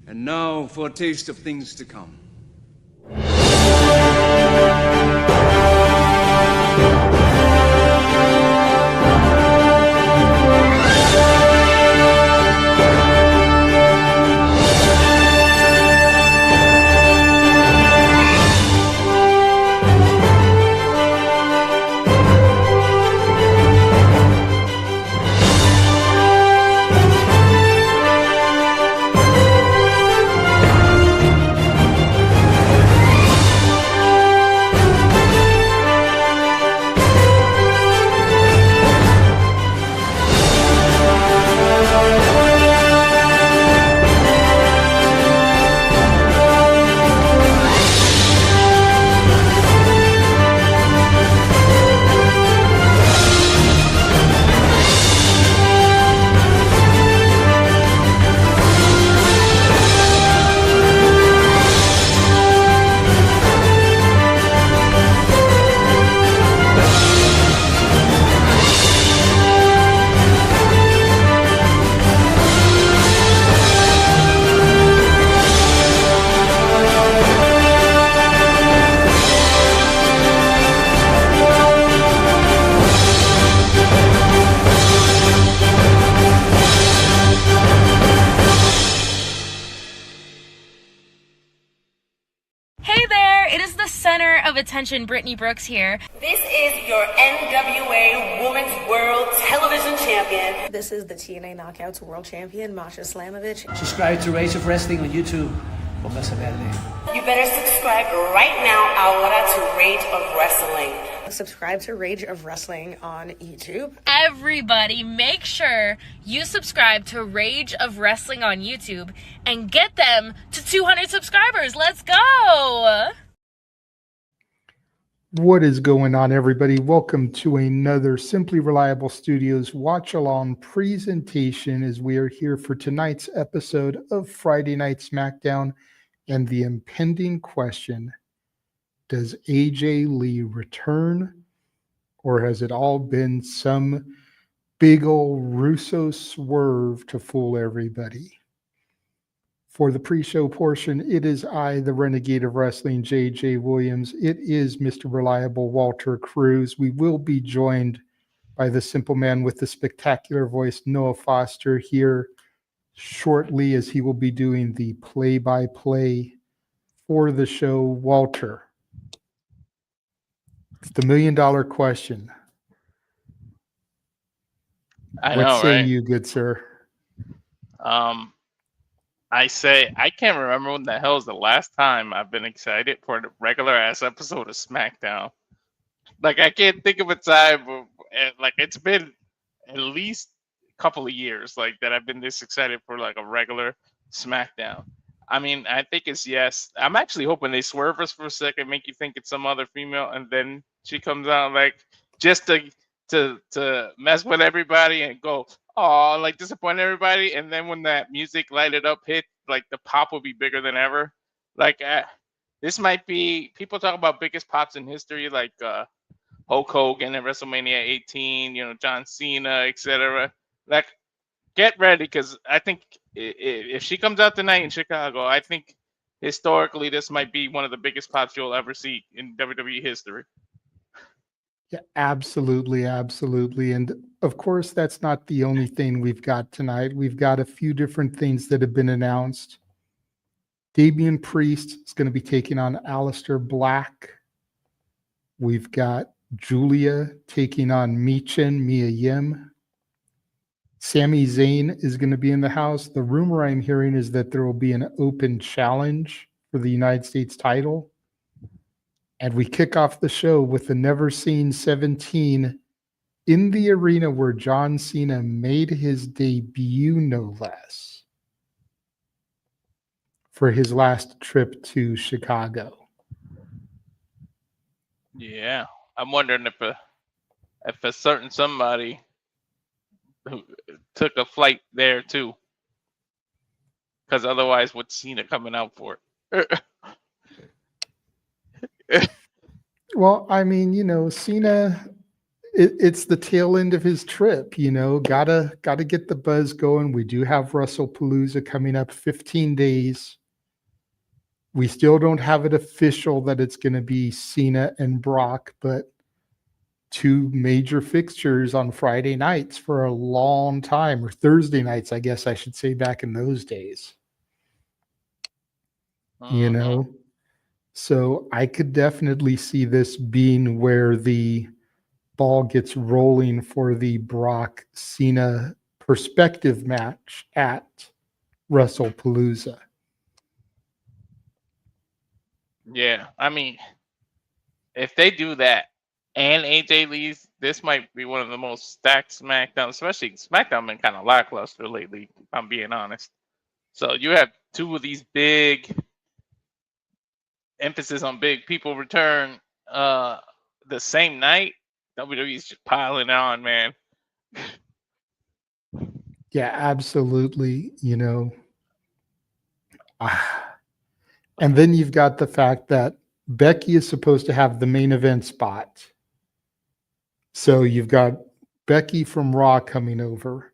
And now for a taste of things to come. Attention, Brittany Brooks here. This is your NWA Women's World Television Champion. This is the TNA Knockouts World Champion, Masha Slamovich. Subscribe to Rage of Wrestling on YouTube. Póngase verde. You better subscribe right now ahora to Rage of Wrestling. Subscribe to Rage of Wrestling on YouTube. Everybody, make sure you subscribe to Rage of Wrestling on YouTube and get them to 200 subscribers. Let's go! What is going on, everybody? Welcome to another Simply Reliable Studios watch-along presentation as we are here for tonight's episode of Friday Night Smackdown and the impending question, does AJ Lee return, or has it all been some big old Russo swerve to fool everybody? For the pre-show portion, it is I, the Renegade of Wrestling, JJ Williams. It is Mr. Reliable, Walter Cruz. We will be joined by the simple man with the spectacular voice, Noah Foster, here shortly as he will be doing the play-by-play for the show. Walter, it's the million-dollar question. What say you, good sir? I say I can't remember when the hell is the last time I've been excited for the regular ass episode of SmackDown. Like I can't think of a time, like it's been at least a couple of years like that I've been this excited for like a regular SmackDown. I mean, I think it's yes. I'm actually hoping they swerve us for a second, make you think it's some other female, and then she comes out like just to mess with everybody and go, oh, like disappoint everybody. And then when that music lighted up hit, like the pop will be bigger than ever. Like this might be, people talk about biggest pops in history, like Hulk Hogan at WrestleMania 18, John Cena, etc. Like, get ready, because I think if she comes out tonight in Chicago, I think historically this might be one of the biggest pops you'll ever see in WWE history. Yeah, absolutely, absolutely. And of course, that's not the only thing we've got tonight. We've got a few different things that have been announced. Damian Priest is going to be taking on Aleister Black. We've got Julia taking on Meacham, Mia Yim. Sami Zayn is going to be in the house. The rumor I'm hearing is that there will be an open challenge for the United States title. And we kick off the show with the Never Seen 17 in the arena where John Cena made his debut, no less, for his last trip to Chicago. Yeah, I'm wondering if a certain somebody who took a flight there too, because otherwise, what's Cena coming out for? Well, I mean, Cena it's the tail end of his trip, you know. Gotta get the buzz going. We do have WrestlePalooza coming up 15 days. We still don't have it official that it's going to be Cena and Brock, but two major fixtures on Friday nights for a long time, or Thursday nights, I guess I should say, back in those days. You know, so I could definitely see this being where the ball gets rolling for the Brock Cena perspective match at WrestlePalooza. Yeah, I mean, if they do that and AJ leaves, this might be one of the most stacked SmackDown, especially SmackDown been kind of lackluster lately, if I'm being honest. So you have two of these big emphasis on big people return the same night. WWE's just piling on, man. Yeah, absolutely. You know, and then you've got the fact that Becky is supposed to have the main event spot. So you've got Becky from Raw coming over.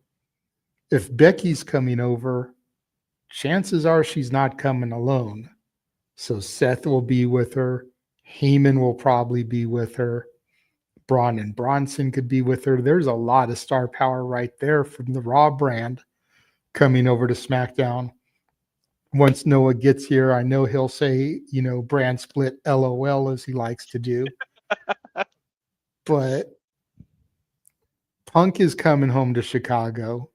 If Becky's coming over, chances are she's not coming alone. So Seth will be with her. Heyman will probably be with her. Braun and Bronson could be with her. There's a lot of star power right there from the Raw brand coming over to SmackDown. Once Noah gets here, I know he'll say, you know, brand split LOL as he likes to do. But Punk is coming home to Chicago.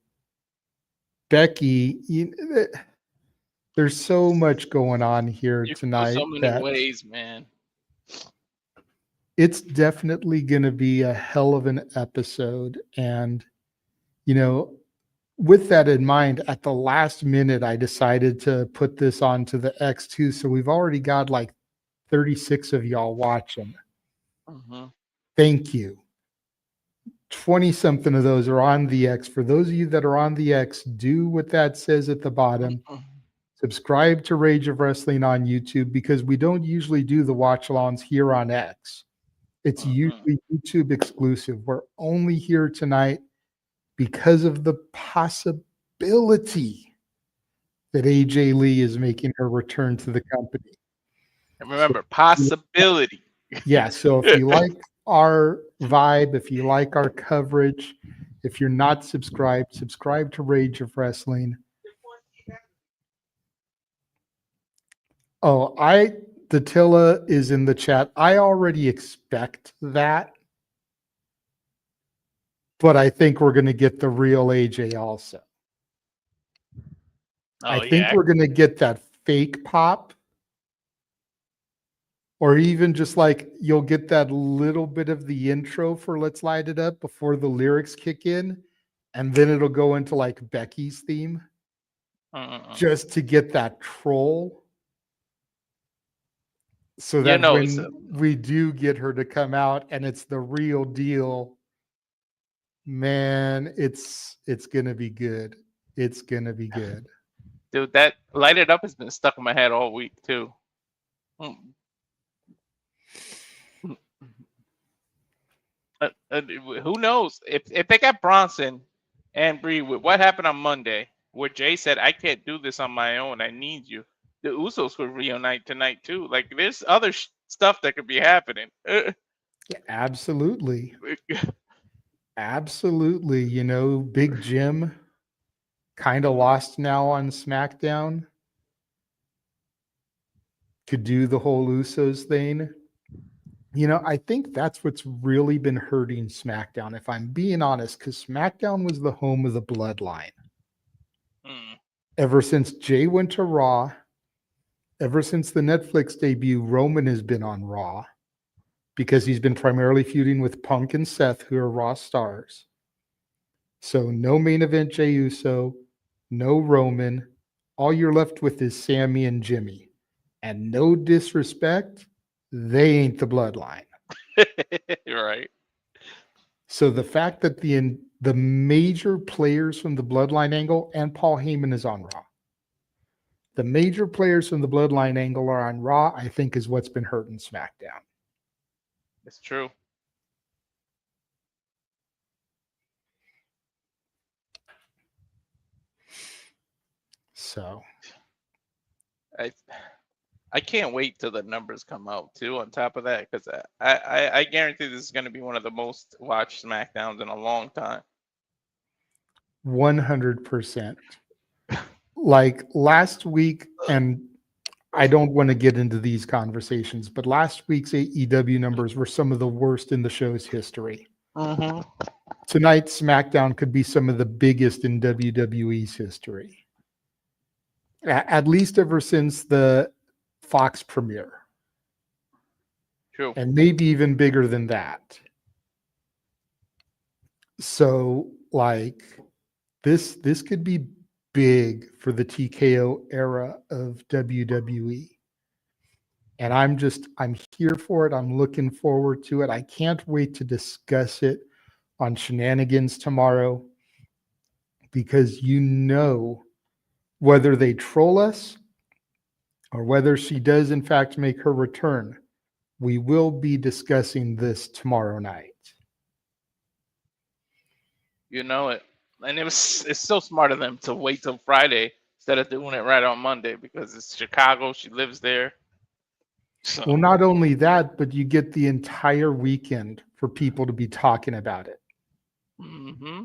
Becky, there's so much going on here You can go tonight so many that ways, man. it's definitely going to be a hell of an episode. And, you know, with that in mind, at the last minute, I decided to put this onto the X2. So we've already got like 36 of y'all watching. Thank you. 20 something of those are on the X. For those of you that are on the X, do what that says at the bottom. Subscribe to Rage of Wrestling on YouTube, because we don't usually do the watch alongs here on X. It's usually YouTube exclusive. We're only here tonight because of the possibility that AJ Lee is making her return to the company. And remember, possibility. Yeah, so if you like our vibe, if you like our coverage, if you're not subscribed, subscribe to Rage of Wrestling. Oh, Datilla is in the chat. I already expect that, but I think we're going to get the real AJ also. I think we're going to get that fake pop, or even just like you'll get that little bit of the intro for Let's Light It Up before the lyrics kick in, and then it'll go into like Becky's theme just to get that troll. So that when we do get her to come out and it's the real deal, man, it's gonna be good. It's gonna be good. Dude, that Light It Up has been stuck in my head all week too. Who knows if they got Bronson and Bree with what happened on Monday, where Jay said, "I can't do this on my own. I need you." The Usos could reunite tonight too. Like there's other stuff that could be happening. Yeah, absolutely. Absolutely. You know, Big Jim kind of lost now on SmackDown. Could do the whole Usos thing. You know, I think that's what's really been hurting SmackDown, if I'm being honest, because SmackDown was the home of the bloodline. Ever since Jay went to Raw, ever since the Netflix debut, Roman has been on Raw because he's been primarily feuding with Punk and Seth, who are Raw stars. So no main event Jey Uso, no Roman. All you're left with is Sammy and Jimmy. And no disrespect, they ain't the bloodline. Right. So the fact that the major players from the bloodline angle, and Paul Heyman is on Raw. The major players from the bloodline angle are on Raw, I think, is what's been hurting SmackDown. It's true. So I can't wait till the numbers come out too. On top of that, because I guarantee this is going to be one of the most watched SmackDowns in a long time. 100%. Like last week, and I don't want to get into these conversations, but last week's AEW numbers were some of the worst in the show's history. Tonight's SmackDown could be some of the biggest in WWE's history, at least ever since the Fox premiere. True. And maybe even bigger than that. So, like, this could be big for the TKO era of WWE. And I'm here for it. I'm looking forward to it. I can't wait to discuss it on Shenanigans tomorrow, because whether they troll us or whether she does in fact make her return, we will be discussing this tomorrow night. You know it. And it's so smart of them to wait till Friday instead of doing it right on Monday, because it's Chicago. She lives there. So. Well, not only that, but you get the entire weekend for people to be talking about it. Mm-hmm.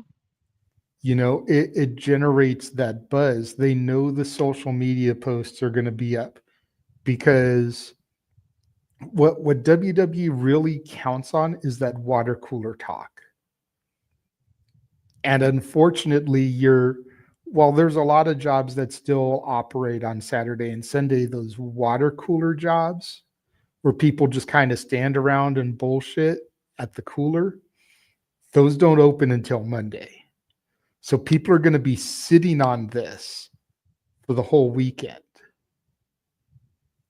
You know, it generates that buzz. They know the social media posts are going to be up, because what WWE really counts on is that water cooler talk. And unfortunately, while there's a lot of jobs that still operate on Saturday and Sunday, those water cooler jobs where people just kind of stand around and bullshit at the cooler, those don't open until Monday. So people are going to be sitting on this for the whole weekend,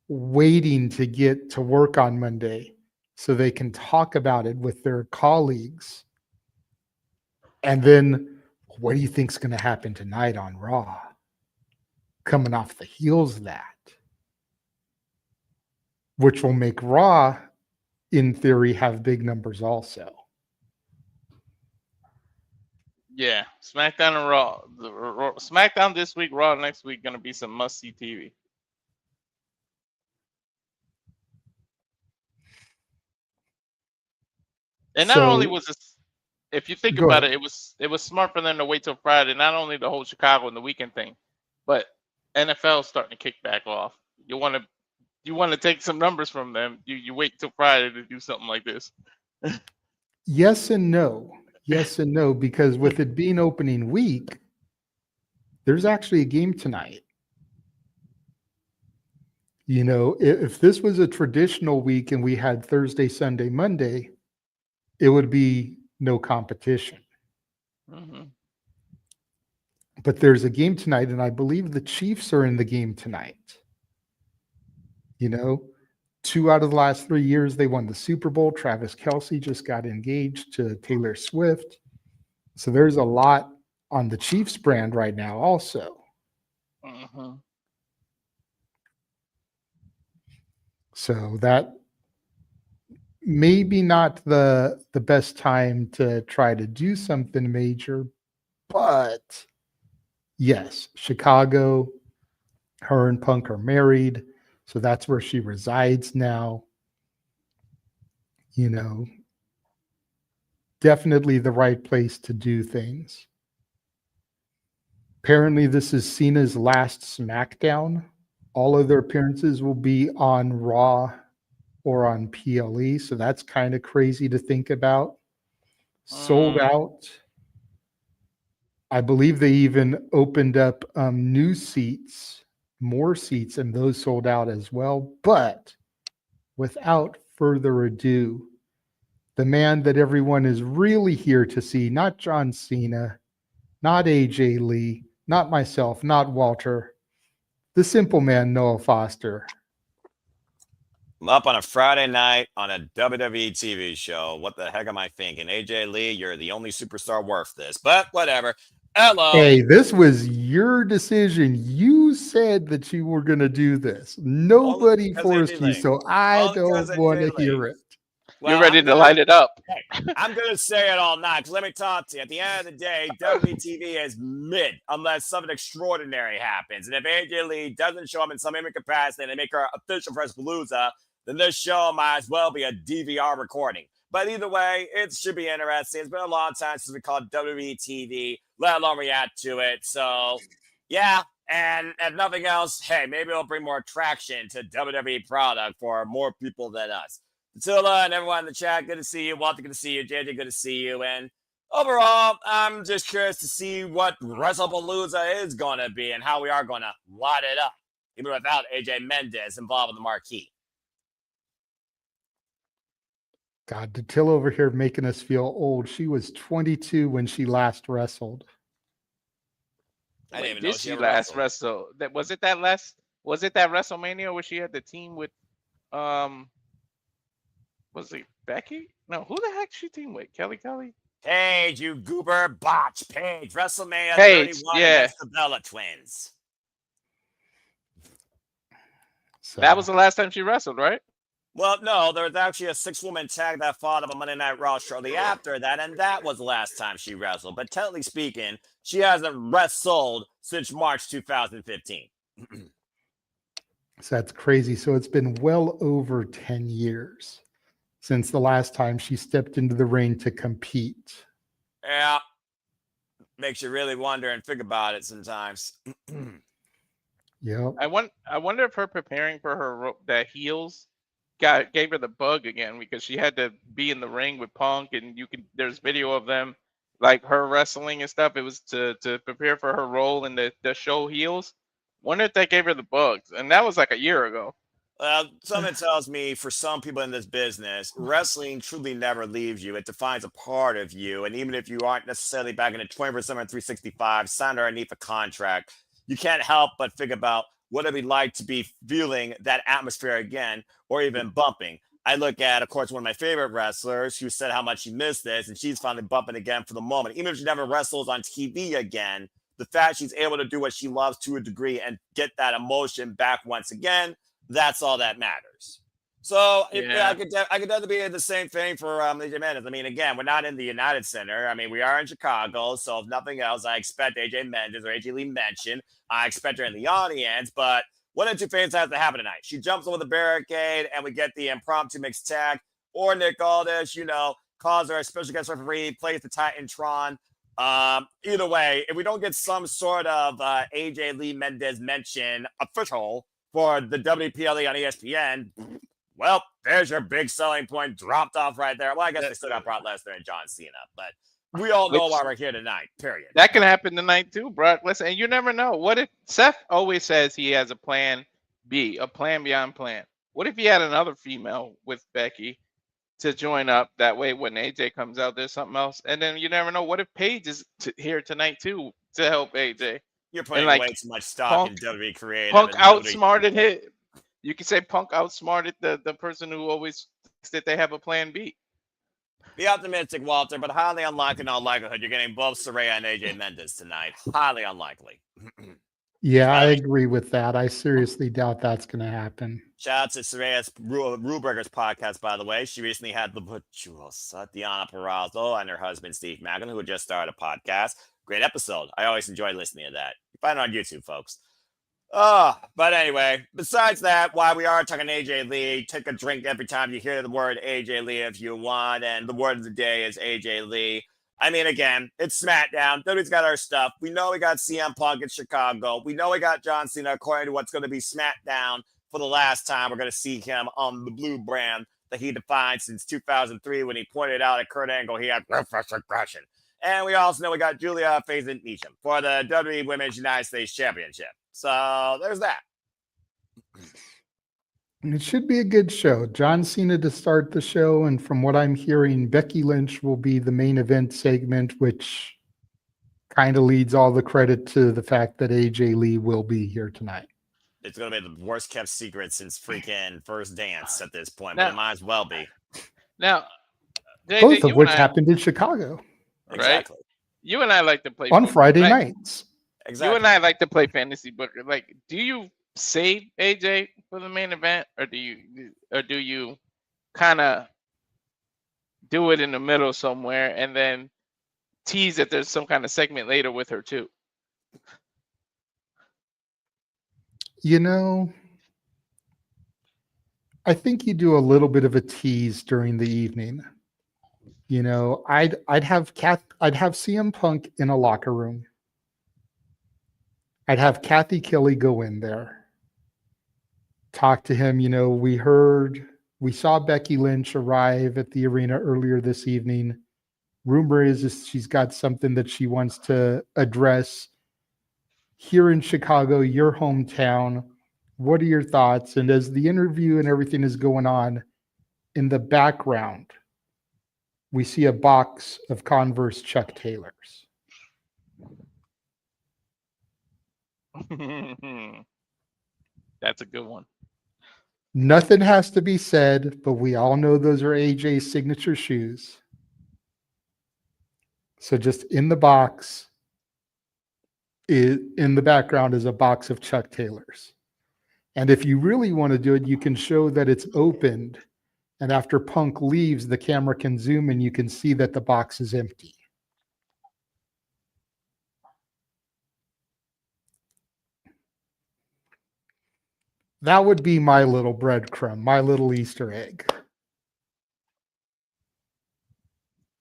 waiting to get to work on Monday so they can talk about it with their colleagues. And then, what do you think is going to happen tonight on Raw? Coming off the heels of that, which will make Raw, in theory, have big numbers also. Yeah, SmackDown and Raw. SmackDown this week, Raw next week, going to be some must-see TV. And not only was this, if you think about it, it was smart for them to wait till Friday. Not only the whole Chicago and the weekend thing, but NFL starting to kick back off. You want to take some numbers from them. You wait till Friday to do something like this. Yes and no. Yes and no, because with it being opening week, there's actually a game tonight. You know, if this was a traditional week and we had Thursday, Sunday, Monday, it would be no competition. Mm-hmm. But there's a game tonight, and I believe the Chiefs are in the game tonight. You know, 2 out of the last 3 years, they won the Super Bowl. Travis Kelce just got engaged to Taylor Swift. So there's a lot on the Chiefs brand right now also. Mm-hmm. So that maybe not the best time to try to do something major, but yes, Chicago, her and Punk are married. So that's where she resides now. You know, definitely the right place to do things. Apparently, this is Cena's last SmackDown. All of their appearances will be on Raw or on PLE. So that's kind of crazy to think about. Sold out. I believe they even opened up new seats, more seats, and those sold out as well. But without further ado, the man that everyone is really here to see, not John Cena, not AJ Lee, not myself, not Walter, the simple man, Noah Foster. I'm up on a Friday night on a WWE TV show. What the heck am I thinking? AJ Lee, you're the only superstar worth this, but whatever. Hello. Hey, this was your decision. You said that you were going to do this. Nobody forced you, so I don't want to hear it. You're ready to light it up. I'm going to say it all night. Let me talk to you. At the end of the day, WTV is mid unless something extraordinary happens. And if AJ Lee doesn't show up in some capacity and they make her official for WrestlePalooza, then this show might as well be a DVR recording. But either way, it should be interesting. It's been a long time since we called WWE TV, let alone react to it. So, yeah. And if nothing else, hey, maybe it'll bring more attraction to WWE product for more people than us. Attila and everyone in the chat, good to see you. Walter, good to see you. JJ, good to see you. And overall, I'm just curious to see what WrestlePalooza is going to be and how we are going to light it up, even without AJ Mendez involved with the marquee. God, Attila over here making us feel old. She was 22 when she last wrestled. I didn't even know she last wrestled. Was it that WrestleMania where she had the team with was it Becky? No, who the heck she teamed with? Kelly? Paige, you goober botch. Paige, WrestleMania Paige, 31 yeah. against the Bella Twins. So, that was the last time she wrestled, right? Well, no, there was actually a 6-woman tag that fought on a Monday Night Raw shortly after that, and that was the last time she wrestled. But technically speaking, she hasn't wrestled since March 2015. so that's crazy. So it's been well over 10 years since the last time she stepped into the ring to compete. Yeah. Makes you really wonder and think about it sometimes. Yeah. I wonder if her preparing for her the heels gave her the bug again, because she had to be in the ring with Punk, and there's video of them, like her wrestling and stuff. It was to prepare for her role in the show heels. Wonder if that gave her the bugs, and that was like a year ago. Well, something tells me for some people in this business, wrestling truly never leaves you. It defines a part of you. And even if you aren't necessarily back in the 24/7 365, signed underneath a contract, you can't help but think about what it'd be like to be feeling that atmosphere again, or even bumping. I look at, of course, one of my favorite wrestlers who said how much she missed this, and she's finally bumping again for the moment. Even if she never wrestles on TV again, the fact she's able to do what she loves to a degree and get that emotion back once again, that's all that matters. So Yeah. I could definitely be the same thing for AJ Mendez. I mean, again, we're not in the United Center. I mean, we are in Chicago. So if nothing else, I expect AJ Mendez or AJ Lee mentioned. I expect her in the audience. But one of two things has to happen tonight. She jumps over the barricade and we get the impromptu mixed tag. Or Nick Aldis, calls her a special guest referee, plays the Titantron. Either way, if we don't get some sort of AJ Lee Mendez mention official for the WPLE on ESPN, well, there's your big selling point dropped off right there. Well, I guess they still got Brock Lesnar and John Cena, but we all know why we're here tonight, period. That can happen tonight too, Brock. Listen, and you never know. What if Seth always says he has a plan B, a plan beyond plan? What if he had another female with Becky to join up? That way, when AJ comes out, there's something else. And then you never know. What if Paige is here tonight too to help AJ? You're putting way too much stock in WWE creative. Punk outsmarted him. You can say Punk outsmarted the person who always thinks that they have a plan B. Be optimistic, Walter, but highly unlikely in all likelihood you're getting both Saraya and AJ Mendez tonight. Highly unlikely. Yeah, I agree with that. I seriously doubt that's going to happen. Shout out to Saraya's Rulebreakers podcast, by the way. She recently had the virtuosa Diana Perrazzo and her husband, Steve Macklin, who had just started a podcast. Great episode. I always enjoy listening to that. You find it on YouTube, folks. But anyway, besides that, while we are talking AJ Lee, take a drink every time you hear the word AJ Lee if you want. And the word of the day is AJ Lee. I mean, again, it's SmackDown. WWE's got our stuff. We know we got CM Punk in Chicago. We know we got John Cena, according to what's going to be SmackDown for the last time. We're going to see him on the blue brand that he defined since 2003 when he pointed out at Kurt Angle he had ruthless aggression. And we also know we got Julia facing Meacham for the WWE Women's United States Championship. So there's that. It should be a good show. John Cena to start the show, and from what I'm hearing, Becky Lynch will be the main event segment, which kind of leads all the credit to the fact that AJ Lee will be here tonight. It's going to be the worst kept secret since freaking First Dance at this point, but it might as well be. Now, both of which happened in Chicago. Exactly. Right? You and I like to play on Friday nights. Exactly. You and I like to play fantasy booker. Like, do you save AJ for the main event, or do you kind of do it in the middle somewhere, and then tease that there's some kind of segment later with her too. You know, I think you do a little bit of a tease during the evening. You know, I'd have CM Punk in a locker room. I'd have Kathy Kelly go in there, talk to him. You know, we saw Becky Lynch arrive at the arena earlier this evening. Rumor is she's got something that she wants to address here in Chicago, your hometown. What are your thoughts? And as the interview and everything is going on, in the background, we see a box of Converse Chuck Taylors. That's a good one. Nothing has to be said, but we all know those are AJ's signature shoes. So just in the box, in the background is a box of Chuck Taylors. And if you really want to do it, you can show that it's opened. And after Punk leaves, the camera can zoom and you can see that the box is empty. That would be my little breadcrumb, my little Easter egg.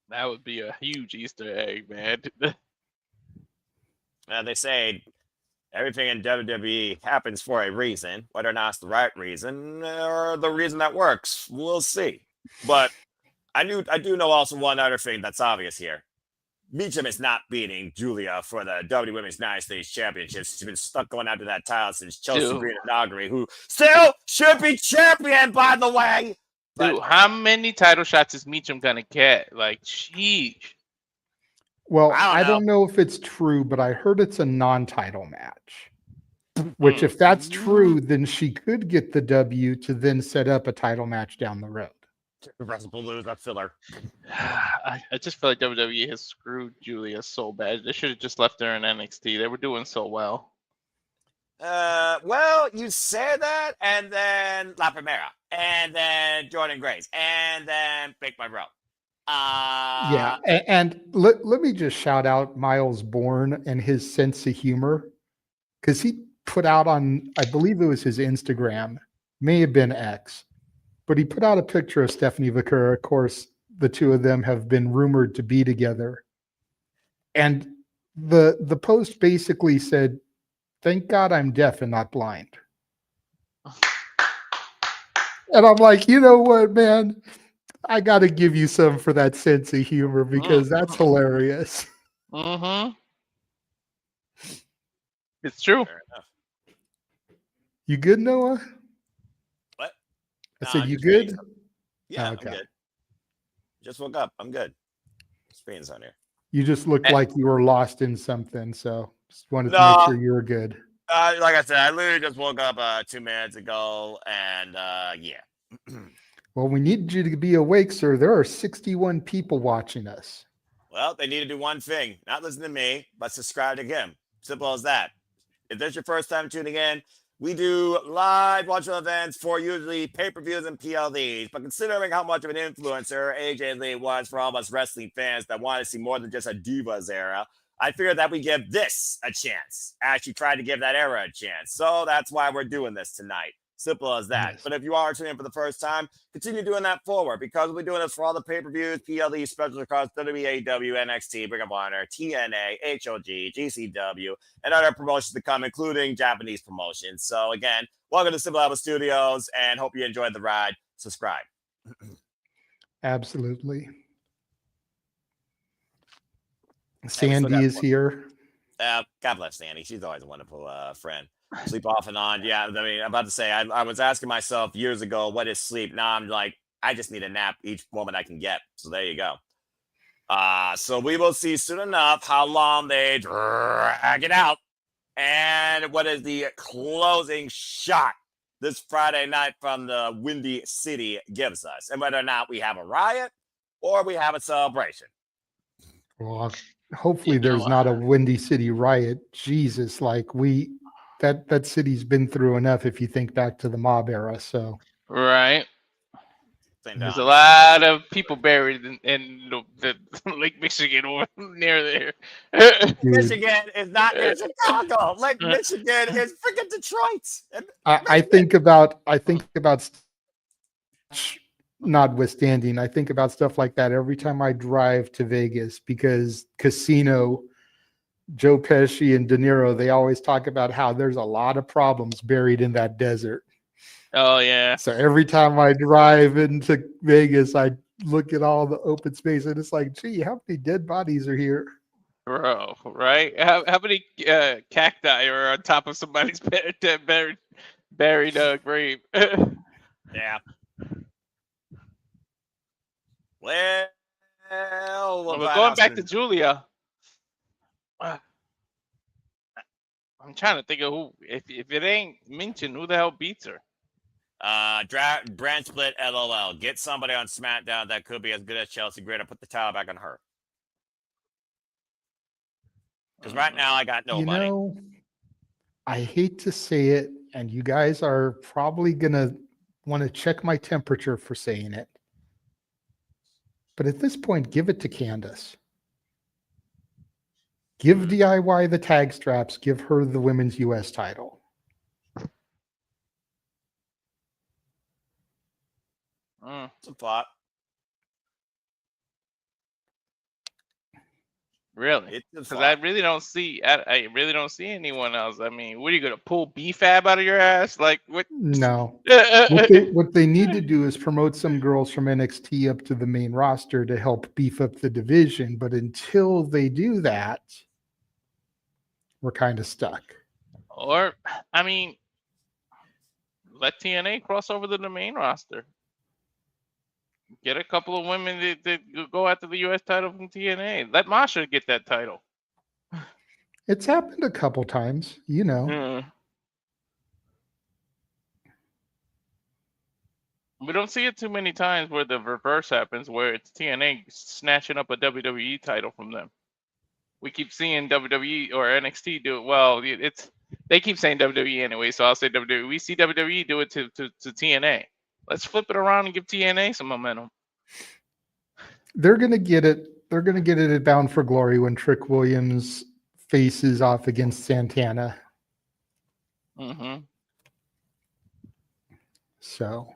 That would be a huge Easter egg, man. They say everything in WWE happens for a reason, whether or not it's the right reason or the reason that works. We'll see. But I do know also one other thing that's obvious here. Meacham is not beating Julia for the WWE Women's United States Championship. She's been stuck going after that title since Chelsea Green Inauguri, who still should be champion, by the way. Dude, how many title shots is Meacham gonna get? Like, sheesh. Well, I don't know if it's true, but I heard it's a non-title match. Which, if that's true, then she could get the W to then set up a title match down the road. WrestlePalooza filler. I just feel like WWE has screwed Julia so bad. They should have just left her in NXT. They were doing so well. Well, you say that, and then La Primera, and then Jordan Grace, and then Big My Bro. Yeah, and let me just shout out Miles Bourne and his sense of humor, because he put out on, I believe it was his Instagram, may have been X, but he put out a picture of Stephanie Vaquera. Of course, the two of them have been rumored to be together. And the post basically said, "Thank God I'm deaf and not blind." And I'm like, you know what, man? I got to give you some for that sense of humor, because that's hilarious. Mm-hmm. It's true. Fair enough. You good, Noah? What? I said, you good? Yeah, okay. I'm good. Just woke up. I'm good. Screen's on here. You just looked like you were lost in something, so just wanted to make sure you were good. Like I said, I literally just woke up 2 minutes ago, and yeah. Well, we need you to be awake, sir. There are 61 people watching us. Well, they need to do one thing. Not listen to me, but subscribe to him. Simple as that. If this is your first time tuning in, we do live watching events for usually pay-per-views and PLDs. But considering how much of an influencer AJ Lee was for all of us wrestling fans that want to see more than just a Divas era, I figured that we give this a chance. Actually tried to give that era a chance. So that's why we're doing this tonight. Simple as that. Yes. But if you are tuning in for the first time, continue doing that forward, because we'll be doing this for all the pay-per-views, PLD specials across WWE, NXT, Ring of Honor, TNA, HOG, GCW, and other promotions to come, including Japanese promotions. So again, welcome to Simple Apple Studios, and hope you enjoyed the ride. Subscribe. Absolutely. Sandy is here. God bless Sandy. She's always a wonderful friend. Sleep off and on. Yeah, I mean, I'm about to say, I was asking myself years ago, what is sleep? Now I'm like, I just need a nap each moment I can get. So there you go. So we will see soon enough how long they drag it out, and what is the closing shot this Friday night from the Windy City gives us, and whether or not we have a riot or we have a celebration. Well, hopefully there's not a Windy City riot. Jesus, like that city's been through enough if you think back to the mob era. So right. There's a lot of people buried in the Lake Michigan or near there. Michigan is not near Chicago. Lake Michigan is freaking Detroit. I think about notwithstanding, I think about stuff like that every time I drive to Vegas, because Casino, Joe Pesci and De Niro, they always talk about how there's a lot of problems buried in that desert. Oh yeah. So every time I drive into Vegas, I look at all the open space and it's like, gee, how many dead bodies are here? Bro, right? How many cacti are on top of somebody's buried grave? Yeah. Well, But going back to Julia, I'm trying to think of who. If it ain't Meacham, who the hell beats her? brand split, LOL. Get somebody on SmackDown that could be as good as Chelsea Gray to put the title back on her. Because right now I got nobody. You know, I hate to say it, and you guys are probably going to want to check my temperature for saying it. But at this point, give it to Candace. Give DIY the tag straps. Give her the women's U.S. title. Some thought. Really? Because I really don't see. I really don't see anyone else. I mean, what are you gonna pull BFAB out of your ass? Like what? No. What they need to do is promote some girls from NXT up to the main roster to help beef up the division. But until they do that, we're kind of stuck. Or, I mean, let TNA cross over to the main roster. Get a couple of women that go after the U.S. title from TNA. Let Masha get that title. It's happened a couple times, you know. We don't see it too many times where the reverse happens, where it's TNA snatching up a WWE title from them. We keep seeing WWE or NXT do it. Well, they keep saying WWE anyway, so I'll say WWE. We see WWE do it to TNA. Let's flip it around and give TNA some momentum. They're gonna get it. They're gonna get it at Bound for Glory when Trick Williams faces off against Santana. So,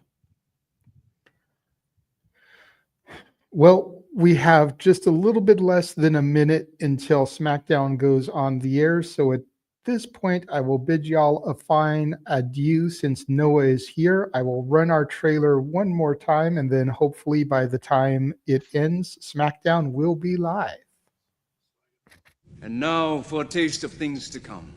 well, we have just a little bit less than a minute until SmackDown goes on the air. So at this point, I will bid y'all a fine adieu. Since Noah is here, I will run our trailer one more time, and then hopefully by the time it ends, SmackDown will be live. And now for a taste of things to come.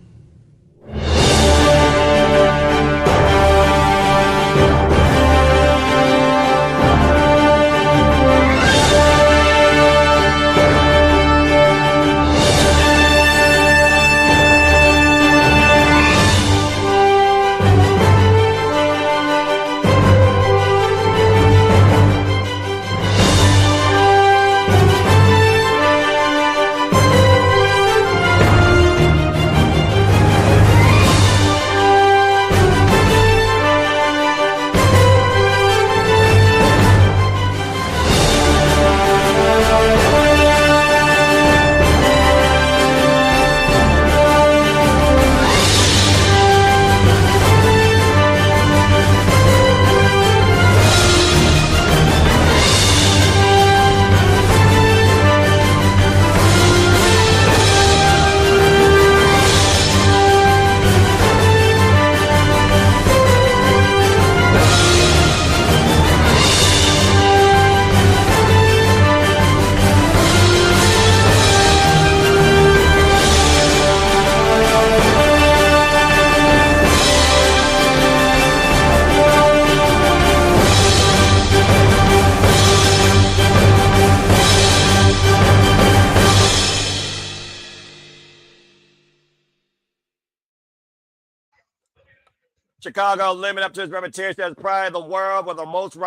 Chicago living up to his reputation as probably the world with the most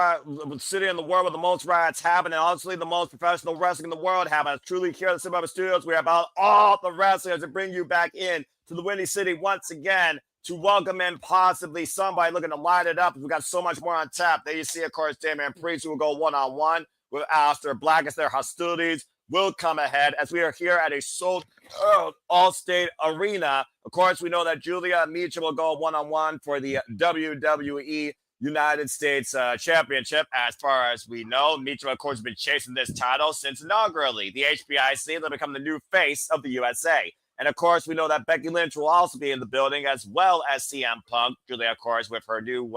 city in the world with the most riots happening. Honestly, the most professional wrestling in the world happening. Truly here at the Cinema Studios, we're about all the wrestlers to bring you back in to the Windy City once again. to welcome in possibly somebody looking to light it up. We've got so much more on tap. There you see, of course, Damian Priest, who will go one-on-one with Aleister Black as their hostilities will come ahead as we are here at a sold-out All-State Arena. Of course, we know that Julia Meacham will go one-on-one for the WWE United States Championship. As far as we know, Meacham, of course, has been chasing this title since inaugurally. The HBIC, they'll become the new face of the USA. And, of course, we know that Becky Lynch will also be in the building, as well as CM Punk. Julia, of course, with her new,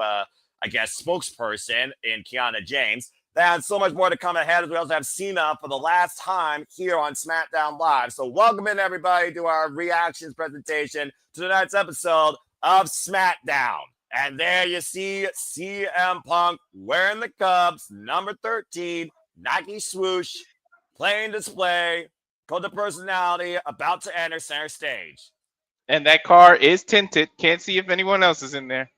spokesperson in Kiana James. And so much more to come ahead, as we also have Cena for the last time here on SmackDown Live. So welcome in, everybody, to our reactions presentation to tonight's episode of SmackDown. And there you see CM Punk wearing the Cubs, number 13, Nike swoosh, playing display, code the personality, about to enter center stage. And that car is tinted. Can't see if anyone else is in there.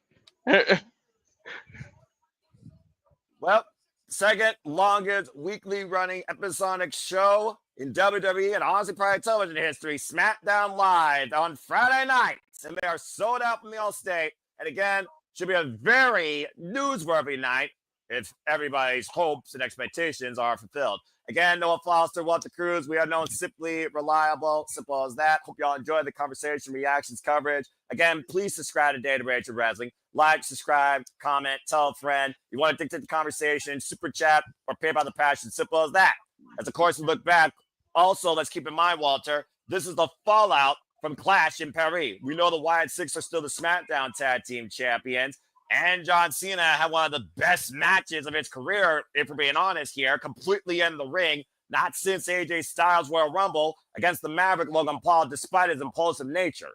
Well, second longest weekly running episodic show in WWE and honestly probably television history, SmackDown Live on Friday nights. And they are sold out from the All-State. And again, should be a very newsworthy night if everybody's hopes and expectations are fulfilled. Again, Noah Foster, Walter Cruz. We are known simply reliable, simple as that. Hope y'all enjoy the conversation, reactions, coverage. Again, please subscribe to Data Rage of Wrestling. Like, subscribe, comment, tell a friend. You want to dictate the conversation, super chat, or pay by the passion. Simple as that. As of course we look back. Also, let's keep in mind, Walter, this is the fallout from Clash in Paris. We know the Wyatt Six are still the SmackDown Tag Team Champions. And John Cena had one of the best matches of his career, if we're being honest here, completely in the ring, not since AJ Styles' Royal Rumble against the Maverick Logan Paul, despite his impulsive nature.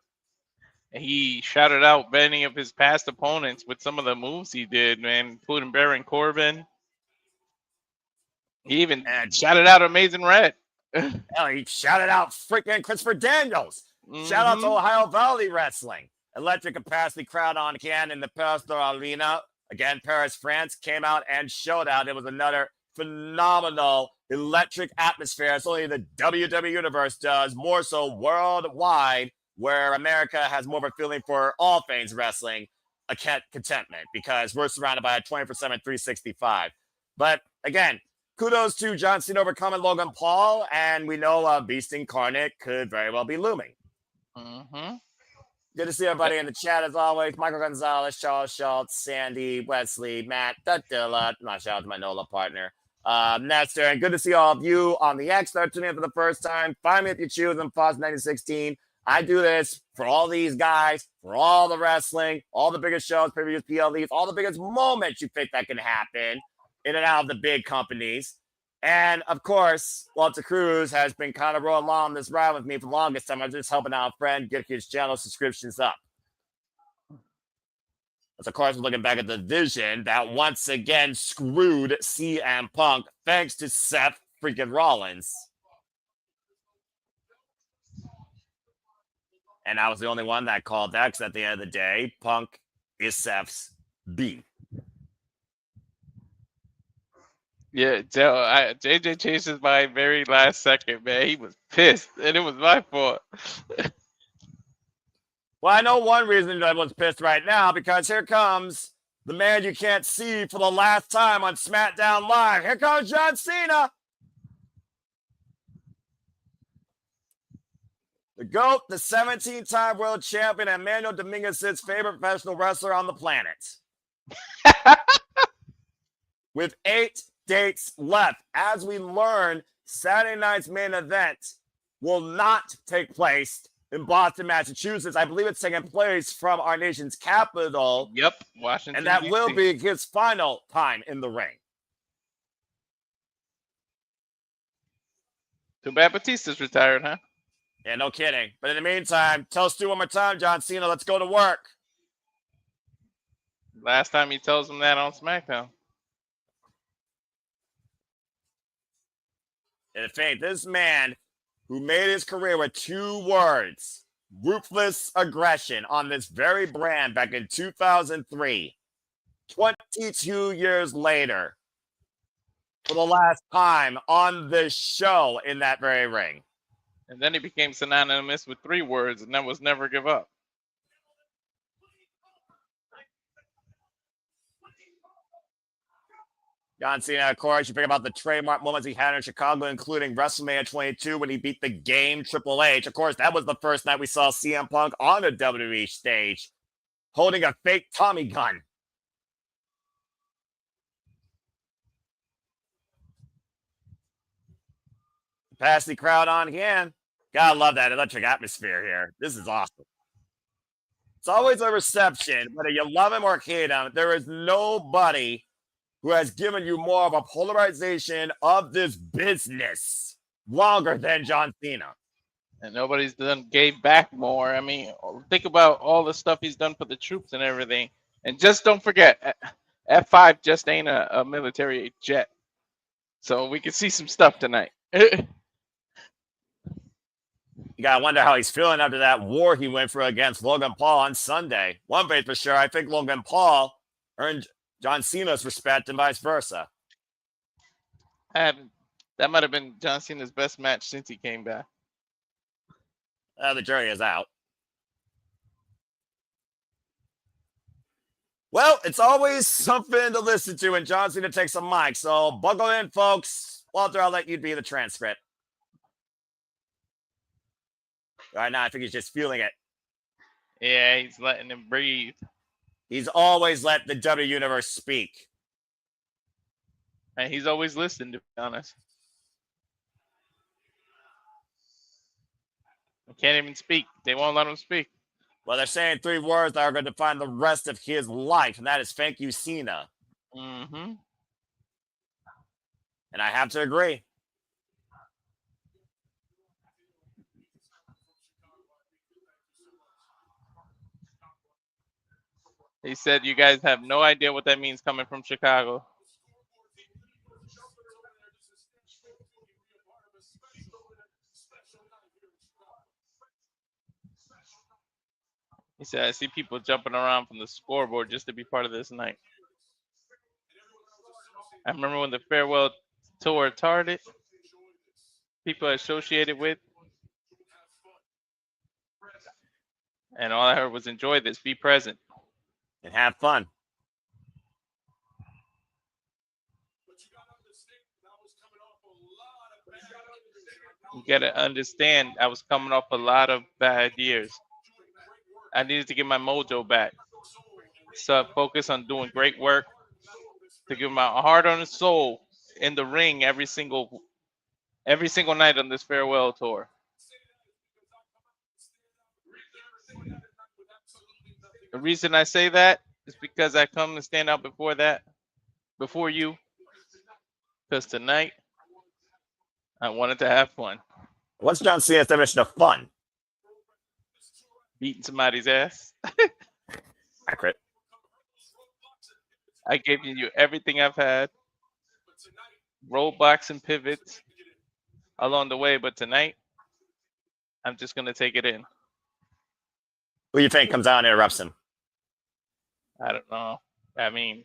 He shouted out many of his past opponents with some of the moves he did, man, including Baron Corbin. He even shouted out Amazing Red. Hell, he shouted out freaking Christopher Daniels. Shout out to Ohio Valley Wrestling. Electric capacity crowd on again in the Pastor Arena. Again, Paris, France came out and showed out. It was another phenomenal electric atmosphere. It's only the WWE Universe does, more so worldwide, where America has more of a feeling for all things wrestling, a contentment, because we're surrounded by a 24/7 365. But again, kudos to John Cena overcoming Logan Paul, and we know Beast Incarnate could very well be looming. Good to see everybody in the chat as always. Michael Gonzalez, Charles Schultz, Sandy, Wesley, Matt, Dilla, shout out to my NOLA partner, Nestor, and good to see all of you on the X that are tuning in for the first time. Find me if you choose. I'm Foz 1916. I do this for all these guys, for all the wrestling, all the biggest shows, pay-per-views, PLEs, all the biggest moments you think that can happen in and out of the big companies. And, of course, Walter Cruz has been kind of rolling along this ride with me for the longest time. I'm just helping out a friend get his channel subscriptions up. As, of course, we're looking back at the vision that once again screwed CM Punk thanks to Seth freaking Rollins. And I was the only one that called that because at the end of the day, Punk is Seth's B. Yeah, JJ changed his mind very last second, man. He was pissed, and it was my fault. Well, I know one reason everyone's pissed right now, because here comes the man you can't see for the last time on SmackDown Live. Here comes John Cena. The GOAT, the 17-time world champion, and Emmanuel Dominguez's favorite professional wrestler on the planet. With 8 dates left. As we learn, Saturday night's main event will not take place in Boston, Massachusetts. I believe it's taking place from our nation's capital. Yep, Washington. And that DC. will be his final time in the ring. Too bad Batista's retired, huh? Yeah, no kidding. But in the meantime, tell Stu one more time, John Cena, let's go to work. Last time he tells him that on SmackDown. In fact, this man who made his career with 2 words, ruthless aggression, on this very brand back in 2003, 22 years later, for the last time on this show in that very ring. And then he became synonymous with 3 words, and that was never give up. John Cena, of course, you think about the trademark moments he had in Chicago, including WrestleMania 22 when he beat the Game Triple H. Of course, that was the first night we saw CM Punk on a WWE stage holding a fake Tommy gun. Pass the crowd on again. Gotta love that electric atmosphere here. This is awesome. It's always a reception, whether you love him or hate him. There is nobody who has given you more of a polarization of this business longer than John Cena. And nobody's gave back more. I mean, think about all the stuff he's done for the troops and everything. And just don't forget, F5 just ain't a military jet. So we can see some stuff tonight. You gotta wonder how he's feeling after that war he went through against Logan Paul on Sunday. One thing for sure, I think Logan Paul earned John Cena's respect and vice versa. That might have been John Cena's best match since he came back. The jury is out. Well, it's always something to listen to when John Cena takes a mic, so buckle in, folks. Walter, I'll let you be the transcript. Right now, I think he's just feeling it. Yeah, he's letting him breathe. He's always let the W Universe speak. And he's always listened, to be honest. He can't even speak. They won't let him speak. Well, they're saying 3 words that are going to define the rest of his life, and that is thank you, Cena. Mm-hmm. And I have to agree. He said you guys have no idea what that means coming from Chicago. He said, I see people jumping around from the scoreboard just to be part of this night. I remember when the farewell tour started, people associated with, and all I heard was enjoy this, be present. And have fun. You gotta understand, I was coming off a lot of bad years. I needed to get my mojo back. So I focused on doing great work, to give my heart and soul in the ring every single night on this farewell tour. The reason I say that is because I come to stand out before you, because tonight I wanted to have fun. What's John Cena's definition of fun? Beating somebody's ass. Accurate. I gave you everything I've had. Roadblocks and pivots along the way, but tonight I'm just gonna take it in. Who do you think comes out and interrupts him? I don't know. I mean,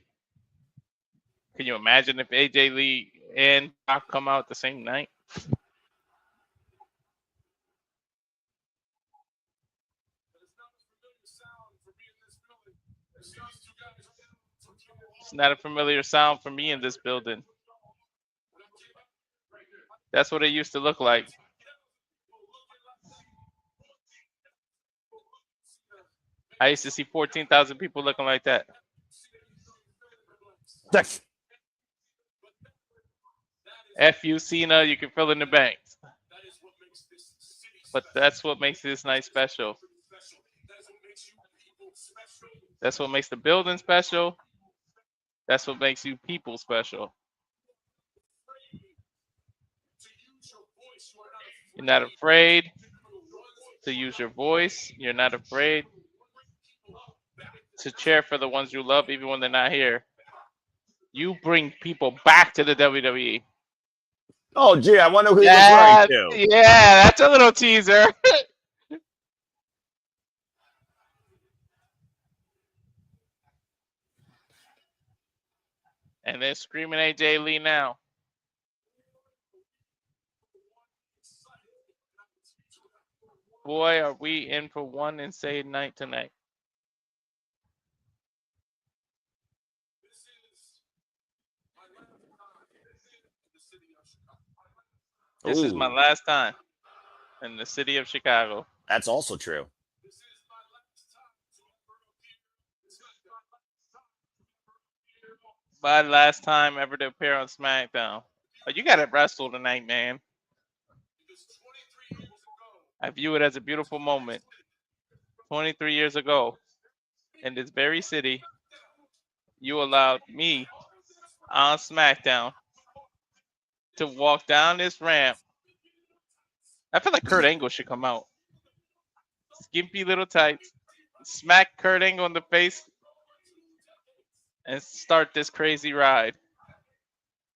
can you imagine if AJ Lee and Brock come out the same night? It's not a familiar sound for me in this building. That's what it used to look like. I used to see 14,000 people looking like that. F you, Cena, you can fill in the banks. But that's what makes this night special. That's what makes the building special. That's what makes you people special. You're not afraid to use your voice. You're not afraid to cheer for the ones you love, even when they're not here. You bring people back to the WWE. Oh, gee, I wonder who he's referring to. Yeah, that's a little teaser. And they're screaming AJ Lee now. Boy, are we in for one insane night tonight. This is my Ooh. last time in the city of Chicago. That's also true. My last time ever to appear on SmackDown. Oh, you got to wrestle tonight, man. I view it as a beautiful moment. 23 years ago, in this very city, you allowed me on SmackDown to walk down this ramp. I feel like Kurt Angle should come out. Skimpy little tights, smack Kurt Angle in the face, and start this crazy ride.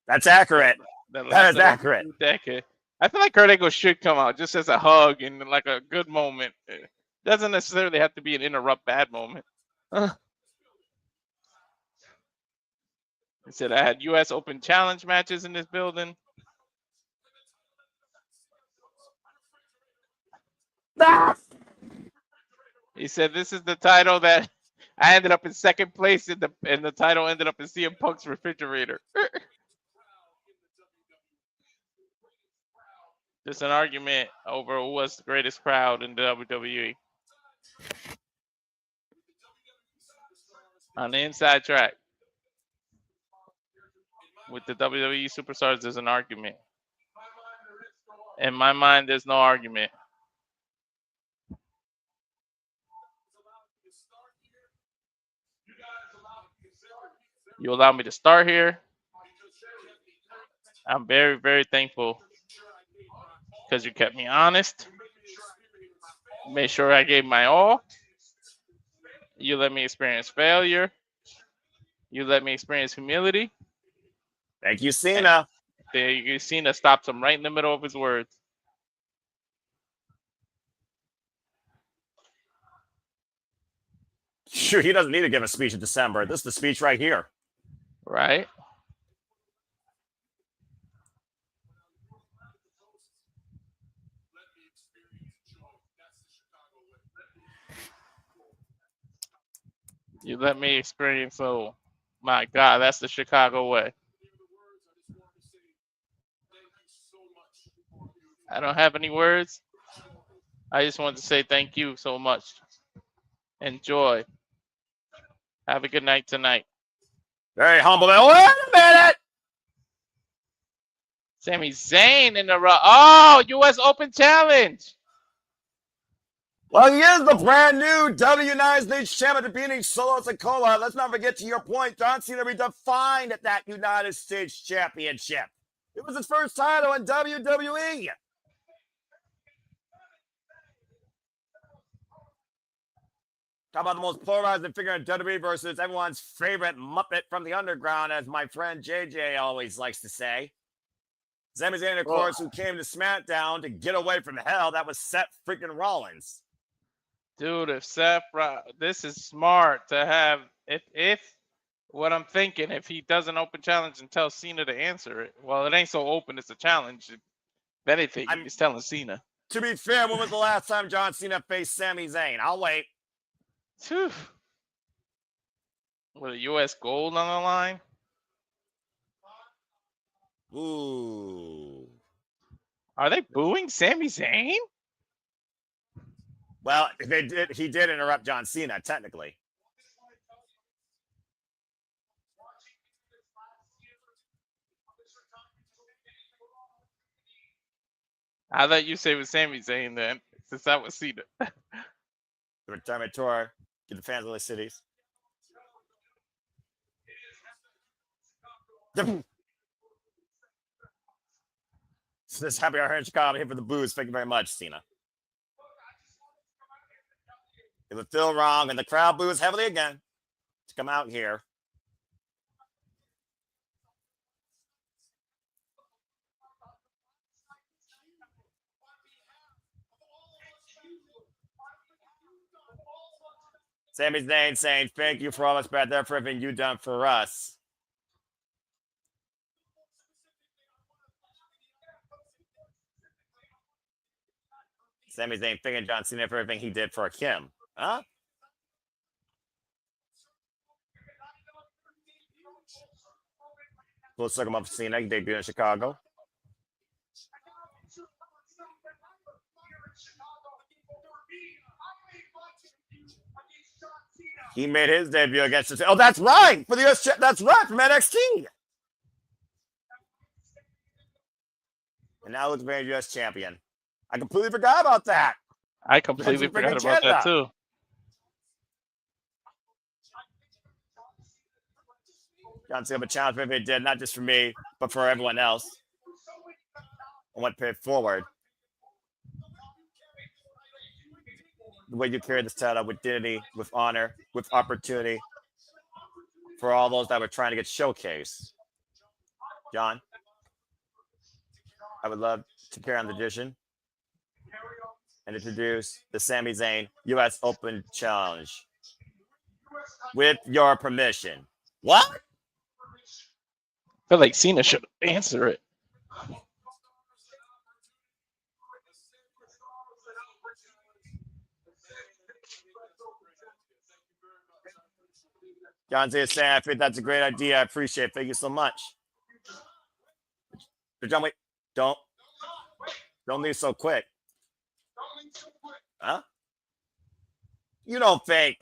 That's accurate. That That is lasted over accurate. 2 decades. I feel like Kurt Angle should come out just as a hug and like a good moment. It doesn't necessarily have to be an interrupt bad moment. He said I had U.S. Open Challenge matches in this building. He said this is the title that I ended up in second place in the title ended up in CM Punk's refrigerator. Just an argument over who was the greatest crowd in the WWE. On the inside track. With the WWE superstars, there's an argument. In my mind, there's no argument. You allow me to start here. I'm very, very thankful because you kept me honest. Made sure I gave my all. You let me experience failure. You let me experience humility. Thank you, Cena. Cena stops him right in the middle of his words. Sure, he doesn't need to give a speech in December. This is the speech right here. Right? You let me experience, so my God, that's the Chicago way. I don't have any words. I just want to say thank you so much. Enjoy. Have a good night tonight. Very humble. Wait a minute. Sami Zayn in the Oh, U.S. Open Challenge. Well, he is the brand new United States champion defeating Solo Sikoa. Let's not forget, to your point, John Cena redefined that United States championship. It was his first title in WWE. Talk about the most polarizing figure in WWE versus everyone's favorite Muppet from the underground, as my friend JJ always likes to say. Sami Zayn, of course, who came to SmackDown to get away from hell. That was Seth freaking Rollins. Dude, if this is smart to have, if what I'm thinking, if he does an open challenge and tells Cena to answer it, well, it ain't so open, it's a challenge. If anything, he's telling Cena. To be fair, when was the last time John Cena faced Sami Zayn? I'll wait. Whew. With a U.S. gold on the line? Ooh. Are they booing Sami Zayn? Well, he did interrupt John Cena, technically. I thought you say it was Sami Zayn then, since that was Cena. The retirement tour, get the fans of the cities. This happy hour here in Chicago. I'm here for the booze. Thank you very much, Cena. It would feel wrong, and the crowd boos heavily again to come out here. Sami Zayn saying, thank you for all this bad there for everything you done for us. Sami Zayn thanking John Cena for everything he did for Kim. Huh? Full circle up for Cena. He debuted in Chicago. He made his debut against. Oh, that's right for the US. That's right from NXT. And now looks very US champion. I completely forgot about that. I completely forgot about that too. John Cena, a challenge maybe it did, not just for me, but for everyone else. And what paid forward. The way you carry this title with dignity, with honor, with opportunity for all those that were trying to get showcased. John, I would love to carry on the tradition and introduce the Sami Zayn US Open Challenge. With your permission. What? I feel like Cena should answer it. John Cena saying, I think that's a great idea. I appreciate it. Thank you so much. But John, wait. Don't leave so quick. Huh? You don't think.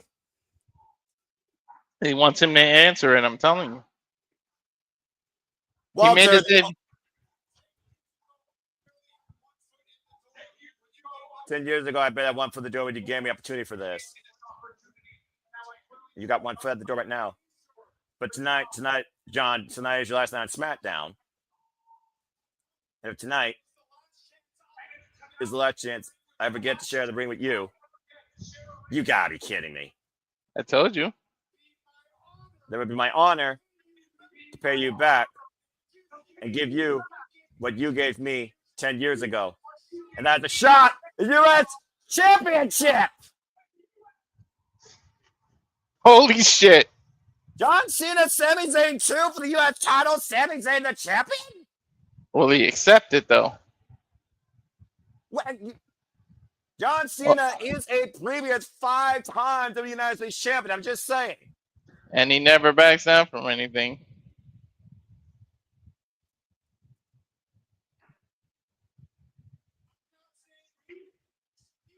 He wants him to answer it, I'm telling you. Walter, He made his debut. 10 years ago, I bet I won for the door when you gave me opportunity for this. You got one foot at the door right now. But tonight, John, tonight is your last night on SmackDown. And if tonight is the last chance I ever get to share the ring with you, you gotta be kidding me. I told you. That would be my honor to pay you back and give you what you gave me 10 years ago. And that's a shot at the U.S. Championship. Holy shit. John Cena, Sami Zayn 2 for the U.S. title. Sami Zayn the champion? Will he accept it, though? What? John Cena is a previous 5 times of the United States champion. I'm just saying. And he never backs down from anything.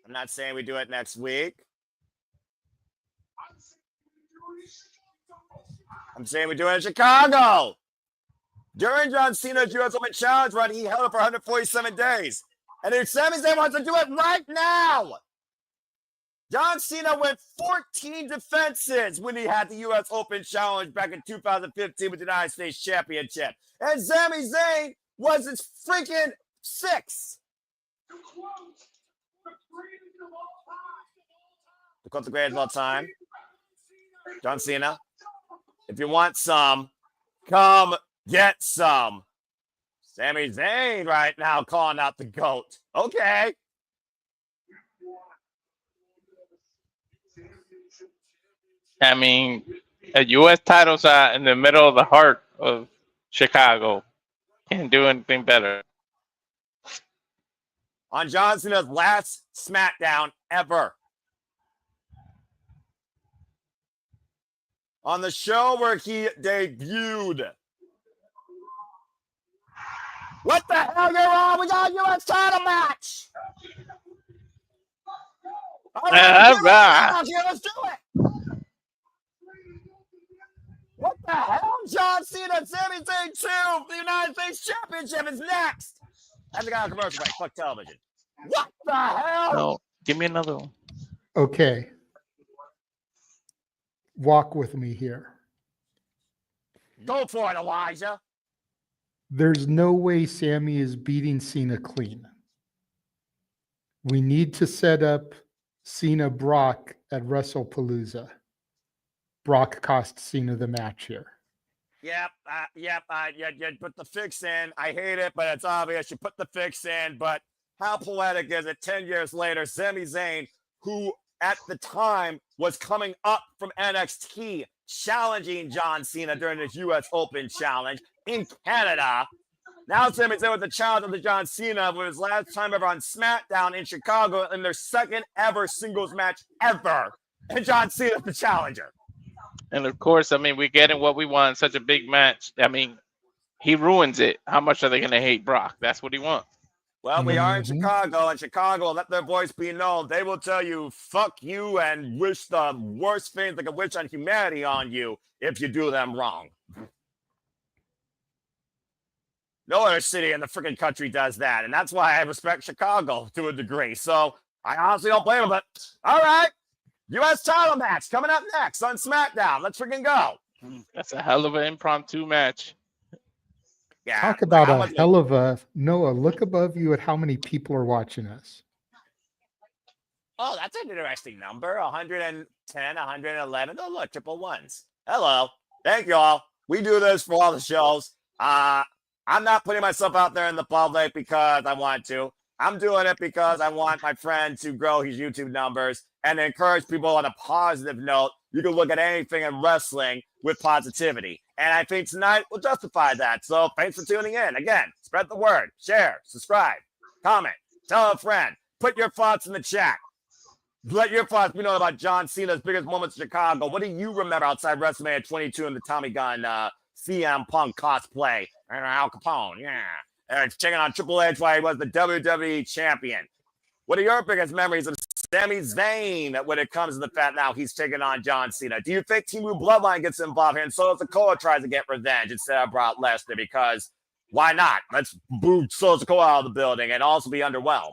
I'm not saying we do it next week. I'm saying we do it in Chicago. During John Cena's U.S. Open Challenge run, he held it for 147 days. And if Sami Zayn wants to do it right now, John Cena went 14 defenses when he had the U.S. Open Challenge back in 2015 with the United States Championship. And Sami Zayn was his freaking 6th. The quote the greatest of all time. John Cena, if you want some, come get some. Sami Zayn right now calling out the GOAT. Okay. I mean, a U.S. title shot in the middle of the heart of Chicago. Can't do anything better. On John Cena's last SmackDown ever. On the show where he debuted. What the hell, you're on? We got a U.S. title match. All right. Let's do it. What the hell? John Cena, Sami Zayn 2 for the United States Championship is next. I think I have a commercial break. Fuck television. What the hell? No, give me another one. Okay. Walk with me here. Go for it, Elijah. There's no way Sammy is beating Cena clean. We need to set up Cena Brock at WrestlePalooza. Brock cost Cena the match here. Yep. You put the fix in. I hate it, but it's obvious. You put the fix in, but how poetic is it 10 years later? Sami Zayn, who at the time was coming up from NXT, challenging John Cena during his U.S. Open Challenge in Canada. Now Sami Zayn with the challenge of the John Cena with his last time ever on SmackDown in Chicago in their second ever singles match ever. And John Cena the challenger. And of course, I mean, we're getting what we want, such a big match. I mean, he ruins it. How much are they gonna hate Brock? That's what he wants. Well, we are in Mhm. Chicago, and Chicago, let their voice be known. They will tell you, fuck you, and wish the worst things they could wish on humanity on you if you do them wrong. No other city in the freaking country does that, and that's why I respect Chicago to a degree. So I honestly don't blame them, but all right. U.S. title match coming up next on SmackDown. Let's freaking go. That's a hell of an impromptu match. Yeah. Talk about I a was- hell of a Noah. Look above you at how many people are watching us. Oh, that's an interesting number. 110, 111. Oh, look, triple ones. Hello. Thank you all. We do this for all the shows. I'm not putting myself out there in the public because I want to. I'm doing it because I want my friend to grow his YouTube numbers and encourage people on a positive note. You can look at anything in wrestling with positivity. And I think tonight will justify that. So thanks for tuning in. Again, spread the word, share, subscribe, comment, tell a friend, put your thoughts in the chat. Let your thoughts be known about John Cena's biggest moments in Chicago. What do you remember outside WrestleMania 22 and the Tommy Gunn CM Punk cosplay? And Al Capone, yeah. And checking on Triple H while he was the WWE champion. What are your biggest memories of Sami Zayn when it comes to the fact now he's taking on John Cena? Do you think Team Blue Bloodline gets involved here and Solo Sikoa tries to get revenge instead of Brock Lesnar? Because why not? Let's boo Solo Sikoa out of the building and also be underwhelmed.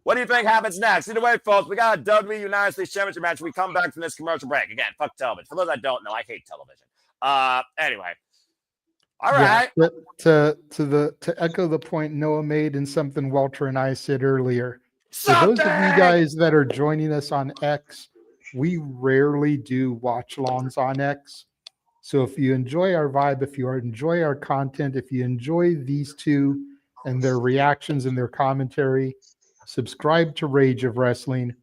What do you think happens next? Either way, folks, we got a WWE United States Championship match. We come back from this commercial break. Again, fuck television. For those that don't know, I hate television. Anyway. All right. Yeah, to echo the point Noah made and something Walter and I said earlier. For those of you guys that are joining us on X, we rarely do watch alongs on X. So if you enjoy our vibe, if you enjoy our content, if you enjoy these two and their reactions and their commentary, subscribe to Rage of Wrestling.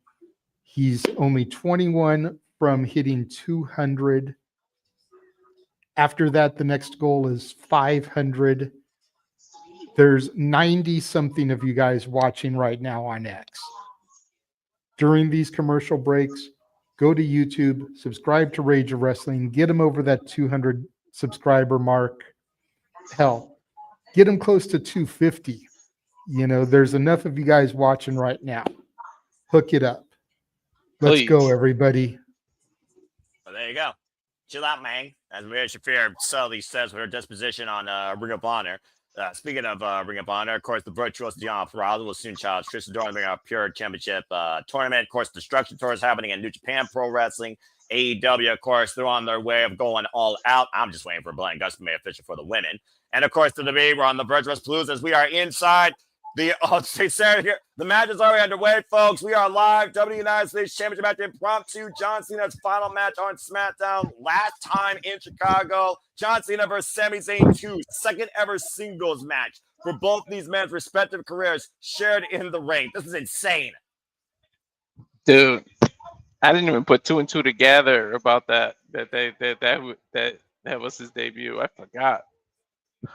He's only 21 from hitting 200. After that, the next goal is 500. There's 90 something of you guys watching right now on X. During these commercial breaks, go to YouTube, subscribe to Rage of Wrestling, get them over that 200 subscriber mark. Hell, get them close to 250. You know, there's enough of you guys watching right now. Hook it up. Let's Please. go, everybody. Well, there you go. Chill out, man. As Maria Shafir subtly says with her disposition on Ring of Honor. Speaking of Ring of Honor, of course, the virtuous Dion Ferrazzo will soon challenge Tristan Doran to our Pure Championship tournament. Of course, Destruction Tour is happening in New Japan Pro Wrestling. AEW, of course, they're on their way of going all out. I'm just waiting for Blaine Gus to be official for the women. And, of course, the debate, we're on the Virtual Palooza as we are inside the the match is already underway, folks. We are live. WWE United States Championship match impromptu. John Cena's final match on SmackDown. Last time in Chicago. John Cena versus Sami Zayn 2. Second ever singles match for both these men's respective careers shared in the ring. This is insane. Dude, I didn't even put two and two together about that was his debut. I forgot.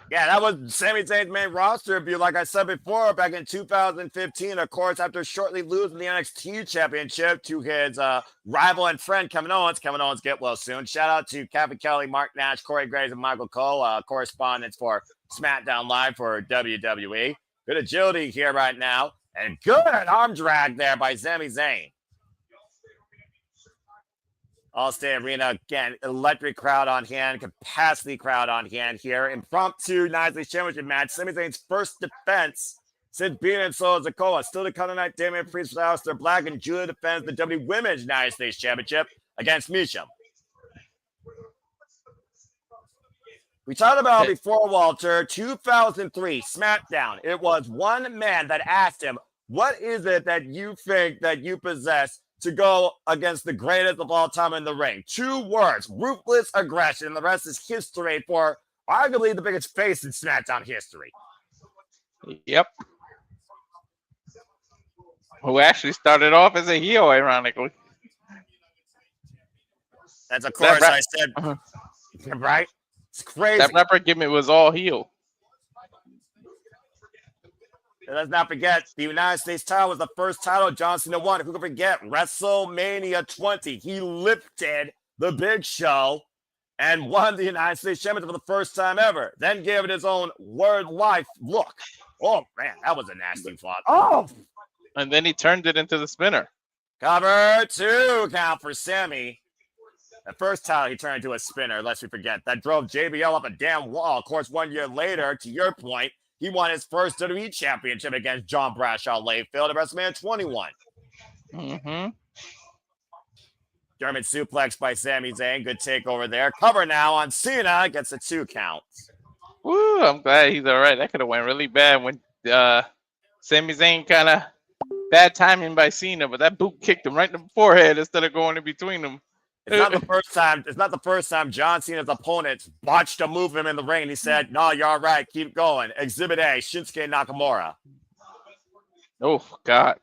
Yeah, that was Sami Zayn's main roster debut, like I said before, back in 2015, of course, after shortly losing the NXT Championship to his rival and friend, Kevin Owens. Kevin Owens, get well soon. Shout out to Kevin Kelly, Mark Nash, Corey Graves, and Michael Cole, correspondents for SmackDown Live for WWE. Good agility here right now, and good arm drag there by Sami Zayn. Allstate Arena, again, electric crowd on hand, capacity crowd on hand here. Impromptu United States Championship match. Sami Zayn's first defense since being in Solo Sikoa. Still to come tonight, Damian Priest, Aleister Black, and Julia defends the WWE Women's United States Championship against Meacham. We talked about before, Walter, 2003 SmackDown. It was one man that asked him, what is it that you think that you possess to go against the greatest of all time in the ring? 2 words, ruthless aggression. The rest is history for arguably the biggest face in SmackDown history. Yep. Who actually started off as a heel, ironically. That's, of course, I said, right? It's crazy. That rapper gimmick was all heel. And let's not forget, the United States title was the first title John Cena won. If we can forget, WrestleMania 20, he lifted the Big Show and won the United States Championship for the first time ever. Then gave it his own word life look. Oh, man, that was a nasty flop. Oh! And then he turned it into the spinner. Cover 2 count for Sammy. The first time he turned into a spinner, lest we forget. That drove JBL up a damn wall. Of course, 1 year later, to your point, he won his first WWE Championship against John Bradshaw Layfield at WrestleMania 21. Mm-hmm. German suplex by Sami Zayn. Good takeover there. Cover now on Cena. Gets a 2 count. Woo, I'm glad he's all right. That could have went really bad when Sami Zayn kind of bad timing by Cena, but that boot kicked him right in the forehead instead of going in between them. It's not the first time. It's not the first time John Cena's opponents botched a move him in the ring. And he said, "No, you're all right. Keep going." Exhibit A: Shinsuke Nakamura. Oh God,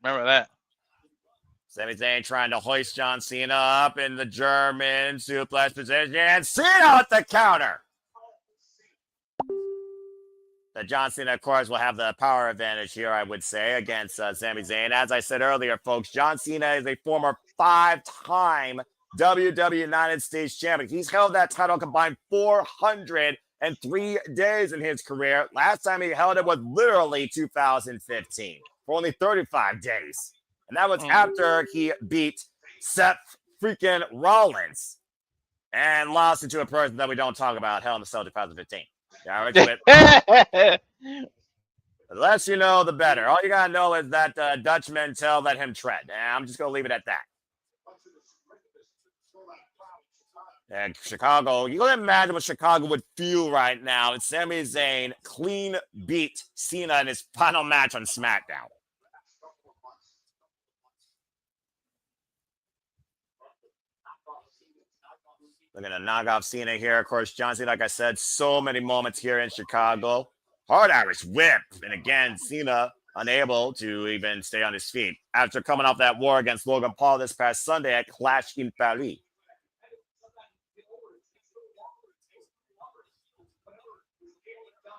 remember that? Sami Zayn trying to hoist John Cena up in the German suplex position, and Cena at the counter. The John Cena, of course, will have the power advantage here, I would say, against Sami Zayn. As I said earlier, folks, John Cena is a former 5-time WWE United States champion. He's held that title combined 403 days in his career. Last time he held it was literally 2015 for only 35 days. And that was after he beat Seth freaking Rollins and lost it to a person that we don't talk about, Hell in the Cell 2015. Yeah, the less you know, the better. All you gotta know is that Dutch Mantel let him tread. And I'm just gonna leave it at that. And Chicago, you can imagine what Chicago would feel right now if Sami Zayn clean beat Cena in his final match on SmackDown. They're going to knock off Cena here. Of course, John Cena, like I said, so many moments here in Chicago. Hard Irish whip. And again, Cena unable to even stay on his feet after coming off that war against Logan Paul this past Sunday at Clash in Paris.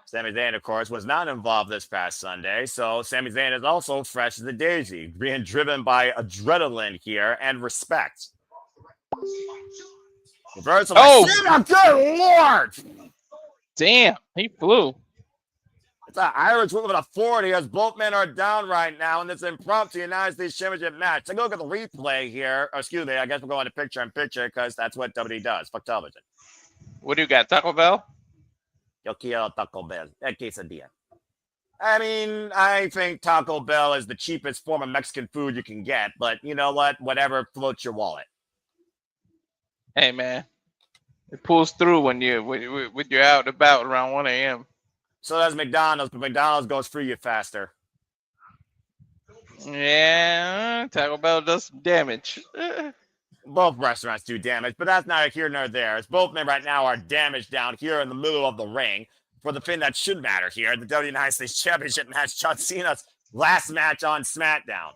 Sami Zayn, of course, was not involved this past Sunday. So Sami Zayn is also fresh as a daisy, being driven by adrenaline here and respect. Reversal. Oh, Cena, good Lord! Damn, he flew. It's an Irish whip with a 40 as both men are down right now in this impromptu United States Championship match. Take a look at the replay here. Or excuse me, I guess we're going to picture in picture because that's what WWE does. Fuck television. What do you got, Taco Bell? Yo quiero Taco Bell. Quesadilla. I mean, I think Taco Bell is the cheapest form of Mexican food you can get, but you know what? Whatever floats your wallet. Hey man, it pulls through when you're out and about around 1 a.m. So does McDonald's, but McDonald's goes through you faster. Yeah, Taco Bell does some damage. Both restaurants do damage, but that's neither here nor there. As both men right now are damaged down here in the middle of the ring for the thing that should matter here, the WWE United States Championship match, John Cena's last match on SmackDown.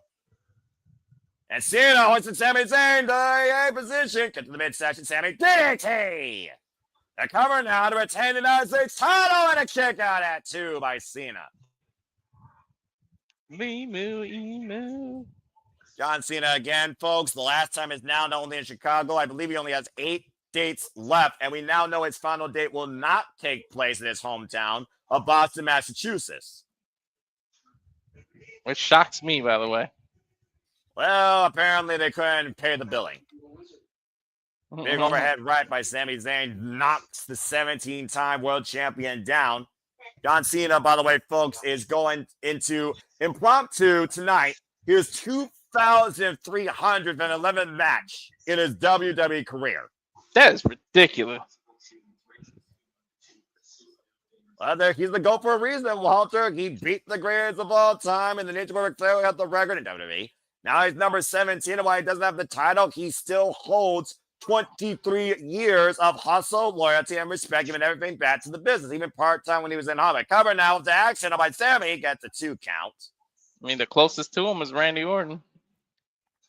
And Cena hoisted Sami Zayn to a position. Get to the midsection. Sami DDT. The cover now to retain the United States title and a kick out at 2 by Cena. Emu. John Cena again, folks. The last time is now only in Chicago. I believe he only has 8 dates left. And we now know his final date will not take place in his hometown of Boston, Massachusetts. Which shocks me, by the way. Well, apparently they couldn't pay the billing. Big overhead right by Sami Zayn knocks the 17-time world champion down. John Cena, by the way, folks, is going into impromptu tonight. His 2,311th match in his WWE career. That is ridiculous. Well, he's the GOAT for a reason, Walter. He beat the greatest of all time, and the Ninja Warrior clearly had the record in WWE. Now he's number 17, and while he doesn't have the title, he still holds 23 years of hustle, loyalty, and respect, giving everything back to the business, even part-time when he was in Hollywood. Cover now with the action by Sami, gets a 2 count. I mean, the closest to him is Randy Orton.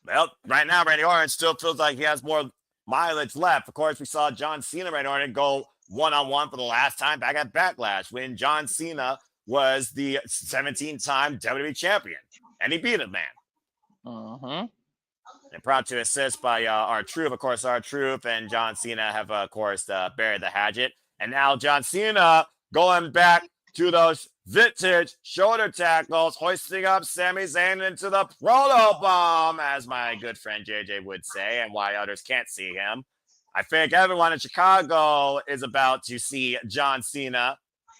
Well, right now, Randy Orton still feels like he has more mileage left. Of course, we saw John Cena and Randy Orton go one-on-one for the last time back at Backlash when John Cena was the 17-time WWE champion, and he beat him, man. Uh-huh. Impromptu assist by R-Truth. Of course, R-Truth and John Cena have, of course, buried the hatchet. And now John Cena going back to those vintage shoulder tackles, hoisting up Sami Zayn into the proto bomb, as my good friend JJ would say, and why others can't see him. I think everyone in Chicago is about to see John Cena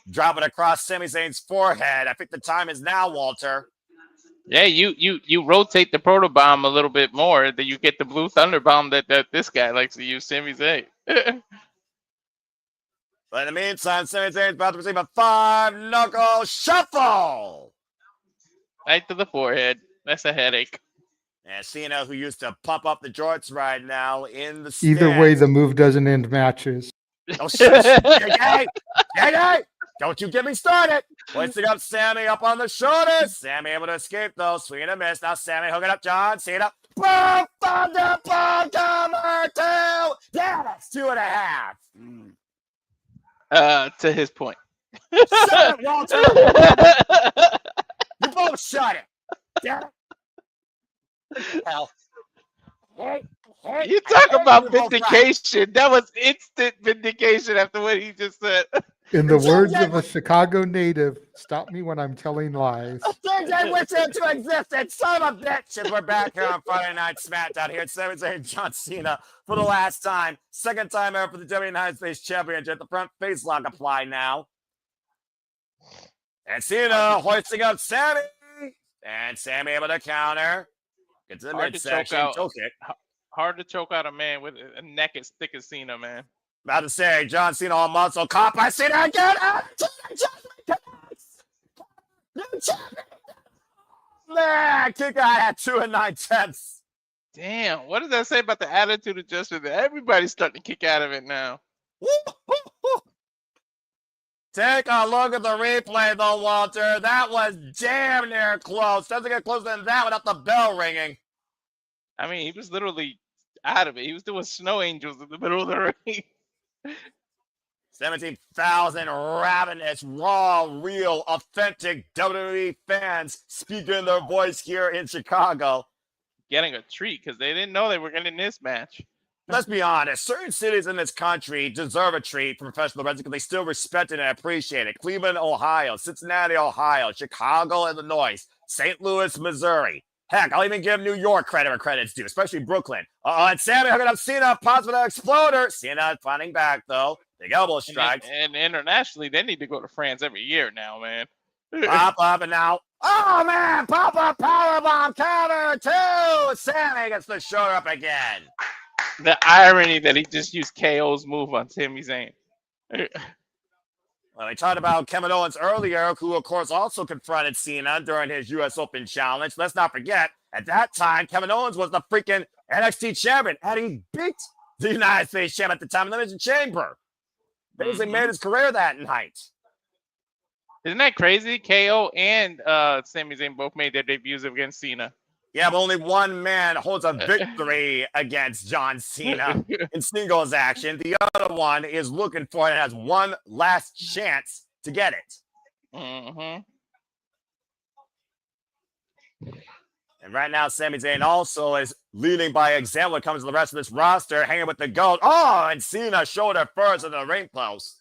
drop it across Sami Zayn's forehead. I think the time is now, Walter. Yeah, you rotate the proto bomb a little bit more, then you get the blue thunder bomb that this guy likes to use, Sami Zayn. But in the meantime, Sami Zayn is about to receive a 5-knuckle shuffle. Right to the forehead. That's a headache. And Cena, who used to pump up the jorts right now in the Either stands. way, the move doesn't end matches. Oh, shit. JJ, don't you get me started. Hoisting up Sammy up on the shoulders. Sammy able to escape, though. Swing and a miss. Now Sammy hooking up John Cena. Boom! Thunder bomb number 2. Yeah, that's 2.5. To his point. Shut it, Walter. You both shut it. Damn it. Hell. You talk about vindication. That was instant vindication after what he just said. In the words of a Chicago native, stop me when I'm telling lies. JJ wished into existence, son of a bitch. And we're back here on Friday Night Smackdown here at Sami Zayn and John Cena for the last time. Second time ever for the WWE United States Championship. The front face lock applied now. And Cena hoisting up Sammy. And Sammy able to counter. Get to the midsection. Choke kick. Hard to choke out a man with a neck as thick as Cena, man. About to say, John Cena all muscle. Caught by Cena again. Man, kick out at 2 9/10. Damn, what does that say about the attitude adjustment? Everybody's starting to kick out of it now. Take a look at the replay, though, Walter. That was damn near close. Doesn't get closer than that without the bell ringing. I mean, he was literally out of it. He was doing snow angels in the middle of the ring. 17,000 ravenous, raw, real, authentic WWE fans speaking their voice here in Chicago. Getting a treat because they didn't know they were getting this match. Let's be honest. Certain cities in this country deserve a treat from professional wrestling because they still respect it and appreciate it. Cleveland, Ohio, Cincinnati, Ohio, Chicago, Illinois, St. Louis, Missouri. Heck, I'll even give New York credit where credit's due, especially Brooklyn. And Sammy hooking up Cena, possible exploder. Cena fighting back, though. Big elbow strikes. And internationally, they need to go to France every year now, man. Pop up and now. Oh, man. Pop up powerbomb counter 2. Sammy gets the shoulder up again. The irony that he just used KO's move on Sami Zayn. Well, we talked about Kevin Owens earlier, who, of course, also confronted Cena during his U.S. Open Challenge. Let's not forget, at that time, Kevin Owens was the freaking NXT champion, and he beat the United States champion at the time in the Elimination Chamber. Basically made his career that night. Isn't that crazy? KO and Sami Zayn both made their debuts against Cena. Yeah, but only one man holds a victory against John Cena in singles action. The other one is looking for it and has one last chance to get it. Mm-hmm. And right now, Sami Zayn also is leading by example when it comes to the rest of this roster, hanging with the goat. Oh, and Cena shoulder first in the ring post.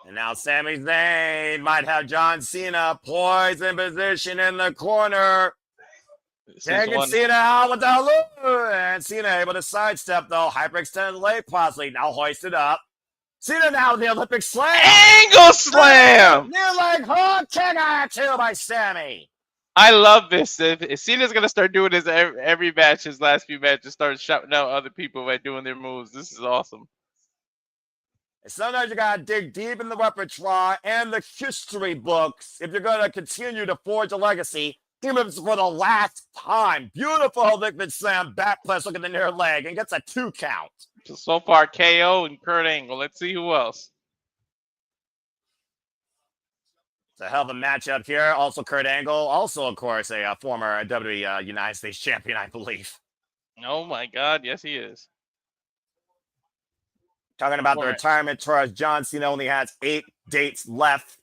And now Sami Zayn might have John Cena poised in position in the corner. Taking Cena out with the loop. And Cena able to sidestep, though. Hyperextended leg possibly. Now hoisted up. Cena now with the Olympic slam. Angle slam! Near leg hook. Kick out 2 by Sami. I love this. If Cena's going to start doing this every match, his last few matches, start shouting out other people by doing their moves. This is awesome. And sometimes you got to dig deep in the repertoire and the history books if you're going to continue to forge a legacy. Even if it's for the last time. Beautiful liquid slam, back press, look at the near leg, and gets a 2 count. So far, KO and Kurt Angle. Let's see who else. It's a hell of a matchup here. Also, Kurt Angle, also, of course, a former WWE United States champion, I believe. Oh, my God. Yes, he is. Talking about the retirement tour, as John Cena only has 8 dates left.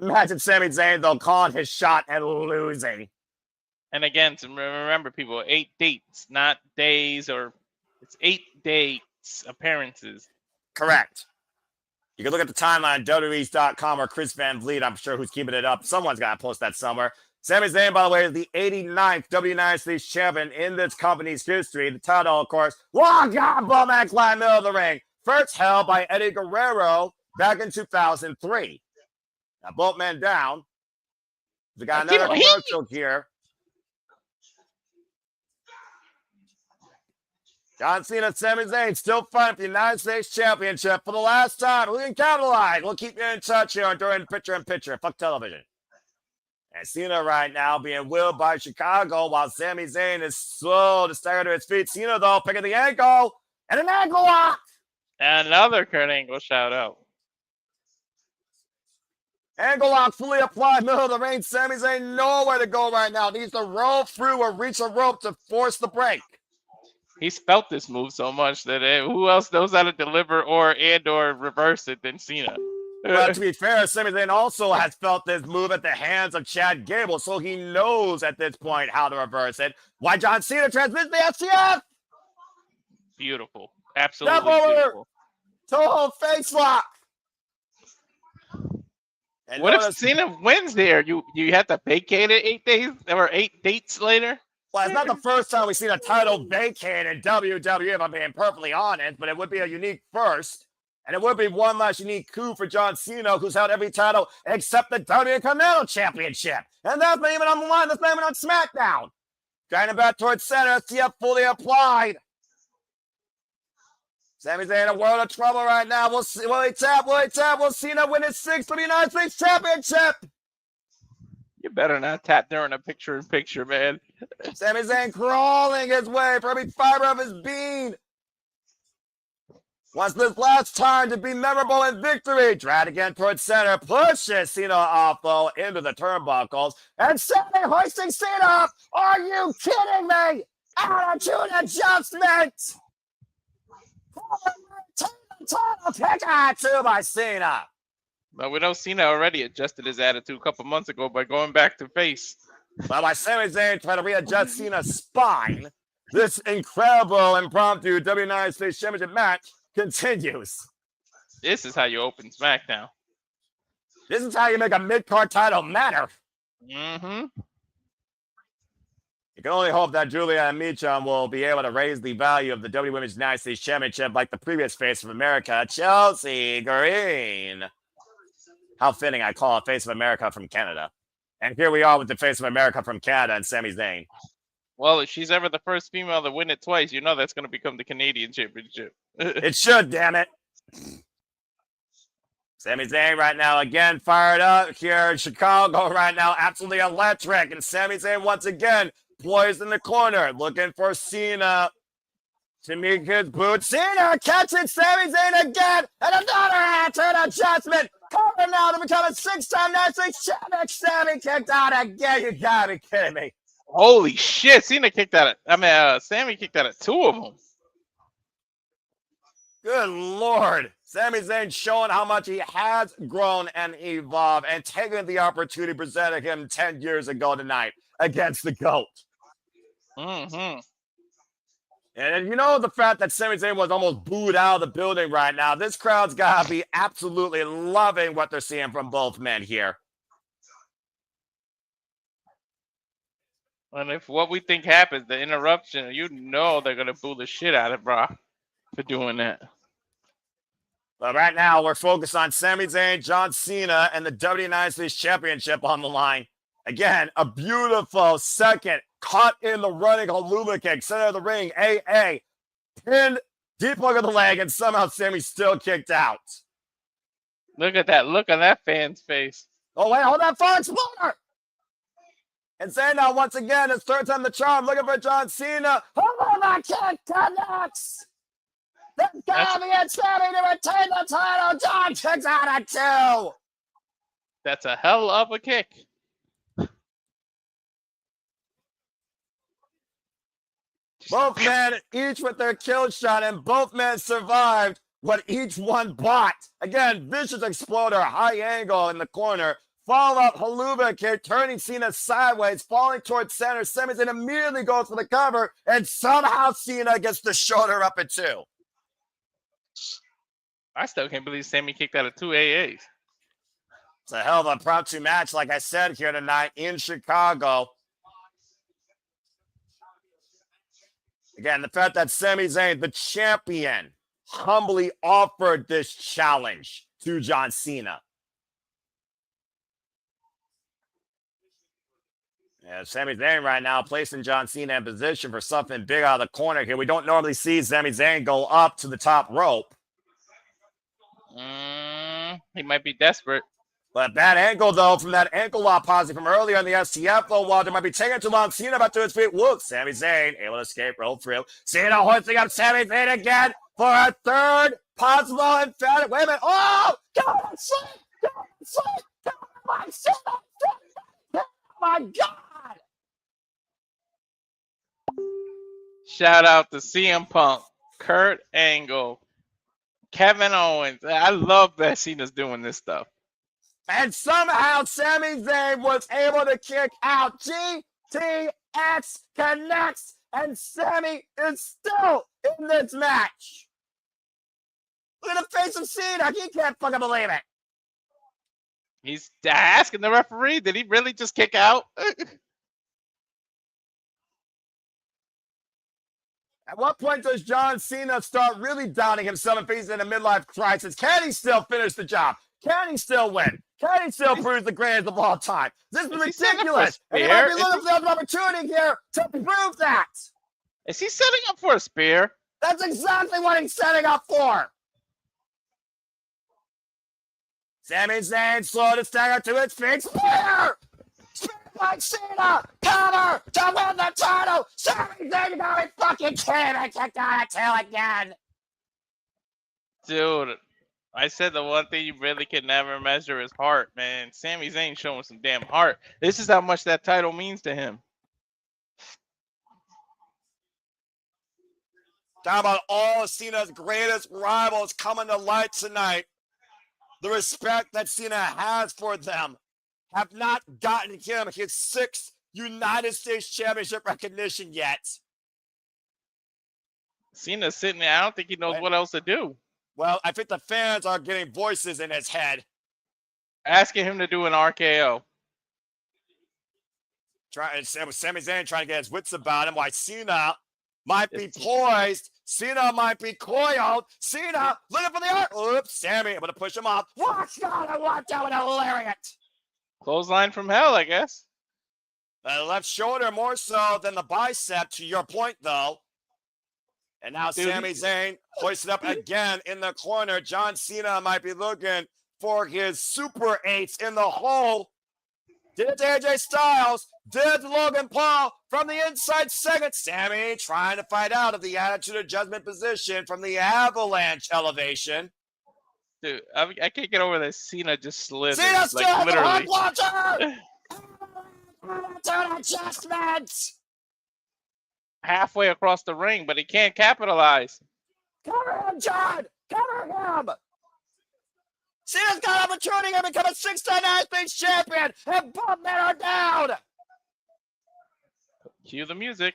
Imagine Sami Zayn, though, calling his shot and losing. And again, to remember, people, 8 dates, not days, or it's 8 dates appearances. Correct. You can look at the timeline on WWEs.com or Chris Van Vliet. I'm sure who's keeping it up. Someone's got to post that somewhere. Sami Zayn, by the way, is the 89th WWE States champion in this company's history. The title, of course, God, Bowman climb middle of the ring. First held by Eddie Guerrero back in 2003. Now, both men down. We got another commercial here. John Cena, Sami Zayn still fighting for the United States Championship for the last time. We can capitalize. We'll keep you in touch here during picture-in-picture. Fuck television. And Cena right now being willed by Chicago while Sami Zayn is slow to stagger to his feet. Cena, though, picking the ankle and an ankle lock. And another Kurt Angle shout out. Ankle lock fully applied, middle of the ring. Sami Zayn nowhere to go right now. Needs to roll through or reach a rope to force the break. He's felt this move so much that who else knows how to deliver or reverse it than Cena? But to be fair, Sami Zayn also has felt this move at the hands of Chad Gable, so he knows at this point how to reverse it. Why John Cena transmits the STF? Beautiful. Absolutely beautiful. Toho face lock. And what if Cena wins there? You have to vacate it 8 days or 8 dates later? Well, it's not the first time we've seen a title vacated in WWE, if I'm being perfectly honest, but it would be a unique first. And it would be one last unique coup for John Cena, who's held every title except the WWE Continental Championship. And that's not even on the line. That's not even on SmackDown. Driving back towards center. STF fully applied. Sami Zayn in a world of trouble right now. We'll see. Will he tap? Will he tap? Will Cena win his 6th for the United States Championship? You better not tap during a picture-in-picture, man. Sami Zayn crawling his way for every fiber of his being. Wants this last time to be memorable in victory. Drag again towards center. Pushes Cena off, though, into the turnbuckles. And Sami hoisting Cena up. Are you kidding me? Attitude adjustment. Title kicker to by Cena. But we know Cena already adjusted his attitude a couple months ago by going back to face. Well, by Sami Zayn trying to readjust Cena's spine, this incredible impromptu United States Championship match continues. This is how you open SmackDown. This is how you make a mid-card title matter. Mm-hmm. You can only hope that Julia and Meacham will be able to raise the value of the WWE Women's United States Championship like the previous face of America, Chelsea Green. How fitting I call a face of America from Canada. And here we are with the face of America from Canada and Sami Zayn. Well, if she's ever the first female to win it twice, you know that's going to become the Canadian Championship. It should, damn it. Sami Zayn right now again fired up here in Chicago right now. Absolutely electric. And Sami Zayn once again poised in the corner looking for Cena to make his boot. Cena catches Sami Zayn again. And another hand-turn adjustment. Cover now to become a 6-time United States champion. Sami kicked out again. You gotta be kidding me. Holy shit. Sami kicked out of 2 of them. Good Lord. Sami Zayn showing how much he has grown and evolved and taken the opportunity presented him 10 years ago tonight against the GOAT. Mm-hmm. And you know the fact that Sami Zayn was almost booed out of the building right now, this crowd's got to be absolutely loving what they're seeing from both men here. And if what we think happens, the interruption, you know they're going to boo the shit out of Brock for doing that. But right now, we're focused on Sami Zayn, John Cena, and the WWE United States Championship on the line. Again, a beautiful second caught in the running Haluma kick, center of the ring, AA, pinned deep hook of the leg, and somehow Sami's still kicked out. Look at that. Look on that fan's face. Oh, wait, hold that fire exploder! And Zayn now, once again, his third time the charm, looking for John Cena. Haluma kick connects! There's gotta be a Sami to retain the title. John kicks out at 2. That's a hell of a kick. Both men, each with their kill shot, and both men survived what each one bought. Again, vicious exploder, high angle in the corner, Follow-up haluva kick, turning Cena sideways, falling towards center. Sami Zayn immediately goes for the cover, and somehow Cena gets the shoulder up at 2. I still can't believe Sammy kicked out of 2 AAs. It's a hell of a impromptu match, like I said, here tonight in Chicago. Again, the fact that Sami Zayn, the champion, humbly offered this challenge to John Cena. Yeah, Sami Zayn right now placing John Cena in position for something big out of the corner here. We don't normally see Sami Zayn go up to the top rope. He might be desperate. But bad angle, though, from that ankle lock posse from earlier in the STF, though, while there might be taking too long. Cena about to his feet. Whoop, Sami Zayn able to escape, roll through. Cena hoisting up Sami Zayn again for a third possible emphatic. Wait a minute. Oh, God, oh my God. Shout out to CM Punk, Kurt Angle, Kevin Owens. I love that Cena's doing this stuff. And somehow Sami Zayn was able to kick out. GTX connects, and Sami is still in this match. Look at the face of Cena. He can't fucking believe it. He's asking the referee, did he really just kick out? At what point does John Cena start really doubting himself and facing a midlife crisis? Can he still finish the job? Can he still win? Can he still prove the greatest of all time? This is ridiculous. And he might be looking for the opportunity here to prove that. Is he setting up for a spear? That's exactly what he's setting up for. Sami Zayn slow to stagger to his feet. Spear! Spear by Cena! Cover to win the title! Sami Zayn, you gotta be fucking kidding me! Kicked out of 2 again! Dude, I said the one thing you really could never measure is heart, man. Sami Zayn showing some damn heart. This is how much that title means to him. Talk about all of Cena's greatest rivals coming to light tonight. The respect that Cena has for them have not gotten him his 6th United States Championship recognition yet. Cena's sitting there. I don't think he knows what else to do. Well, I think the fans are getting voices in his head. Asking him to do an RKO. Sami Zayn trying to get his wits about him. Why Cena might be poised. Cena might be coiled. Cena looking for the arc. Oops, Sami able to push him off. Watch out, I watch out with a lariat. Clothesline from hell, I guess. The left shoulder more so than the bicep, to your point, though. And now Sami Zayn hoisted up again in the corner. John Cena might be looking for his Super 8s in the hole. Did it to AJ Styles. Did it to Logan Paul from the inside second. Sami trying to fight out of the Attitude Adjustment position from the Avalanche elevation. Dude, I can't get over that Cena just slid. Cena still has literally. the hot water! Attitude Adjustment! Halfway across the ring, but he can't capitalize. Cover him, John! Cover him! Cena's got opportunity to become a 6-time United States champion, and both men are down! Cue the music.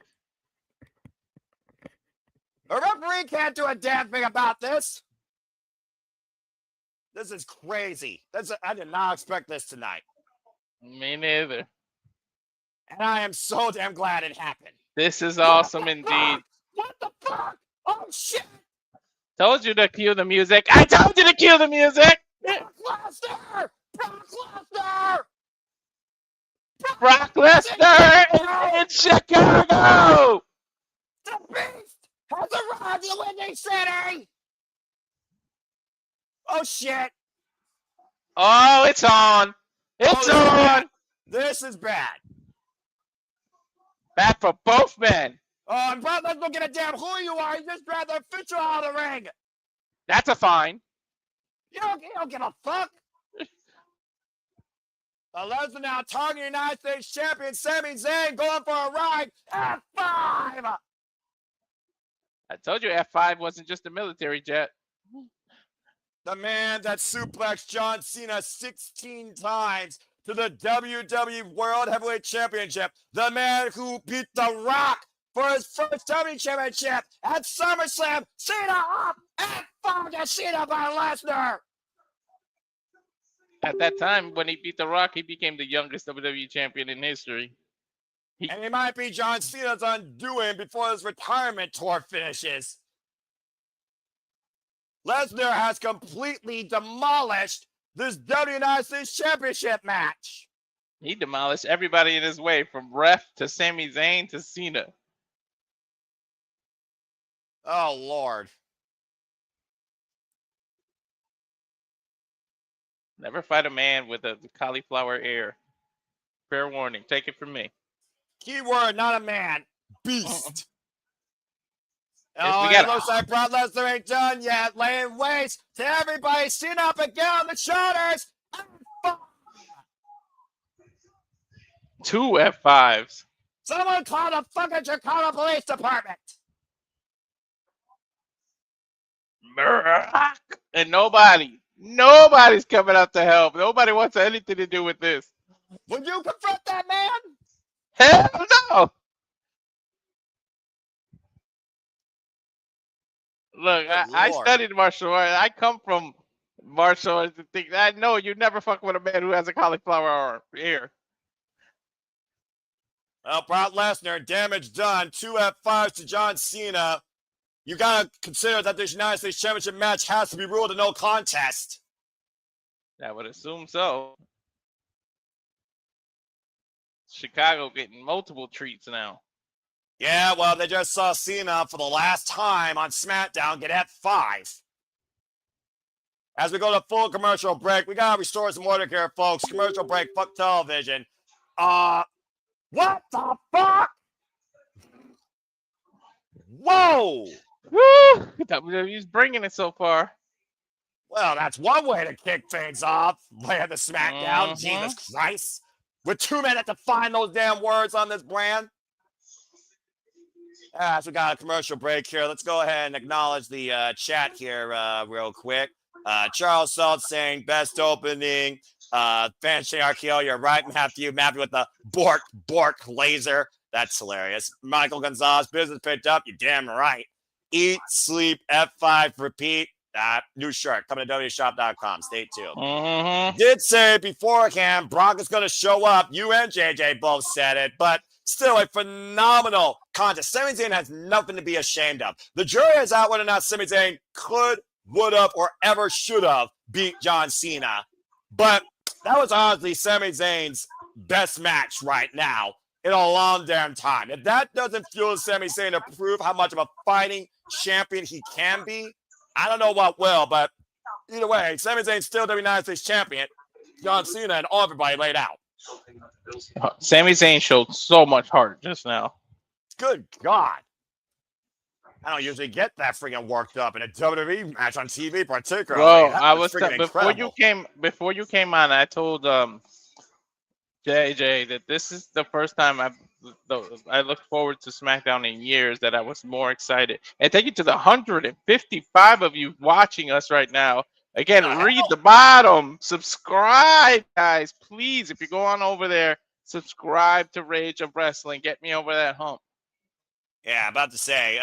The referee can't do a damn thing about this. This is crazy. I did not expect this tonight. Me neither. And I am so damn glad it happened. This is awesome indeed. What the fuck? Oh, shit! Told you to cue the music. I told you to cue the music! Brock Lesnar! Brock Lesnar! Brock Lesnar in Chicago! The Beast has arrived in Windy City! Oh, shit! Oh, it's on! It's on! This is bad. Bad for both men. Oh, and Brock Lesnar don't give a damn who you are. He just grabbed the official out of the ring. That's a fine. You don't give a fuck. Lesnar now targeting United States champion Sami Zayn going for a ride. F5. I told you F5 wasn't just a military jet. The man that suplexed John Cena 16 times to the WWE World Heavyweight Championship. The man who beat The Rock for his first WWE Championship at SummerSlam. Cena up and fucking Cena by Lesnar. At that time, when he beat The Rock, he became the youngest WWE champion in history. And it might be John Cena's undoing before his retirement tour finishes. Lesnar has completely demolished this United States Championship match. He demolished everybody in his way, from Ref to Sami Zayn to Cena. Oh, Lord. Never fight a man with a cauliflower ear. Fair warning. Take it from me. Keyword, not a man. Beast. Yes, It looks like Brock Lesnar ain't done yet. Laying waste to everybody. Cena up again on the shoulders. 2 F5s. Someone call the fucking Chicago Police Department. And nobody's coming out to help. Nobody wants anything to do with this. Would you confront that man? Hell no. Look, I studied martial arts. I come from martial arts and think I know you never fuck with a man who has a cauliflower ear. Well, Brock Lesnar, damage done. 2 F5s to John Cena. You gotta consider that this United States Championship match has to be ruled a no contest. I would assume so. Chicago getting multiple treats now. Yeah, well, they just saw Cena for the last time on SmackDown get F5. As we go to full commercial break, we gotta restore some order here, folks. Commercial break, fuck television. What the fuck? Whoa! Woo! WWE's bringing it so far. Well, that's one way to kick things off. Laying the SmackDown. Jesus Christ. With 2 minutes to find those damn words on this brand. So we got a commercial break here. Let's go ahead and acknowledge the chat here real quick. Charles Salt saying best opening. Fan RKO, you're right, Matthew. Matthew with the bork laser. That's hilarious. Michael Gonzalez, business picked up. You're damn right. Eat, sleep, F5, repeat. New shirt coming to wshop.com. Stay tuned. Did say beforehand, Brock is going to show up. You and JJ both said it, but still a phenomenal contest. Sami Zayn has nothing to be ashamed of. The jury is out whether or not Sami Zayn could, would have, or ever should have beat John Cena. But that was honestly Sami Zayn's best match right now in a long damn time. If that doesn't fuel Sami Zayn to prove how much of a fighting champion he can be, I don't know what will, but either way, Sami Zayn's still the United States champion. John Cena and all everybody laid out. Sami Zayn showed so much heart just now. Good God. I don't usually get that freaking worked up in a WWE match on TV, particularly. Well, I was before you came on. I told JJ that this is the first time I looked forward to SmackDown in years that I was more excited. And thank you to the 155 of you watching us right now. Again, read the bottom. Subscribe, guys. Please, if you go on over there, subscribe to Rage of Wrestling. Get me over that hump. Yeah, about to say,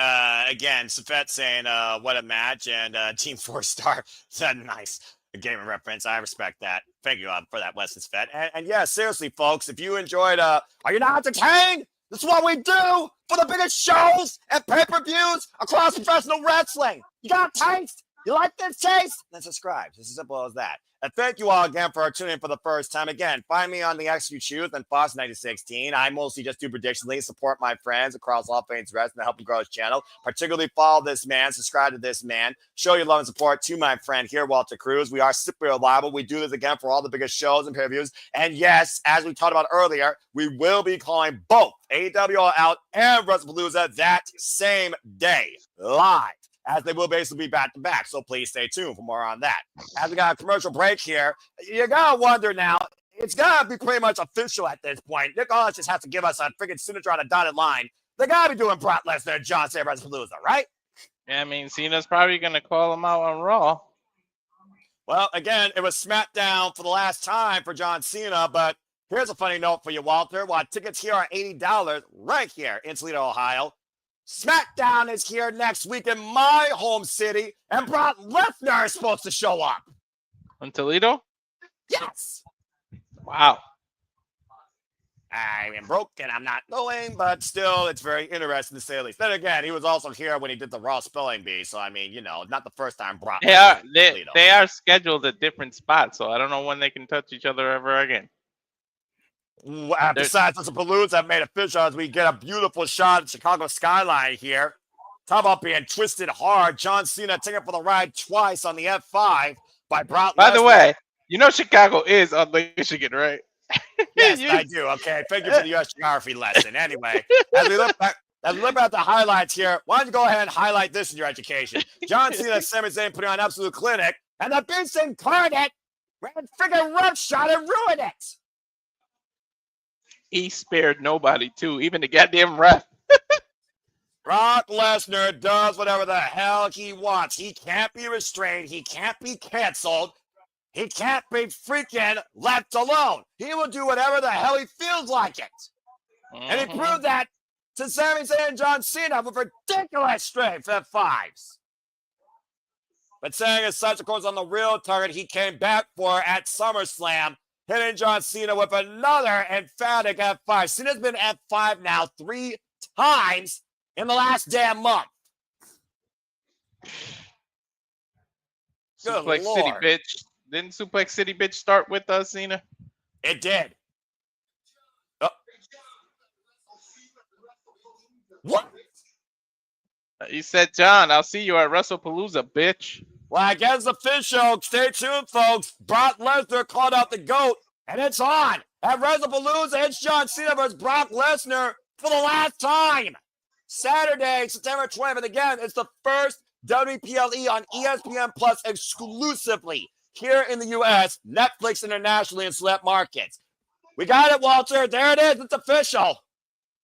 again, Safet saying, what a match, and Team 4-Star said, nice. A gaming reference. I respect that. Thank you for that, Weston Safet. And yeah, seriously, folks, if you enjoyed, are you not entertained? This is what we do for the biggest shows and pay-per-views across professional wrestling. You got a taste? You like this taste? Then subscribe. It's as simple as that. And thank you all again for tuning in for the first time. Again, find me on the X You Choose and Fox 9016. I mostly just do predictions, support my friends across all things wrestling to help him grow his channel. Particularly follow this man, subscribe to this man, show your love and support to my friend here, Walter Cruz. We are super reliable. We do this again for all the biggest shows and pay-per-views. And yes, as we talked about earlier, we will be calling both AEW All Out and WrestlePalooza that same day live, as they will basically be back-to-back. So please stay tuned for more on that. As we got a commercial break here, you got to wonder now, it's got to be pretty much official at this point. Nick Aldis just has to give us a freaking signature on a dotted line. They got to be doing Brock Lesnar and John Cena WrestlePalooza, right? Yeah, I mean, Cena's probably going to call him out on Raw. Well, again, it was SmackDown for the last time for John Cena, but here's a funny note for you, Walter. While tickets here are $80 right here in Toledo, Ohio, SmackDown is here next week in my home city, and Brock Lesnar is supposed to show up. In Toledo? Yes. Wow. I am broke and I'm not going, but still, it's very interesting to say the least. Then again, he was also here when he did the Raw Spelling Bee, so I mean, you know, not the first time Brock. They are scheduled at different spots, so I don't know when they can touch each other ever again. Besides, the Palooza have made official as we get a beautiful shot of Chicago skyline here. Talk about being twisted hard. John Cena taking for the ride twice on the F5 by Brock Lesnar. By the way, you know Chicago is on Lake Michigan, right? Yes, I do. Okay, thank you for the U.S. geography lesson. Anyway, as we look at the highlights here, why don't you go ahead and highlight this in your education? John Cena, Sami Zayn putting on an absolute clinic, and the Beast Incarnate ran freaking rough shot and ruined it. He spared nobody, too, even the goddamn ref. Brock Lesnar does whatever the hell he wants. He can't be restrained. He can't be canceled. He can't be freaking left alone. He will do whatever the hell he feels like it. And he proved that to Sami Zayn and John Cena with ridiculous strength F5s. But saying as such, of course, on the real target he came back for at SummerSlam, hitting John Cena with another emphatic F5. Cena's been F5 now 3 times in the last damn month. Suplex City, bitch. Didn't Suplex City, bitch, start with us, Cena? It did. What? He said, John, I'll see you at WrestlePalooza, bitch. Well, I guess official. Stay tuned, folks. Brock Lesnar called out the GOAT, and it's on. At WrestlePalooza, it's John Cena versus Brock Lesnar for the last time. Saturday, September 20th. And again, it's the first WPLE on ESPN Plus exclusively here in the U.S., Netflix internationally, and select markets. We got it, Walter. There it is. It's official.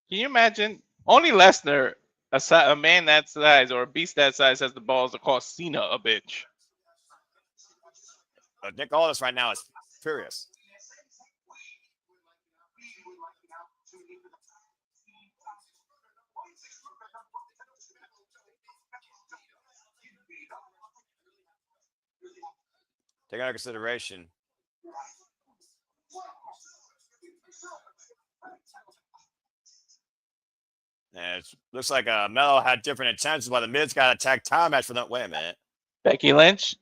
Can you imagine? Only Lesnar, a man that size or a beast that size, has the balls to call Cena a bitch. Nick Aldis right now is furious. Take under consideration. And it looks like Melo had different intentions while the Miz got a tag time match for that. Wait a minute. Becky Lynch?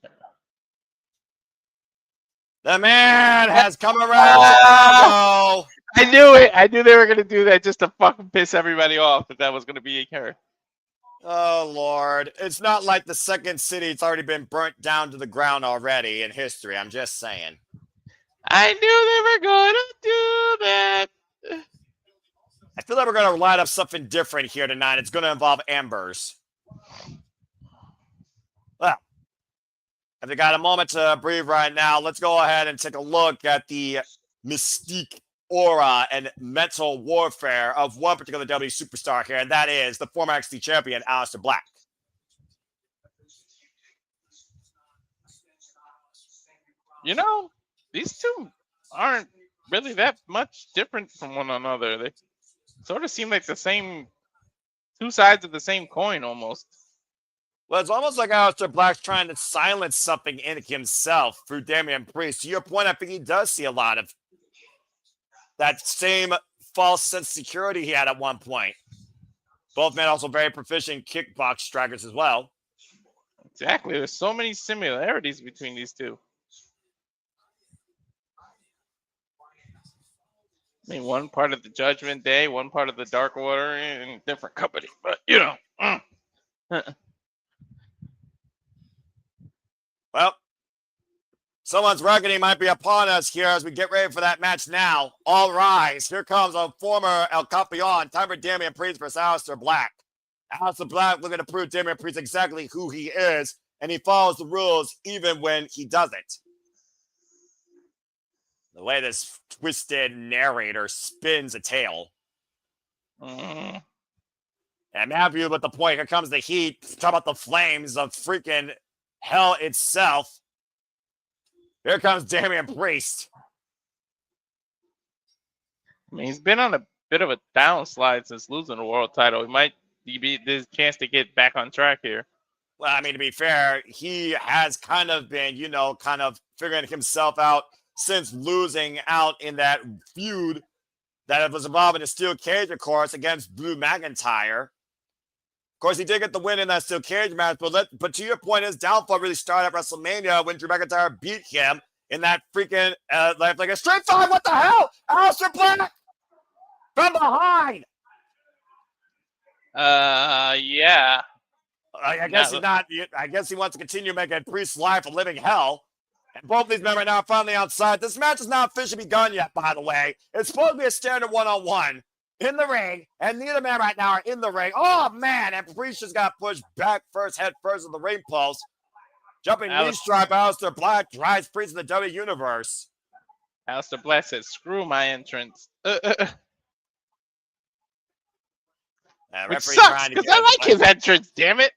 The man has come around Chicago. I knew it. I knew they were going to do that just to fucking piss everybody off that was going to be her. Oh, Lord. It's not like the second city. It's already been burnt down to the ground already in history. I'm just saying. I knew they were going to do that. I feel like we're going to light up something different here tonight. It's going to involve Ambers. Well, if you got a moment to breathe right now, let's go ahead and take a look at the mystique, aura, and mental warfare of one particular WWE superstar here, and that is the former NXT champion, Aleister Black. You know, these two aren't really that much different from one another. They sort of seem like the same, two sides of the same coin almost. Well, it's almost like Aleister Black's trying to silence something in himself through Damian Priest. To your point, I think he does see a lot of that same false sense of security he had at one point. Both men also very proficient kickbox strikers as well. Exactly. There's so many similarities between these two. I mean, one part of the Judgment Day, one part of the Dark Order, in different company. But, you know. Well, someone's reckoning might be upon us here as we get ready for that match now. All rise. Here comes a former El Campeon. Time for Damian Priest versus Aleister Black. Aleister Black looking to prove Damian Priest exactly who he is, and he follows the rules even when he doesn't. The way this twisted narrator spins a tale. And Matthew with the point. Here comes the heat. Talk about the flames of freaking hell itself. Here comes Damian Priest. I mean, he's been on a bit of a downslide since losing the world title. He might be this chance to get back on track here. Well, I mean, to be fair, he has kind of been, kind of figuring himself out since losing out in that feud that was involving a steel cage, of course, against Drew McIntyre. Of course, he did get the win in that steel cage match, but to your point, his downfall really started at WrestleMania when Drew McIntyre beat him in that freaking, like a straight five. What the hell? Aleister Black from behind. Yeah. I guess he's not. I guess he wants to continue making Priest's life a living hell. And both these men right now are finally outside. This match has not officially begun yet, by the way. It's supposed to be a standard one-on-one in the ring, and neither man right now are in the ring. Oh, man, and Priest just got pushed back head first in the ring post. Jumping knee strike, Aleister Black drives Priest in the W Universe. Aleister Black says, screw my entrance. Which sucks, because I like his entrance, damn it.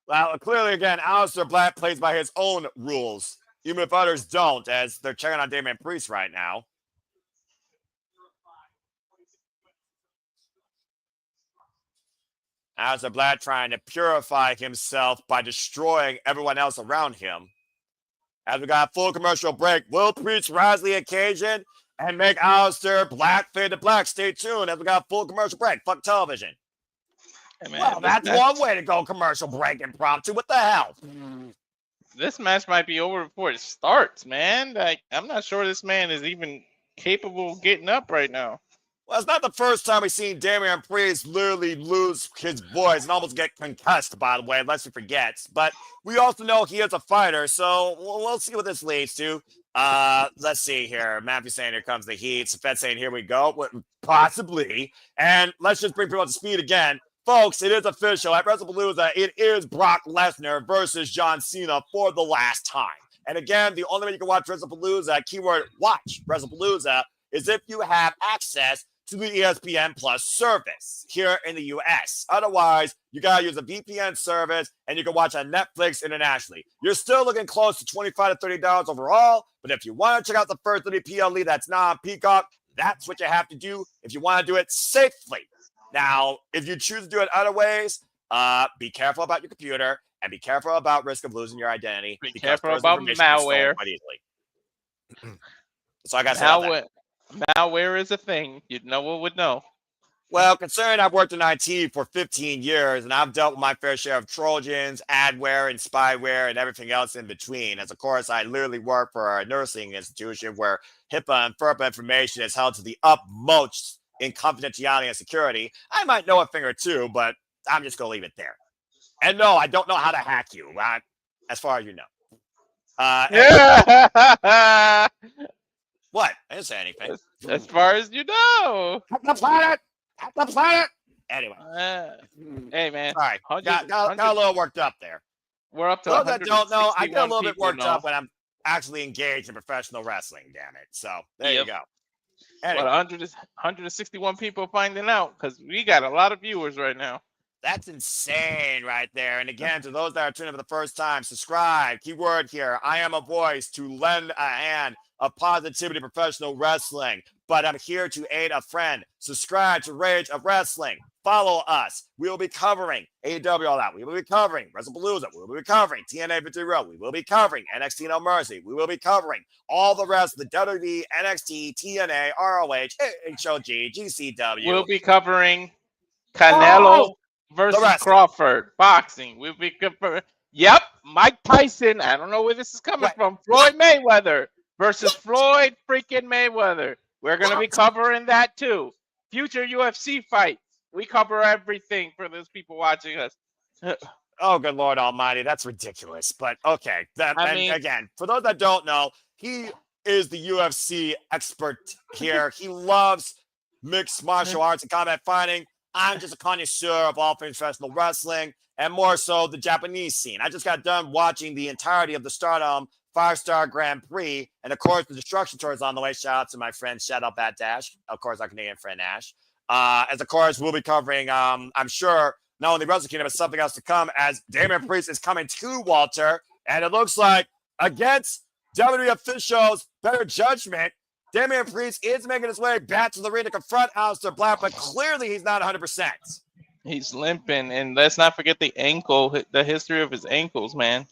Well, clearly, again, Aleister Black plays by his own rules, even if others don't, as they're checking on Damian Priest right now. Aleister Black trying to purify himself by destroying everyone else around him. As we got a full commercial break, will Priest rise to the occasion and make Aleister Black fade to black? Stay tuned as we got a full commercial break. Fuck television. Hey, man, well, that's one way to go commercial break impromptu. What the hell? This match might be over before it starts, man. Like, I'm not sure this man is even capable of getting up right now. Well, it's not the first time we've seen Damian Priest literally lose his voice and almost get concussed, by the way, unless he forgets. But we also know he is a fighter, so we'll see what this leads to. Let's see here. Matthew saying here comes the heat. Safet saying here we go. Possibly. And let's just bring people up to speed again. Folks, it is official. At WrestlePalooza, it is Brock Lesnar versus John Cena for the last time. And again, the only way you can watch WrestlePalooza, keyword watch WrestlePalooza, is if you have access to the ESPN Plus service here in the US. Otherwise, you got to use a VPN service and you can watch on Netflix internationally. You're still looking close to $25 to $30 overall, but if you want to check out the first WPLE that's not on Peacock, that's what you have to do if you want to do it safely. Now, if you choose to do it other ways, be careful about your computer and be careful about risk of losing your identity. Be careful about malware. So I got to say malware is a thing. No one would know. Well, considering I've worked in IT for 15 years and I've dealt with my fair share of Trojans, adware, and spyware, and everything else in between, as of course I literally work for a nursing institution where HIPAA and FERPA information is held to the utmost in confidentiality and security, I might know a thing or two, but I'm just going to leave it there. And no, I don't know how to hack you, as far as you know. What? I didn't say anything. As far as you know. Hack the planet! Hack the planet! Anyway. Hey, man. All right. Got a little worked up there. We're up to those that don't know, I get a little bit worked up when I'm actually engaged in professional wrestling, damn it. So, there you go. Anyway. 161 people finding out because we got a lot of viewers right now. That's insane right there. And again, to those that are tuning in for the first time, subscribe. Keyword here. I am a voice to lend a hand of positivity to professional wrestling, but I'm here to aid a friend. Subscribe to Rage of Wrestling. Follow us. We will be covering AEW All Out. We will be covering WrestlePalooza. We will be covering TNA Victory Road. We will be covering NXT No Mercy. We will be covering all the rest of the WWE, NXT, TNA, ROH, HOG, GCW. We'll be covering Canelo versus Crawford. Boxing. We'll be covering. Yep, Mike Tyson. I don't know where this is coming from. Floyd Mayweather versus Floyd freaking Mayweather. We're going to be covering that too. Future UFC fights. We cover everything for those people watching us. Oh, good Lord Almighty. That's ridiculous. But okay. Again, for those that don't know, he is the UFC expert here. He loves mixed martial arts and combat fighting. I'm just a connoisseur of all things professional wrestling and more so the Japanese scene. I just got done watching the entirety of the Stardom 5-Star Grand Prix. And of course, the Destruction Tour is on the way. Shout out to my friend, shout out Bat Dash. Of course, our Canadian friend Ash. As of course, we'll be covering, I'm sure, not only Wrestle Kingdom, but something else to come as Damian Priest is coming to Walter. And it looks like against WWE officials' better judgment, Damian Priest is making his way back to the ring to confront Aleister Black, but clearly he's not 100%. He's limping, and let's not forget the ankle, the history of his ankles, man.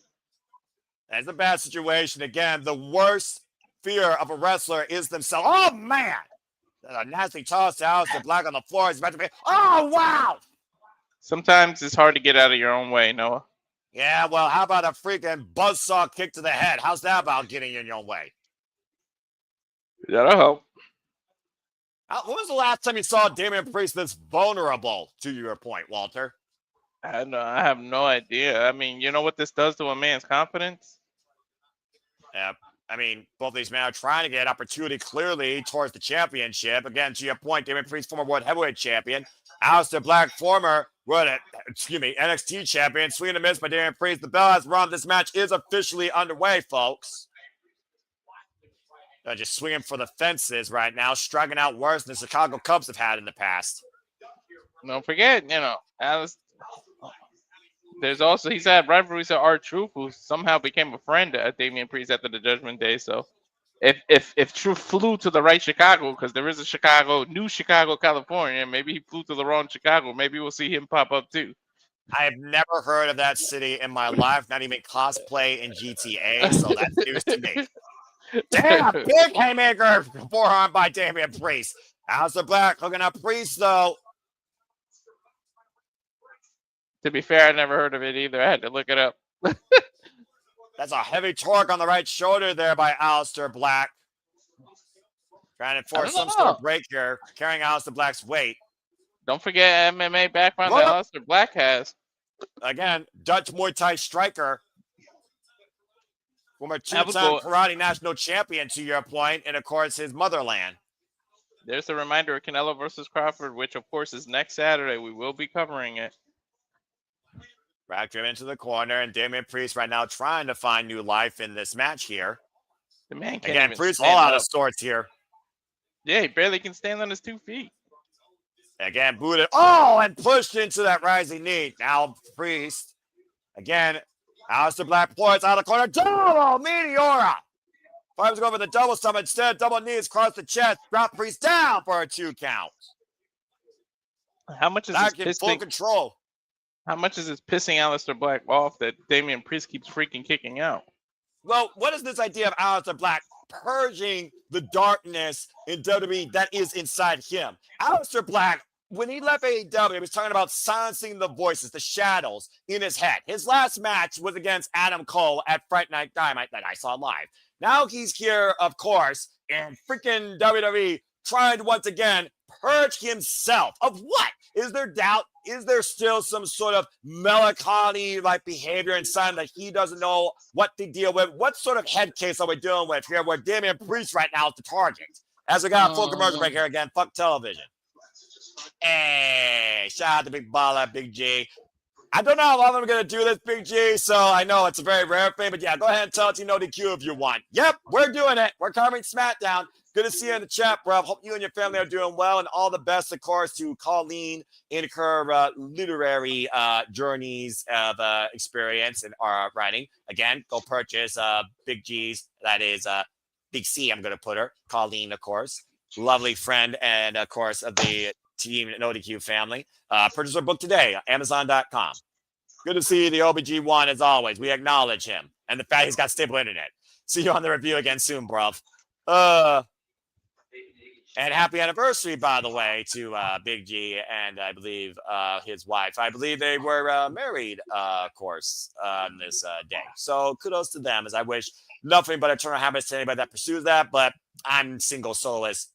That's a bad situation. Again, the worst fear of a wrestler is themselves. Oh, man! A nasty toss to Aleister Black on the floor. He's about to be. Oh, wow! Sometimes it's hard to get out of your own way, Noah. Yeah, well, how about a freaking buzzsaw kick to the head? How's that about getting in your way? That'll help. When was the last time you saw Damian Priest this vulnerable, to your point, Walter? I have no idea. I mean, you know what this does to a man's confidence? Yeah, I mean, both of these men are trying to get opportunity clearly towards the championship. Again, to your point, Damian Priest, former World Heavyweight Champion. Aleister Black, former NXT Champion. Swing and a miss by Damian Priest. The bell has rung. This match is officially underway, folks. They're just swinging for the fences right now, striking out worse than the Chicago Cubs have had in the past. Don't forget, there's also, he's had rivalries with R-Truth, who somehow became a friend of Damian Priest after the Judgment Day. So if Truth flew to the right Chicago, because there is a New Chicago, California, maybe he flew to the wrong Chicago. Maybe we'll see him pop up too. I have never heard of that city in my life, not even cosplay in GTA, so that's news to me. Damn, big haymaker forearm by Damian Priest. Aleister Black hooking up Priest, though. To be fair, I never heard of it either. I had to look it up. That's a heavy torque on the right shoulder there by Aleister Black. Trying to force some sort of break here, carrying Aleister Black's weight. Don't forget MMA background that Aleister Black has. Again, Dutch Muay Thai striker. Former two-time karate national champion, to your point, and, of course, his motherland. There's a reminder of Canelo versus Crawford, which, of course, is next Saturday. We will be covering it. Back him into the corner, and Damian Priest right now trying to find new life in this match here. The man can't Again, even Priest all out of sorts here. Yeah, he barely can stand on his 2 feet. Again, booted. Oh, and pushed into that rising knee. Now Priest. Again, Aleister Black points out of the corner. Double Meteora. Fires go over the double stomach instead. Double knees across the chest. Drop Priest down for a 2 count. How much is Back in full control. How much is this pissing Aleister Black off that Damian Priest keeps freaking kicking out? Well, what is this idea of Aleister Black purging the darkness in WWE that is inside him? Aleister Black, when he left AEW, he was talking about silencing the voices, the shadows in his head. His last match was against Adam Cole at Fright Night Dynamite that I saw live. Now he's here, of course, in freaking WWE, trying to once again purge himself of what? Is there doubt? Is there still some sort of melancholy-like behavior inside that he doesn't know what to deal with? What sort of head case are we dealing with here where Damian Priest right now is the target? As we got a full commercial break here again, fuck television. Hey, shout out to Big Baller, Big G. I don't know how long I'm going to do this, Big G, so I know it's a very rare thing, but yeah, go ahead and tell Team DQ if you want. Yep, we're doing it. We're covering SmackDown. Good to see you in the chat, bro. Hope you and your family are doing well, and all the best, of course, to Colleen in her literary journeys of experience and writing. Again, go purchase Big G's. That is Big C, I'm going to put her. Colleen, of course. Lovely friend and, of course, of the Team NoDQ family. Purchase her book today, Amazon.com. Good to see the OBG1 as always. We acknowledge him and the fact he's got stable internet. See you on the review again soon, bruv. And happy anniversary, by the way, to Big G and I believe his wife. I believe they were married, of course, on this day. So kudos to them, as I wish nothing but eternal happiness to anybody that pursues that. But I'm single soloist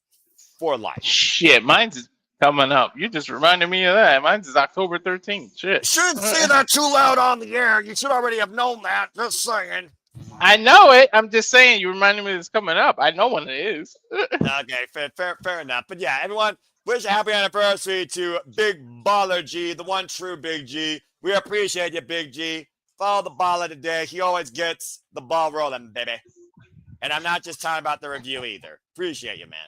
for life. Shit, mine's coming up. You just reminded me of that. Mine's is October 13th. Shit. Shouldn't say that too loud on the air. You should already have known that. Just saying. I know it. I'm just saying. You reminded me it's coming up. I know when it is. Okay, fair enough. But yeah, everyone, wish a happy anniversary to Big Baller G, the one true Big G. We appreciate you, Big G. Follow the baller today. He always gets the ball rolling, baby. And I'm not just talking about the review either. Appreciate you, man.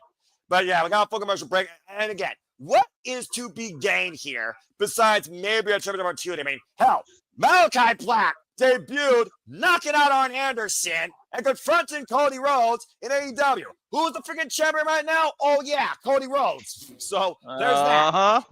But yeah, we got a full commercial break. And again, what is to be gained here besides maybe a tremendous opportunity? I mean, hell, Malachi Black debuted knocking out Arn Anderson and confronting Cody Rhodes in AEW. Who's the freaking champion right now? Oh, yeah, Cody Rhodes. So there's that.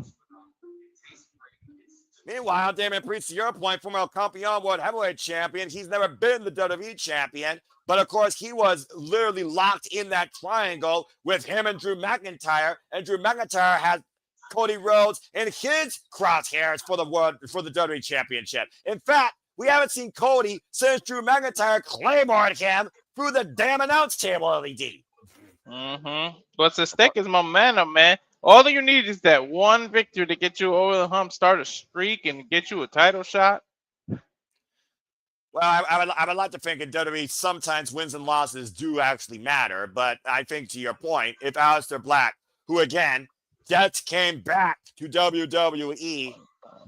Meanwhile, Damian Priest, to your point, former El Campeon World Heavyweight Champion. He's never been the WWE Champion. But, of course, he was literally locked in that triangle with him and Drew McIntyre. And Drew McIntyre has Cody Rhodes in his crosshairs for the WWE Championship. In fact, we haven't seen Cody since Drew McIntyre claymored him through the damn announce table LED. What's at stake is momentum, man. All you need is that one victory to get you over the hump, start a streak, and get you a title shot. Well, I would like to think in WWE sometimes wins and losses do actually matter, but I think to your point, if Aleister Black, who again just came back to WWE,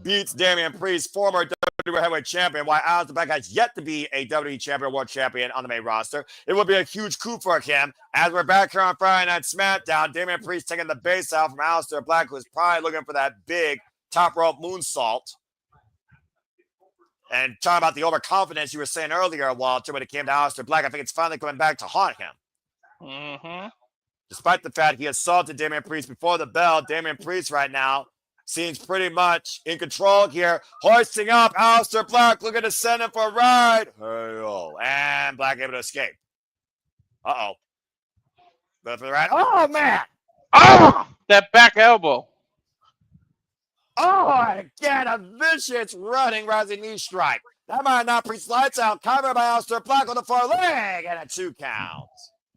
beats Damian Priest, former WWE Heavyweight Champion, while Aleister Black has yet to be a WWE Champion, World Champion on the main roster, it will be a huge coup for him. As we're back here on Friday Night SmackDown, Damian Priest taking the base out from Aleister Black, who's probably looking for that big top rope moonsault. And talking about the overconfidence you were saying earlier, Walter, when it came to Aleister Black, I think it's finally coming back to haunt him. Despite the fact he assaulted Damian Priest before the bell, Damian Priest right now seems pretty much in control here. Hoisting up Aleister Black, looking to send him for a ride. Hey-oh. And Black able to escape. Uh-oh. Go for the ride. Oh, man. Oh, that back elbow. Oh, and again, a vicious running rising knee strike. That might not Priest lights out. Covered by Aleister Black on the far leg, and a 2 count.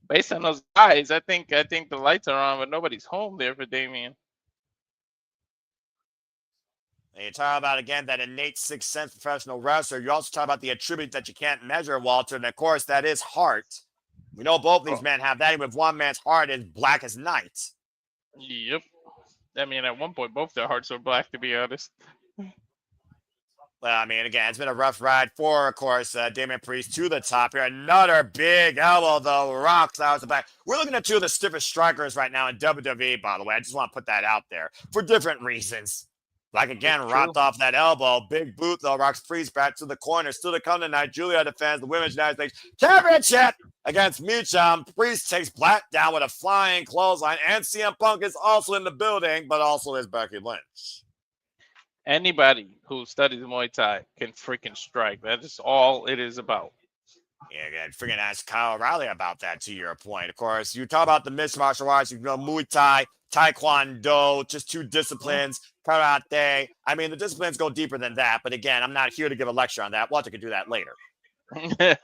Based on those eyes, I think the lights are on, but nobody's home there for Damian. And you talk about, again, that innate sixth sense professional wrestler. You also talk about the attribute that you can't measure, Walter, and of course, that is heart. We know both these men have that, even if one man's heart is black as night. Yep. I mean, at one point, both their hearts were black, to be honest. Well, I mean, again, it's been a rough ride for, of course, Damian Priest to the top here. Another big elbow, though, rocks out the back. We're looking at two of the stiffest strikers right now in WWE, by the way. I just want to put that out there for different reasons. Like, again, rocked off that elbow. Big boot, though, rocks Priest back to the corner. Still to come tonight, Julia defends the Women's United States Championship against Meacham. Priest takes Black down with a flying clothesline. And CM Punk is also in the building, but also is Becky Lynch. Anybody who studies Muay Thai can freaking strike. That is all it is about. Yeah, again, freaking ask Kyle O'Reilly about that, to your point. Of course, you talk about the mixed martial arts, you know, Muay Thai, Taekwondo, just two disciplines, karate. I mean, the disciplines go deeper than that, but again, I'm not here to give a lecture on that. Walter can do that later. I'm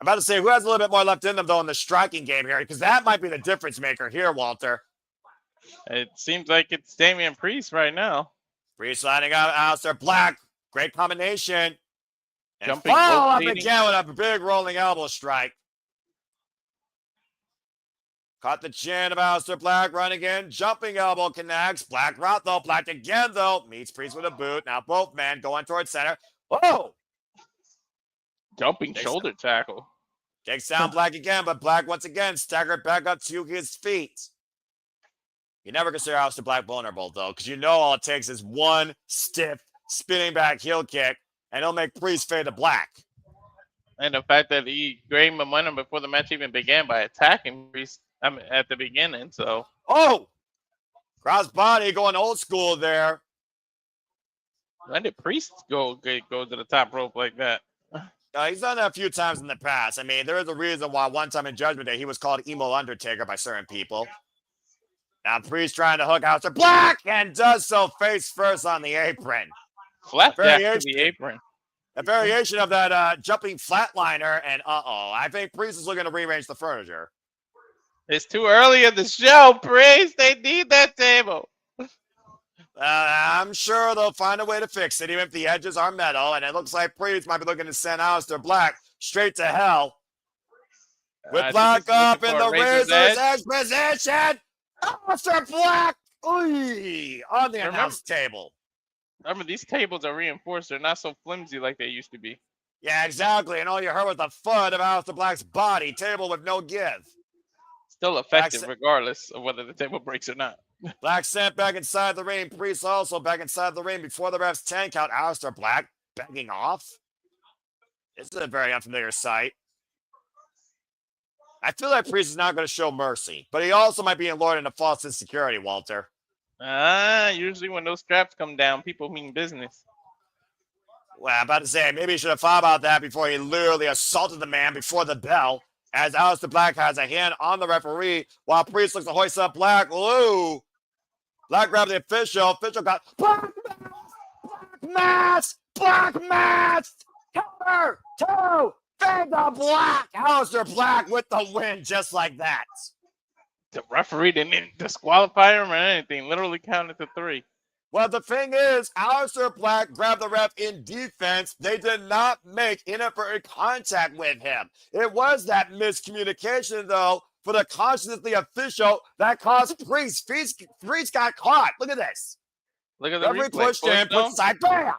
about to say, who has a little bit more left in them, though, in the striking game here? Because that might be the difference maker here, Walter. It seems like it's Damian Priest right now. Priest sliding out, Aleister Black. Great combination. And Jumping follow up rotating. again with a big rolling elbow strike. Caught the chin of Aleister Black, running in, jumping elbow connects. Black route though, Black again though. Meets Priest with a boot. Now both men going towards center. Whoa! Jumping shoulder tackle. Takes down Black again, but Black once again staggered back up to his feet. You never consider Aleister Black vulnerable though, because you know all it takes is one stiff spinning back heel kick, and he'll make Priest fade to black. And the fact that he gained momentum before the match even began by attacking Priest at the beginning. So, cross body going old school there. when did Priest go to the top rope like that? He's done that a few times in the past. I mean, there is a reason why one time in Judgment Day he was called Emo Undertaker by certain people. Now Priest trying to hook Aleister Black and does so face first on the apron. Flapjack to the apron. A variation of that jumping flatliner, and I think Priest is looking to rearrange the furniture. It's too early in the show, Priest. They need that table. I'm sure they'll find a way to fix it, even if the edges are metal, and it looks like Priest might be looking to send Aleister Black straight to hell. With Black up in the Razor's Edge position. Aleister Black on the announce table. Remember, these tables are reinforced. They're not so flimsy like they used to be. Yeah, exactly. And all you heard was the thud of Aleister Black's body. Table with no give. Still effective regardless of whether the table breaks or not. Black sent back inside the ring. Priest also back inside the ring before the ref's 10 count. Aleister Black begging off. This is a very unfamiliar sight. I feel like Priest is not going to show mercy, but he also might be in Lord into false insecurity, Walter. Usually when those straps come down, people mean business. Well, I'm about to say, maybe he should have thought about that before he literally assaulted the man before the bell, as Aleister Black has a hand on the referee, while Priest looks to hoist up Black. Ooh. Black grabbed the official. Official got Black Mass! Black Mass! Cover! 2! Fade the Black! Aleister Black with the win just like that. The referee didn't disqualify him or anything. Literally counted to 3. Well, the thing is, Aleister Black grabbed the ref in defense. They did not make inappropriate contact with him. It was that miscommunication, though, for the conscience of the official that caused Priest. Priest got caught. Look at this. Look at the referee replay. pushed him, put side, bam!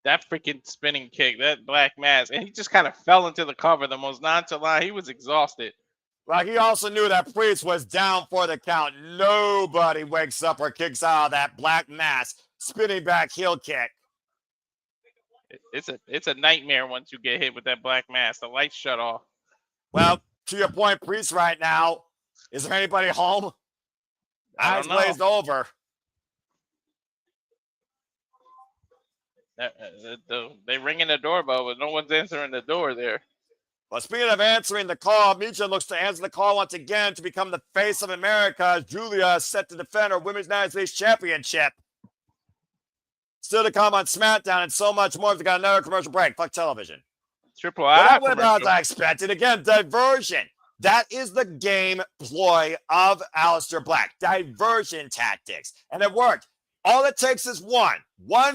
That freaking spinning kick, that Black Mass, and he just kind of fell into the cover. The most nonchalant. He was exhausted. Well, he also knew that Priest was down for the count. Nobody wakes up or kicks out of that Black Mass spinning back heel kick. It's a nightmare once you get hit with that Black Mass. The lights shut off. Well, to your point, Priest right now, is there anybody home? Eyes glazed over. They ringing the doorbell, but no one's answering the door there. Well, speaking of answering the call, Meacham looks to answer the call once again to become the face of America as Julia is set to defend her Women's United States Championship. Still to come on SmackDown and so much more. We got another commercial break. Fuck television. Triple Well, I. that went about as I expected. Again, diversion. That is the game ploy of Aleister Black. Diversion tactics. And it worked. All it takes is one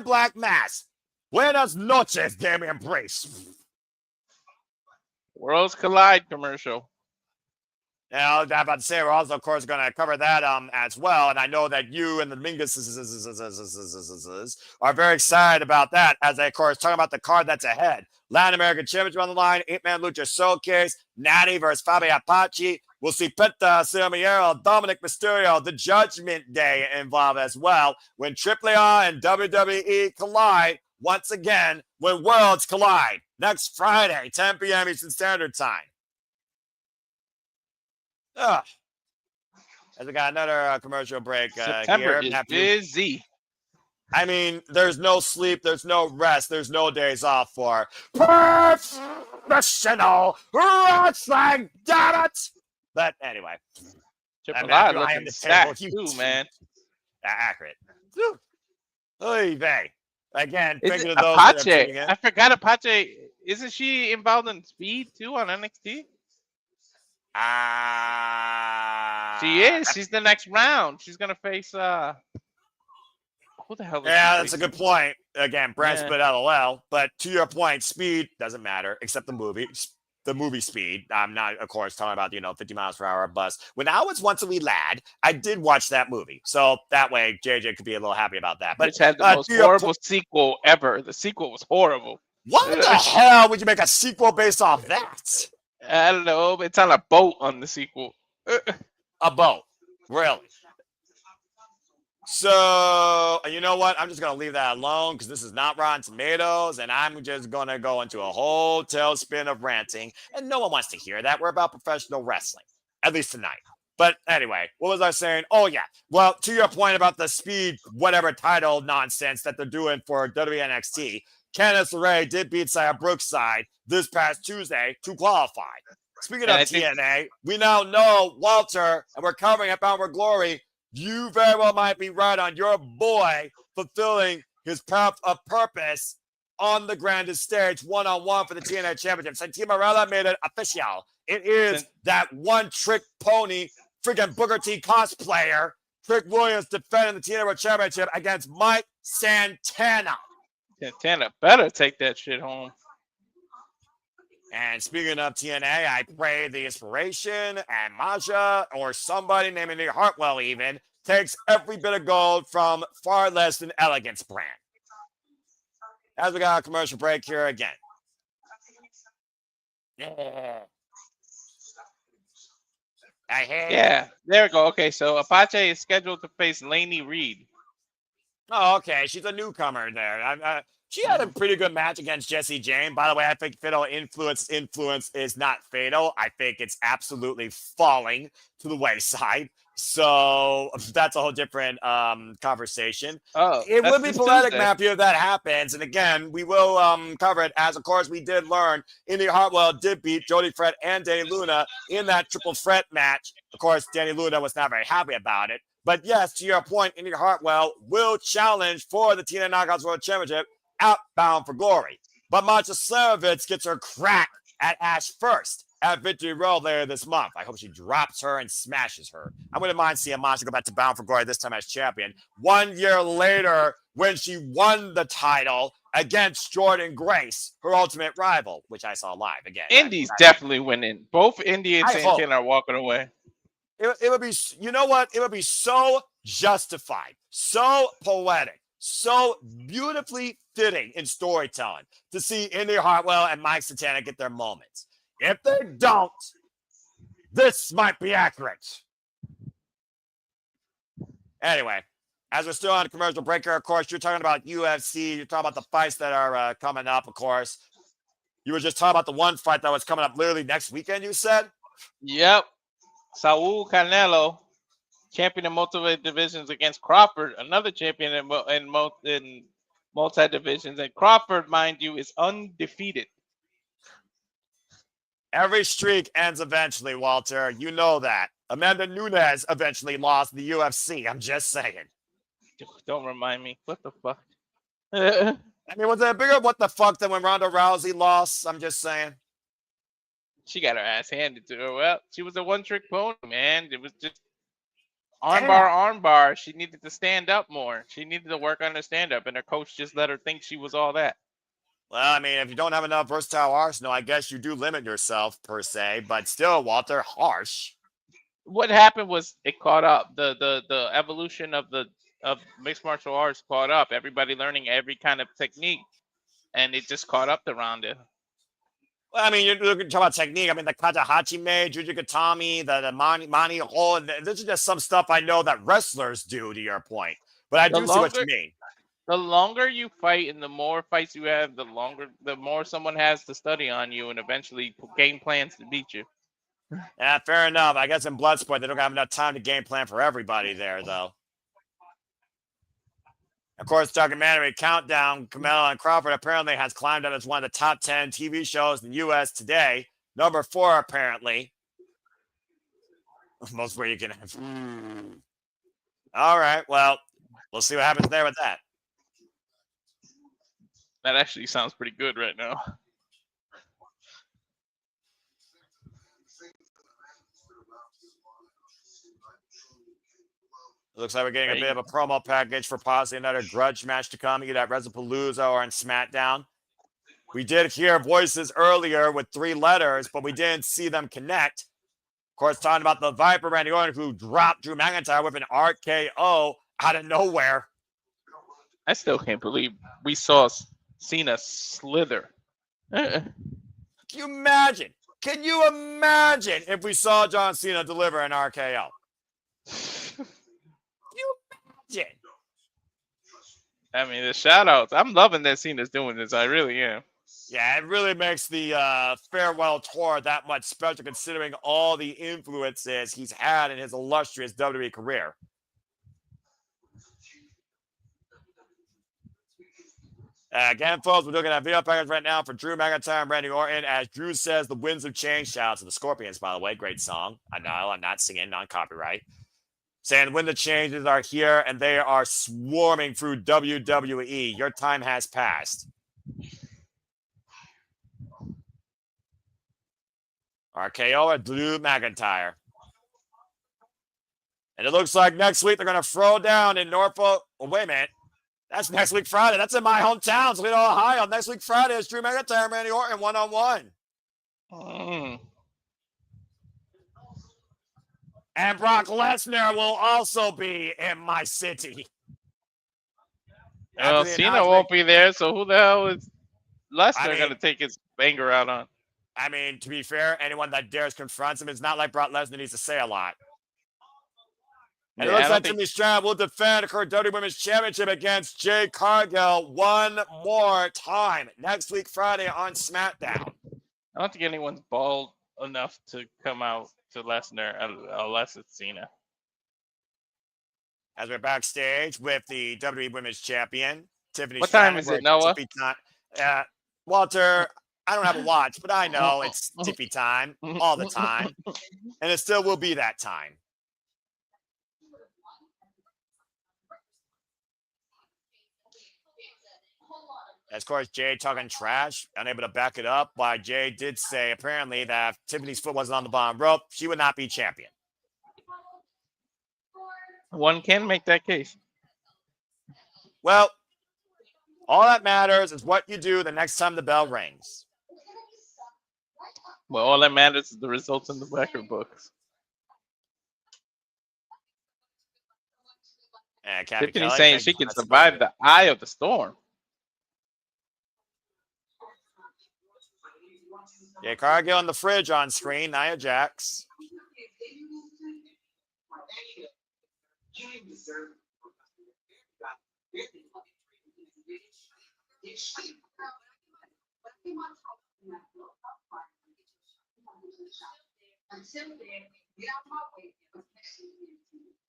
Black Mass. Buenas noches, Damian Priest. Worlds Collide commercial. Now, I'm about to say, we're also, of course, going to cover that as well. And I know that you and the Mingus are very excited about that, as they, of course, talking about the card that's ahead. Latin American Championship on the line, 8-man Lucha Showcase, Natty versus Fabio Apache. We'll see Penta, Ciamero, Dominic Mysterio, the Judgment Day involved as well. When AAA and WWE collide, once again, when worlds collide. Next Friday, 10 p.m. Eastern Standard Time. As we got another commercial break September here. is busy. I mean, there's no sleep, there's no rest, there's no days off for professional wrestling. Damn it! But anyway, Triple I looking stacked too, man. Accurate. Oy vey. Again, Is thinking it of those that are Apache? tuning in. I forgot Apache. Isn't she involved in Speed too on NXT? She is. She's the next round. She's gonna face who the hell? Yeah, that's a good point. Again, Brand split LOL. But to your point, Speed doesn't matter except the movie. The movie Speed. I'm not, of course, talking about 50 miles per hour bus. When I was once a wee lad, I did watch that movie, so that way JJ could be a little happy about that. But it's had the most horrible sequel ever. The sequel was horrible. What the hell would you make a sequel based off that? I don't know. It's on a boat on the sequel. A boat, really? So, you know what? I'm just going to leave that alone because this is not Rotten Tomatoes, and I'm just going to go into a whole tailspin of ranting, and no one wants to hear that. We're about professional wrestling, at least tonight. But anyway, what was I saying? Oh, yeah. Well, to your point about the Speed whatever title nonsense that they're doing for WWE NXT, Candice LeRae did beat Xia Brookside this past Tuesday to qualify. Speaking of TNA, we now know Walter, and we're covering up Our Glory. You very well might be right on your boy fulfilling his path of purpose on the grandest stage, one-on-one for the TNA Championship. Santino Marella made it official. It is that one-trick pony, freaking Booker T cosplayer, Trick Williams defending the TNA World Championship against Mike Santana. Santana better take that shit home. And speaking of TNA, I pray the Inspiration and Maja or somebody named Nick Hartwell even takes every bit of gold from Far Less Than Elegance brand. As we got a commercial break here again. Yeah. Yeah, there we go. Okay, so Apache is scheduled to face Lainey Reed. Oh, okay. She's a newcomer there. She had a pretty good match against Jessie Jane. By the way, I think fatal influence is not fatal. I think it's absolutely falling to the wayside. So that's a whole different conversation. Oh, It that's would be this poetic, Tuesday. Matthew, if that happens. And again, we will cover it as, of course, we did learn Indy Hartwell did beat Jody Fred and Danny Luna in that triple threat match. Of course, Danny Luna was not very happy about it. But yes, to your point, Indy Hartwell will challenge for the TNA Knockouts World Championship outbound for glory. But Masha Slamovich gets her crack at Ash first at Victory Road later this month. I hope she drops her and smashes her. I wouldn't mind seeing Masha go back to Bound for Glory, this time as champion. 1 year later, when she won the title against Jordan Grace, her ultimate rival, which I saw live again. Indy's definitely winning. Both Indy and Santana are walking away. It would be, you know what? It would be so justified, so poetic, so beautifully fitting in storytelling to see Indy Hartwell and Mike Santana get their moments. If they don't, this might be accurate. Anyway, as we're still on a commercial break here, of course, you're talking about UFC. You're talking about the fights that are coming up, of course. You were just talking about the one fight that was coming up literally next weekend, you said? Yep. Saul Canelo, champion in multiple divisions against Crawford, another champion in multi divisions. And Crawford, mind you, is undefeated. Every streak ends eventually, Walter. You know that. Amanda Nunes eventually lost the UFC. I'm just saying. Don't remind me. What the fuck? I mean, was it a bigger what the fuck than when Ronda Rousey lost? I'm just saying. She got her ass handed to her. Well, she was a one-trick pony, man. It was just armbar. She needed to stand up more. She needed to work on her stand-up, and her coach just let her think she was all that. Well, I mean, if you don't have enough versatile arsenal, I guess you do limit yourself, per se. But still, Walter, harsh. What happened was it caught up. The evolution of mixed martial arts caught up. Everybody learning every kind of technique, and it just caught up to Ronda. Well, I mean, you're talking about technique. I mean, the Katahachime, Juju Gatami, the Mani Hole. This is just some stuff I know that wrestlers do, to your point. But I do see what you mean. The longer you fight and the more fights you have, the more someone has to study on you and eventually game plans to beat you. Yeah, fair enough. I guess in Bloodsport, they don't have enough time to game plan for everybody there, though. Of course, documentary Countdown, Canelo and Crawford apparently has climbed up as one of the top 10 TV shows in the U.S. today. Number 4, apparently. Most where you can. All right, well, we'll see what happens there with that. That actually sounds pretty good right now. Looks like we're getting a bit of a promo package for possibly another grudge match to come, either at WrestlePalooza or on SmackDown. We did hear voices earlier with 3 letters, but we didn't see them connect. Of course, talking about the Viper Randy Orton, who dropped Drew McIntyre with an RKO out of nowhere. I still can't believe we saw Cena slither. Can you imagine? Can you imagine if we saw John Cena deliver an RKO? Imagine. I mean, the shout-outs. I'm loving that Cena's doing this. I really am. Yeah, it really makes the farewell tour that much special, considering all the influences he's had in his illustrious WWE career. Again, folks, we're looking at video package right now for Drew McIntyre and Randy Orton. As Drew says, the winds have changed. Shout out to the Scorpions, by the way. Great song. I know, I'm not singing, non-copyright. Saying when the changes are here and they are swarming through WWE. Your time has passed. RKO at Drew McIntyre. And it looks like next week they're going to throw down in Norfolk. Oh, wait a minute. That's next week Friday. That's in my hometown, Toledo, Ohio. Next week Friday is Drew McIntyre and Randy Orton one-on-one. And Brock Lesnar will also be in my city. Well, Cena won't be there, so who the hell is Lesnar going to take his anger out on? I mean, to be fair, anyone that dares confront him, it's not like Brock Lesnar needs to say a lot. And it Yeah, looks I like don't think Tiffany Stratton will defend her WWE Women's Championship against Jade Cargill one more time next week, Friday on SmackDown. anyone's bald enough to come out to Lesnar unless it's Cena. As we're backstage with the WWE Women's Champion, Tiffany What Stratton. time is where it, Noah? Tiffy time. Walter, I don't have a watch, but I know it's Tiffy time all the time. And it still will be that time. As, of course, Jade talking trash, unable to back it up. Why Jade did say, apparently, that if Tiffany's foot wasn't on the bottom rope, she would not be champion. One can make that case. Well, all that matters is what you do the next time the bell rings. Well, all that matters is the results in the record books. And Kathy Tiffany's Kelly, saying thank she you can for that survive support. the eye of the storm. Yeah, Cargill in the fridge on screen. Nia Jax.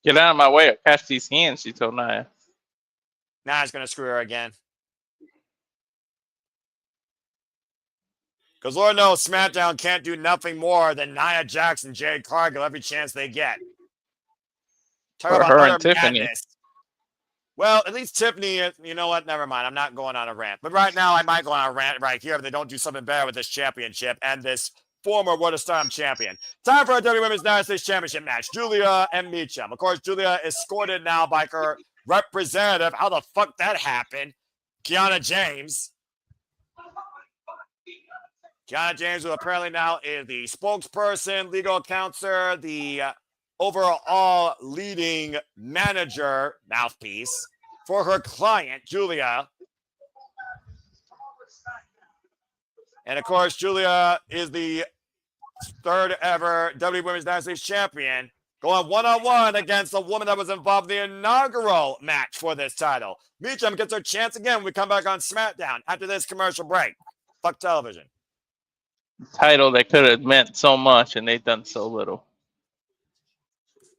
Get out of my way or catch these hands, she told Nia. Nia's going to screw her again. Because Lord knows SmackDown can't do nothing more than Nia Jax and Jade Cargill every chance they get. Talk Or about her utter and Tiffany. madness. Well, at least Tiffany, you know what? Never mind. I'm not going on a rant. But right now, I might go on a rant right here if they don't do something better with this championship and this former World of Stardom champion. Time for a WWE Women's United States Championship match. Julia and Meacham. Of course, Julia is escorted now by her representative. How the fuck that happened? Kiana James. Kiana James, who apparently now is the spokesperson, legal counselor, the overall leading manager, mouthpiece, for her client, Julia. And, of course, Julia is the third ever WWE Women's United States champion, going one-on-one against the woman that was involved in the inaugural match for this title. Meacham gets her chance again when we come back on SmackDown after this commercial break. Fuck television. Title that could have meant so much and they've done so little.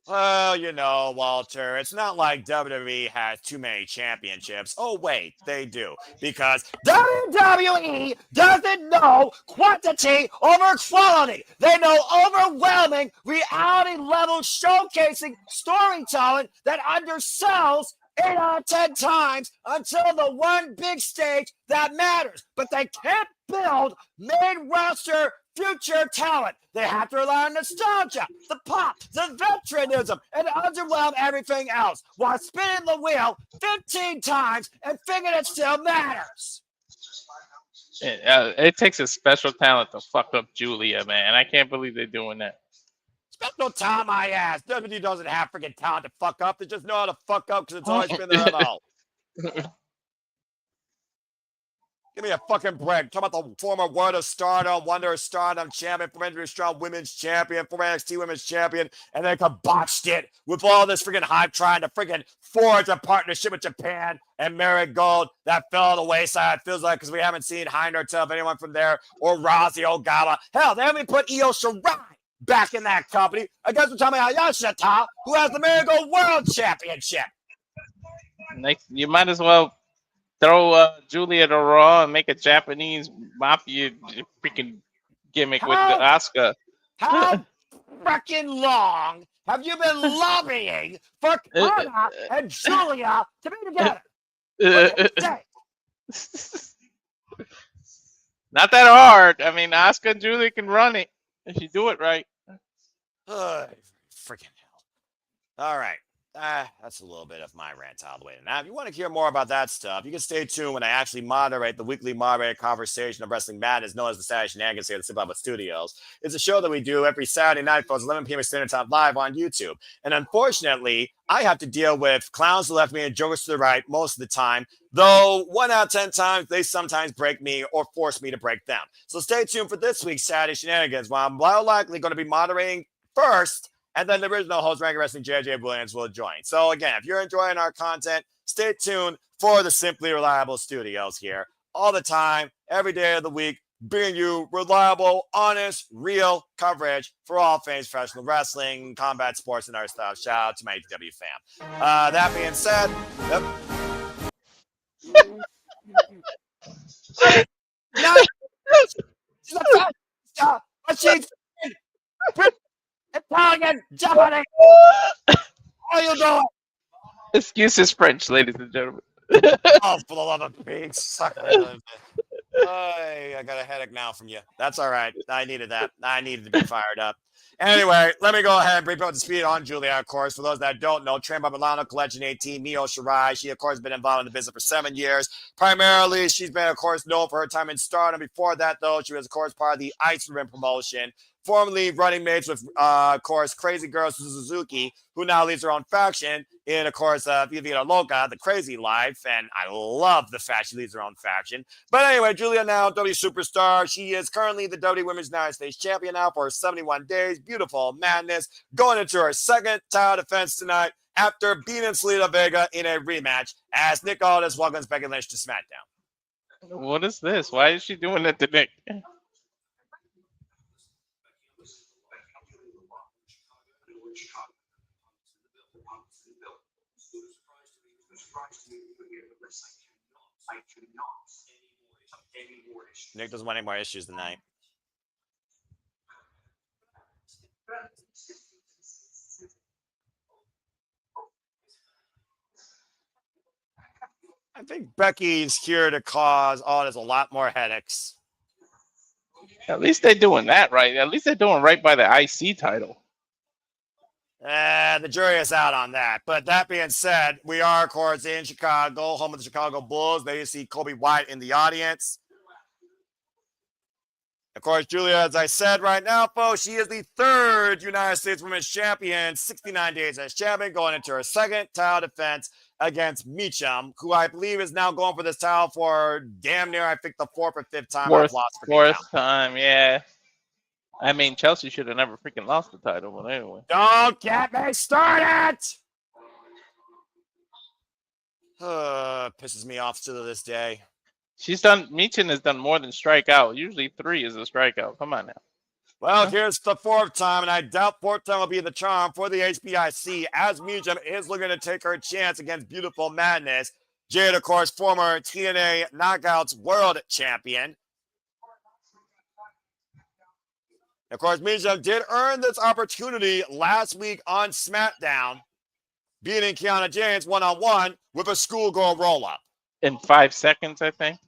Well, you know, Walter, it's not like WWE has too many championships. Oh, wait, they do. Because WWE doesn't know quantity over quality. They know overwhelming reality-level showcasing storytelling that undersells 8 out of 10 times until the one big stage that matters. But they can't build main-roster future talent. They have to rely on nostalgia, the pop, the veteranism, and underwhelm everything else while spinning the wheel 15 times and figuring it still matters. It takes a special talent to fuck up Julia, man. I can't believe they're doing that. Special time, my ass. WWE doesn't have freaking talent to fuck up. They just know how to fuck up because it's always been their MO. Give me a fucking break. Talk about the former World of Stardom, Wonder of Stardom champion, former Injury Strong Women's Champion, former NXT Women's Champion, and then botched it with all this freaking hype trying to freaking forge a partnership with Japan and Marigold that fell to the wayside. It feels like because we haven't seen Hind or Tuff, anyone from there, or Rousey Ogawa. Hell, they haven't put Io Shirai back in that company against Utami Hayashita, who has the Marigold World Championship. You might as well throw Julia to Raw and make a Japanese mafia freaking gimmick with Asuka. How freaking long have you been lobbying for Kana and Julia to be together? Not that hard. I mean, Asuka and Julia can run it if you do it right. Freaking hell. All right. That's a little bit of my rant out of the way. Now, if you want to hear more about that stuff, you can stay tuned when I actually moderate the weekly moderated conversation of Wrestling Madness, known as the Saturday Shenanigans here at the Simple Output Studios. It's a show that we do every Saturday night for 11 p.m. Standard Time live on YouTube. And unfortunately, I have to deal with clowns to the left of me and jokers to the right most of the time, though 1 out of 10 times, they sometimes break me or force me to break them. So stay tuned for this week's Saturday Shenanigans, where I'm likely going to be moderating first And then the original host, Ranking Wrestling, JJ Williams, will join. So again, if you're enjoying our content, stay tuned for the Simply Reliable Studios here all the time, every day of the week, bringing you reliable, honest, real coverage for all things professional wrestling, combat sports, and other stuff. Shout out to my AEW fam. That being said, she's a fat stop, but she's Italian, Japanese. How you doing? Excuse his French, ladies and gentlemen. Oh, for the love of Pete, suck it. I got a headache now from you. That's all right. I needed that. I needed to be fired up. Anyway, let me go ahead and bring you up to speed on Julia, of course. For those that don't know, trained by Milano Collection 18, Mio Shirai. She, of course, has been involved in the business for 7 years. Primarily, she's been, of course, known for her time in Stardom. Before that, though, she was, of course, part of the Ice Ribbon promotion. Formerly running mates with, of course, Crazy Girl Suzuki, who now leads her own faction in, of course, Viva Loca, the Crazy Life. And I love the fact she leads her own faction. But anyway, Julia now, W Superstar. She is currently the WWE Women's United States Champion now for 71 days. Beautiful madness. Going into her second title defense tonight after beating Selena Vega in a rematch as Nick Aldis welcomes Becky Lynch to SmackDown. What is this? Why is she doing that to Nick? Nick doesn't want any more issues tonight. I think Becky's here to cause Aldis a lot more headaches. At least they're doing that right. At least they're doing right by the IC title. The jury is out on that. But that being said, we are, of course, in Chicago, home of the Chicago Bulls. There you see Kobe White in the audience. Of course, Julia, as I said right now, folks, she is the third United States Women's Champion, 69 days as champion, going into her second title defense against Meacham, who I believe is now going for this title for damn near, I think, the fourth or fifth time I've lost. Fourth time, yeah. I mean, Chelsea should have never freaking lost the title, but anyway. Don't get me started! Pisses me off still to this day. Meacham has done more than strike out. Usually 3 is a strikeout. Come on now. Well, here's the fourth time, and I doubt fourth time will be the charm for the HBIC as Meacham is looking to take her chance against Beautiful Madness. Jade, of course, former TNA Knockouts World Champion. Of course, Meacham did earn this opportunity last week on SmackDown, beating Kiana James one-on-one with a schoolgirl roll-up. In 5 seconds, I think.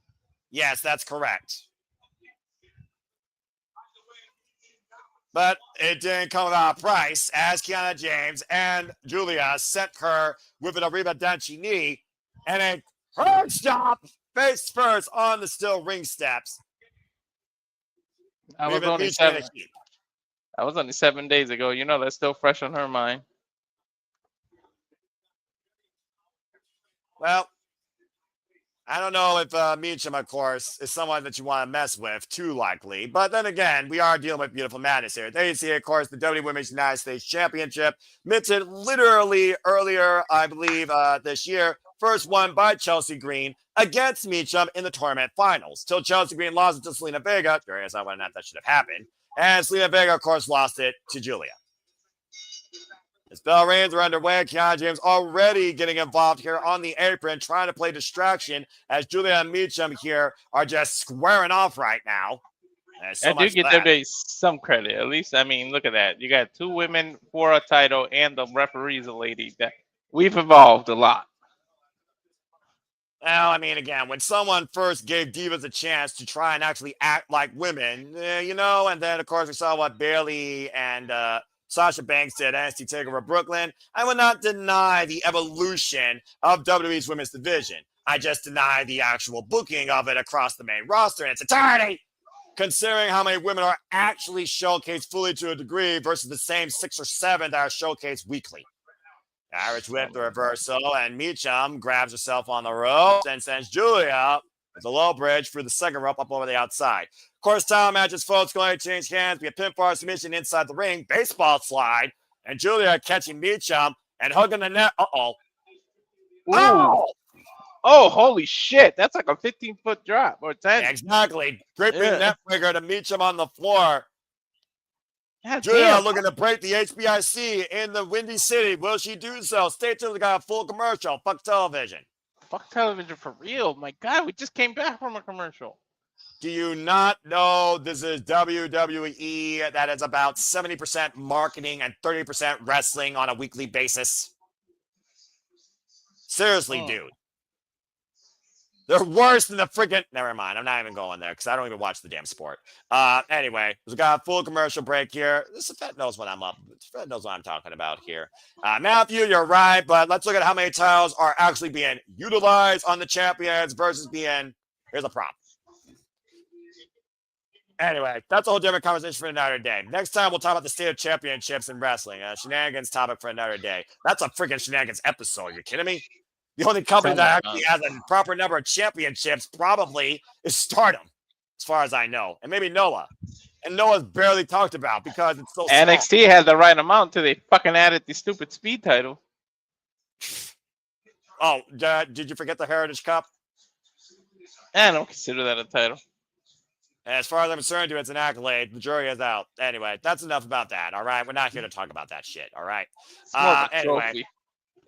Yes, that's correct. But it didn't come without a price, as Kiana James and Julia sent her with an Arriba Danchi knee and a hard stop face first on the steel ring steps. That was only 7 days ago. You know, that's still fresh on her mind. Well, I don't know if Meacham, of course, is someone that you want to mess with, too likely. But then again, we are dealing with Beautiful Madness here. There you see, of course, the WWE Women's United States Championship, minted literally earlier, I believe, this year. First won by Chelsea Green against Meacham in the tournament finals. Till Chelsea Green lost it to Selena Vega. Curious on whether or not that should have happened. And Selena Vega, of course, lost it to Julia. As bell rings are underway, Kiana James already getting involved here on the apron, trying to play distraction as Julia and Meacham here are just squaring off right now. I do give them some credit. At least, I mean, look at that. You got 2 women for a title and the referee's a lady. We've evolved a lot. Well, I mean, again, when someone first gave divas a chance to try and actually act like women, you know, and then, of course, we saw what Bayley and Sasha Banks did at NXT TakeOver Brooklyn. I would not deny the evolution of WWE's women's division. I just deny the actual booking of it across the main roster in its entirety, considering how many women are actually showcased fully to a degree versus the same 6 or 7 that are showcased weekly. Irish whip the reversal, and Meacham grabs herself on the rope and sends Julia with a low bridge through the second rope up over the outside. Of course, title matches, folks, going to change hands. Be a pinfall submission inside the ring, baseball slide, and Julia catching Meacham and hugging the net. Uh-oh. Oh! Oh, holy shit. That's like a 15-foot drop or 10. Exactly. Gripping net breaker to Meacham on the floor. God Julia damn. looking to break the HBIC in the Windy City. Will she do so? Stay tuned. We got a full commercial. Fuck television. Fuck television for real. My God, we just came back from a commercial. Do you not know this is WWE that is about 70% marketing and 30% wrestling on a weekly basis? Seriously, dude. They're worse than the freaking. Never mind. I'm not even going there because I don't even watch the damn sport. Anyway, we got a full commercial break here. This Fed knows what I'm up. Fed knows what I'm talking about here. Matthew, you're right, but let's look at how many titles are actually being utilized on the champions versus being. Here's a problem. Anyway, that's a whole different conversation for another day. Next time, we'll talk about the state of championships in wrestling. Shenanigans topic for another day. That's a freaking shenanigans episode. You kidding me? The only company that actually has a proper number of championships probably is Stardom, as far as I know. And maybe Noah. And Noah's barely talked about because it's so small. NXT had the right amount until they fucking added the stupid speed title. Oh, did you forget the Heritage Cup? I don't consider that a title. As far as I'm concerned, it's an accolade. The jury is out. Anyway, that's enough about that, all right? We're not here to talk about that shit, all right? Anyway.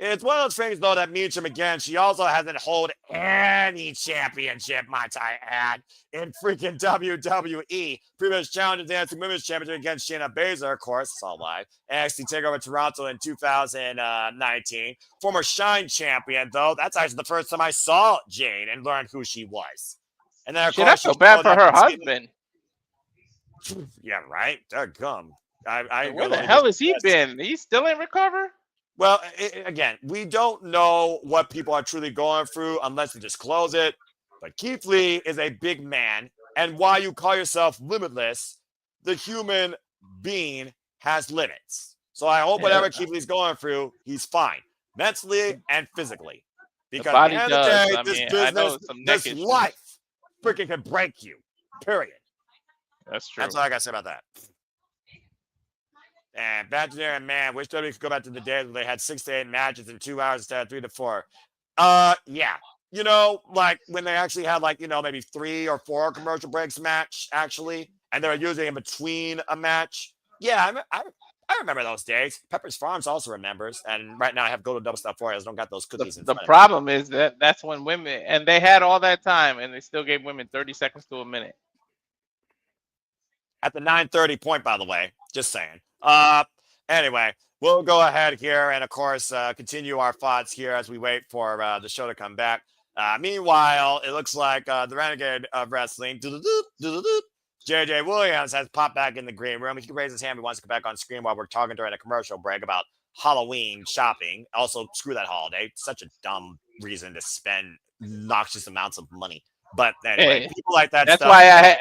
It's one of those things, though, that Meacham, again, she also hasn't held any championship, might I add, in freaking WWE. Previous challenge of the Women's Championship against Shayna Baszler, of course, it's all live. NXT TakeOver Toronto in 2019. Former Shine champion, though. That's actually the first time I saw Jane and learned who she was. And then, of course, I feel bad for her husband. Yeah, right? Dadgum. Where the hell has he been? He's still in recovery? Well, again, we don't know what people are truly going through unless they disclose it. But Keith Lee is a big man. And while you call yourself limitless, the human being has limits. So I hope whatever Keith Lee's going through, he's fine. Mentally and physically. Because at the end of the day, this business, this life freaking can break you. Period. That's true. That's all I got to say about that. And back to there, and man, wish WWE could go back to the days where they had 6 to 8 matches in 2 hours instead of 3 to 4. Yeah. You know, like when they actually had maybe 3 or 4 commercial breaks match, actually, and they were usually in between a match. Yeah, I remember those days. Pepper's Farms also remembers, and right now I have Go to Double Stuff for us. Don't got those cookies. The problem is that's when women, and they had all that time, and they still gave women 30 seconds to a minute. At the 9:30 point, by the way, just saying. Anyway, we'll go ahead here and, of course, continue our thoughts here as we wait for the show to come back. Meanwhile, it looks like the Renegade of Wrestling, JJ Williams, has popped back in the green room. He can raise his hand if he wants to come back on screen while we're talking during a commercial break about Halloween shopping. Also, screw that holiday. Such a dumb reason to spend noxious amounts of money. But anyway, people like that. That's why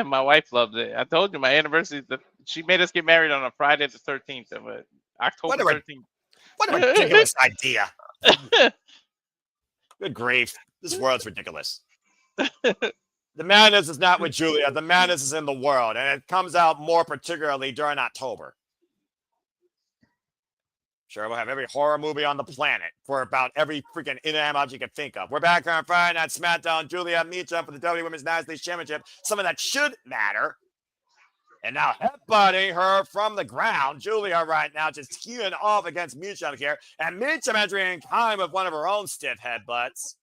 my wife loves it. I told you my anniversary. She made us get married on a Friday the 13th of October 13th. What a ridiculous idea! Good grief, this world's ridiculous. The madness is not with Julia. The madness is in the world, and it comes out more particularly during October. Sure, we'll have every horror movie on the planet for about every freaking in-image you can think of. We're back here on Friday Night SmackDown. Julia Meacham for the WWE Women's United States Championship. Something that should matter. And now headbutting her from the ground. Julia right now just skewing off against Meacham here. And Meacham entering in time with one of her own stiff headbutts.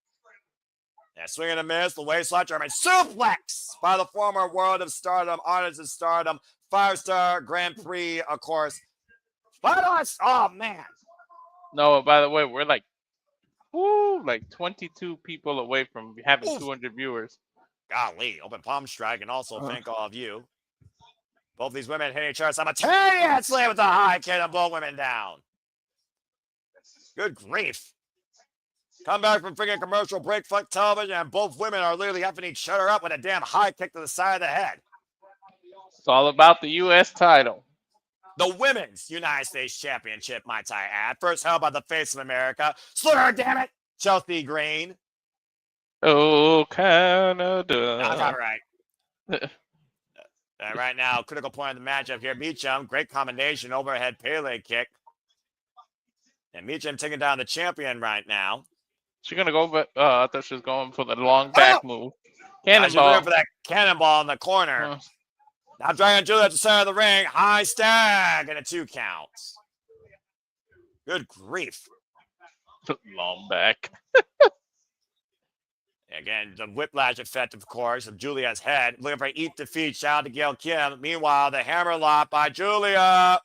Yeah, swing and a miss. The waistline German suplex by the former World of Stardom, Artist of Stardom, 5-star Grand Prix, of course. Oh, man. No, by the way, we're like 22 people away from having 200 viewers. Golly, open palm strike, and also thank all of you. Both these women hitting each other simultaneously with a high kick and both women down. Good grief. Come back from freaking commercial break, fuck television, and both women are literally effing each other up with a damn high kick to the side of the head. It's all about the U.S. title. The Women's United States Championship, might I add. First held by the face of America. Slur, damn it! Chelsea Green. Oh, Canada. That's all right. Right now, critical point of the matchup here. Meacham, great combination, overhead Pele kick. And Meacham taking down the champion right now. She's gonna go, but I thought she was going for the long back move. She's looking Cannonball. for that cannonball in the corner. Now Dragon Julia at the center of the ring. High stag and a 2 count. Good grief. Long back. Again, the whiplash effect, of course, of Julia's head. Looking for eat defeat. Shout out to Gail Kim. Meanwhile, the hammer lock by Julia.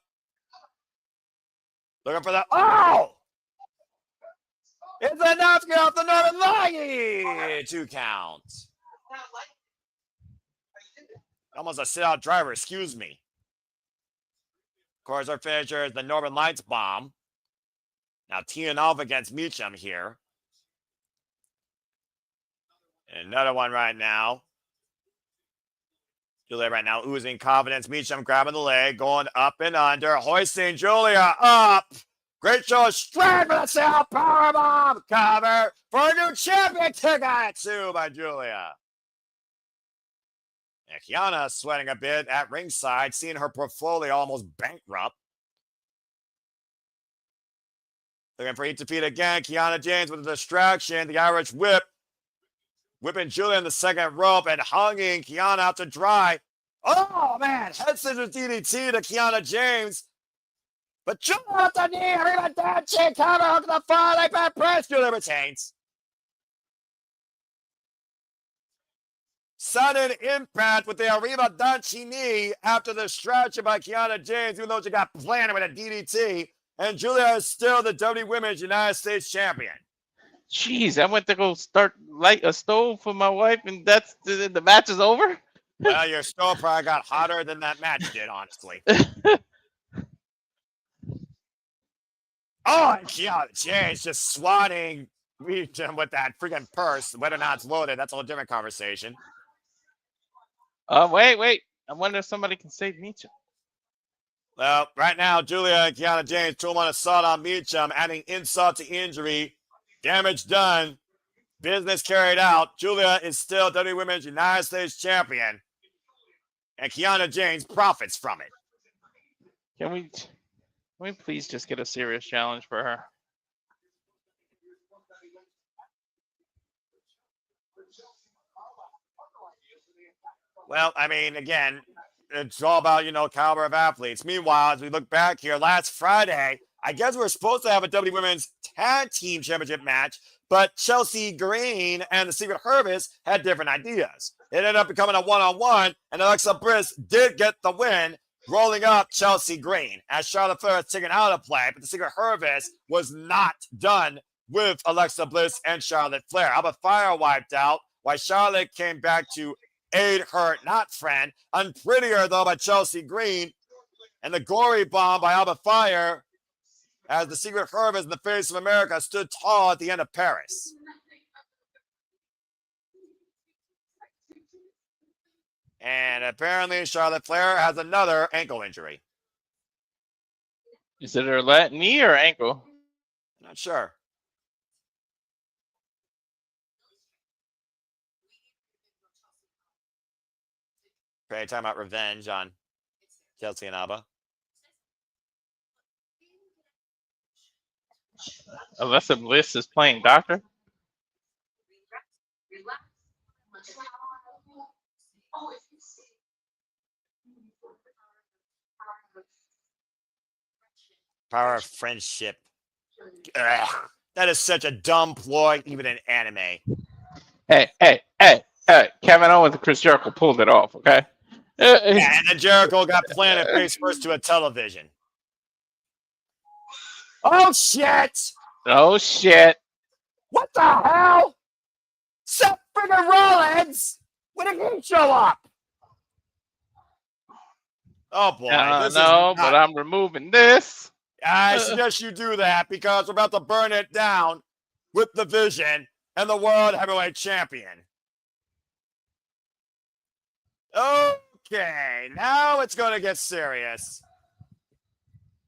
Looking for the... Oh! It's enough to get off the Northern Lion. 2 counts. Almost a sit-out driver, excuse me. Of course, our finisher is the Northern Lights bomb. Now, Tianov against Meacham here. And another one right now. Julia right now oozing confidence. Meacham grabbing the leg, going up and under. Hoisting Julia up. Great show of strength for the South Powerbomb cover for a new champion. Tigatsu by Julia. And Kiana sweating a bit at ringside, seeing her portfolio almost bankrupt. Looking for eat defeat again. Kiana James with a distraction. The Irish whip. Whipping Julia in the second rope and hanging Kiana out to dry. Oh, man. Head scissors DDT to Kiana James. But Julia up the knee. Arriba dancing. Cover hook to the far like back press. Julia retains. Sudden impact with the Arriba Danchi knee after the distraction by Kiana James, even though she got planted with a DDT. And Julia is still the WWE Women's United States Champion. Jeez, I went to go light a stove for my wife, and that's the match is over? Well, your stove probably got hotter than that match did, honestly. Oh, and Kiana James just swatting Meacham with that freaking purse. Whether or not it's loaded, that's a whole different conversation. Wait. I wonder if somebody can save Meacham. Well, right now, Julia and Kiana James, 2-1 assault on Meacham, adding insult to injury. Damage done. Business carried out. Julia is still WWE Women's United States Champion. And Kiana James profits from it. Can we please just get a serious challenge for her? Well, I mean, again, it's all about, caliber of athletes. Meanwhile, as we look back here, last Friday, I guess we were supposed to have a WWE Women's Tag Team Championship match, but Chelsea Green and the Secret Harvest had different ideas. It ended up becoming a one-on-one, and Alexa Bliss did get the win, rolling up Chelsea Green, as Charlotte Flair was taken out of play, but the Secret Harvest was not done with Alexa Bliss and Charlotte Flair. Alba Fire wiped out, while Charlotte came back to aid her not friend. Unprettier, though, by Chelsea Green, and the gory bomb by Alba Fire, as the Secret Harvest in the face of America stood tall at the end of Paris. And apparently Charlotte Flair has another ankle injury. Is it her knee or ankle? Not sure. Okay, talking about revenge on Chelsea and Alba. Alexa Bliss is playing doctor. Power of friendship. Ugh, that is such a dumb ploy, even in anime. Hey. Kevin Owens and Chris Jericho pulled it off, okay? Yeah, and then Jericho got planted face first to a television. Oh, shit! Oh, shit. What the hell? Seth friggin' Rollins! When did he show up? Oh, boy. But I'm removing this. I suggest you do that because we're about to burn it down with the Vision and the World Heavyweight Champion. Okay, now it's going to get serious.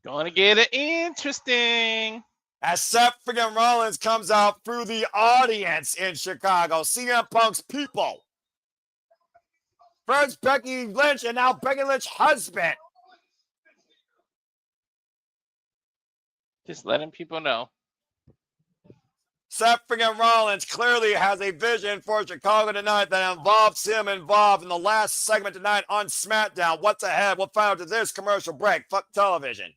Gonna get it interesting. As Seth friggin' Rollins comes out through the audience in Chicago, CM Punk's people First Becky Lynch and now Becky Lynch's husband. Just letting people know. Seth freaking Rollins clearly has a vision for Chicago tonight that involves him involved in the last segment tonight on SmackDown. What's ahead? We'll find out to this commercial break. Fuck television.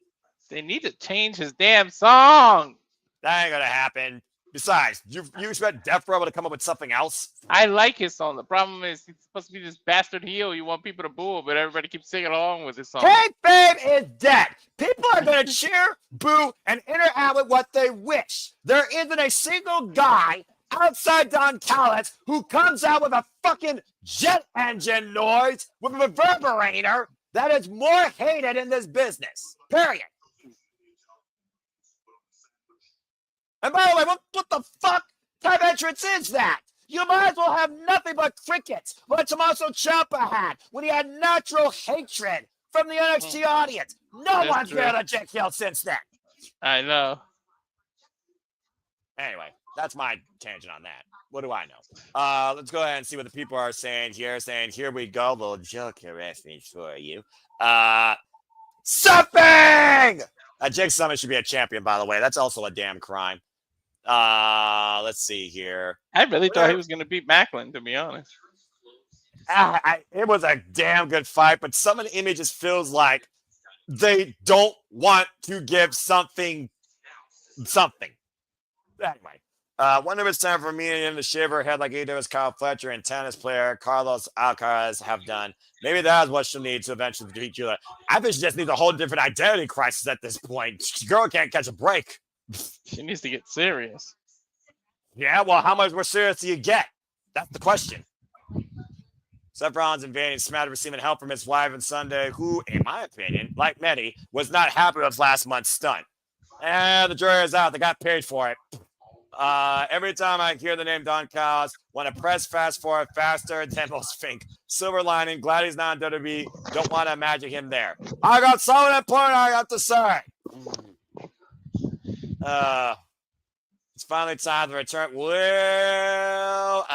They need to change his damn song. That ain't gonna happen. Besides, you expect Death Row to come up with something else? I like his song. The problem is he's supposed to be this bastard heel. You want people to boo him, but everybody keeps singing along with his song. Kayfabe is dead. People are going to cheer, boo, and interact with what they wish. There isn't a single guy outside Don Callis who comes out with a fucking jet engine noise with a reverberator that is more hated in this business. Period. And by the way, what the fuck type entrance is that? You might as well have nothing but crickets, like Tommaso Ciampa had when he had natural hatred from the NXT audience. No one's been a Jake Hill since then. I know. Anyway, that's my tangent on that. What do I know? Let's go ahead and see what the people are saying here. Saying, here we go, little Joker reference for you. Something! Jake Summit should be a champion, by the way. That's also a damn crime. Let's see here. I really thought he was going to beat Macklin, to be honest. It was a damn good fight, but some of the images feels like they don't want to give something. Anyway, wonder if it's time for me and him to shave her head like he does Kyle Fletcher and tennis player Carlos Alcaraz have done. Maybe that is what she'll need to eventually beat you. I think she just needs a whole different identity crisis at this point. Girl can't catch a break. She needs to get serious. Yeah, well, how much more serious do you get? That's the question. Seth Rollins invading SmackDown, receiving help from his wife on Sunday, who, in my opinion, like many, was not happy with last month's stunt. And the jury is out. They got paid for it. Every time I hear the name Don Callis, want to press fast forward faster than most think. Silver lining, glad he's not on WWE. Don't want to imagine him there. I got something important I got to say. It's finally time to return. Well,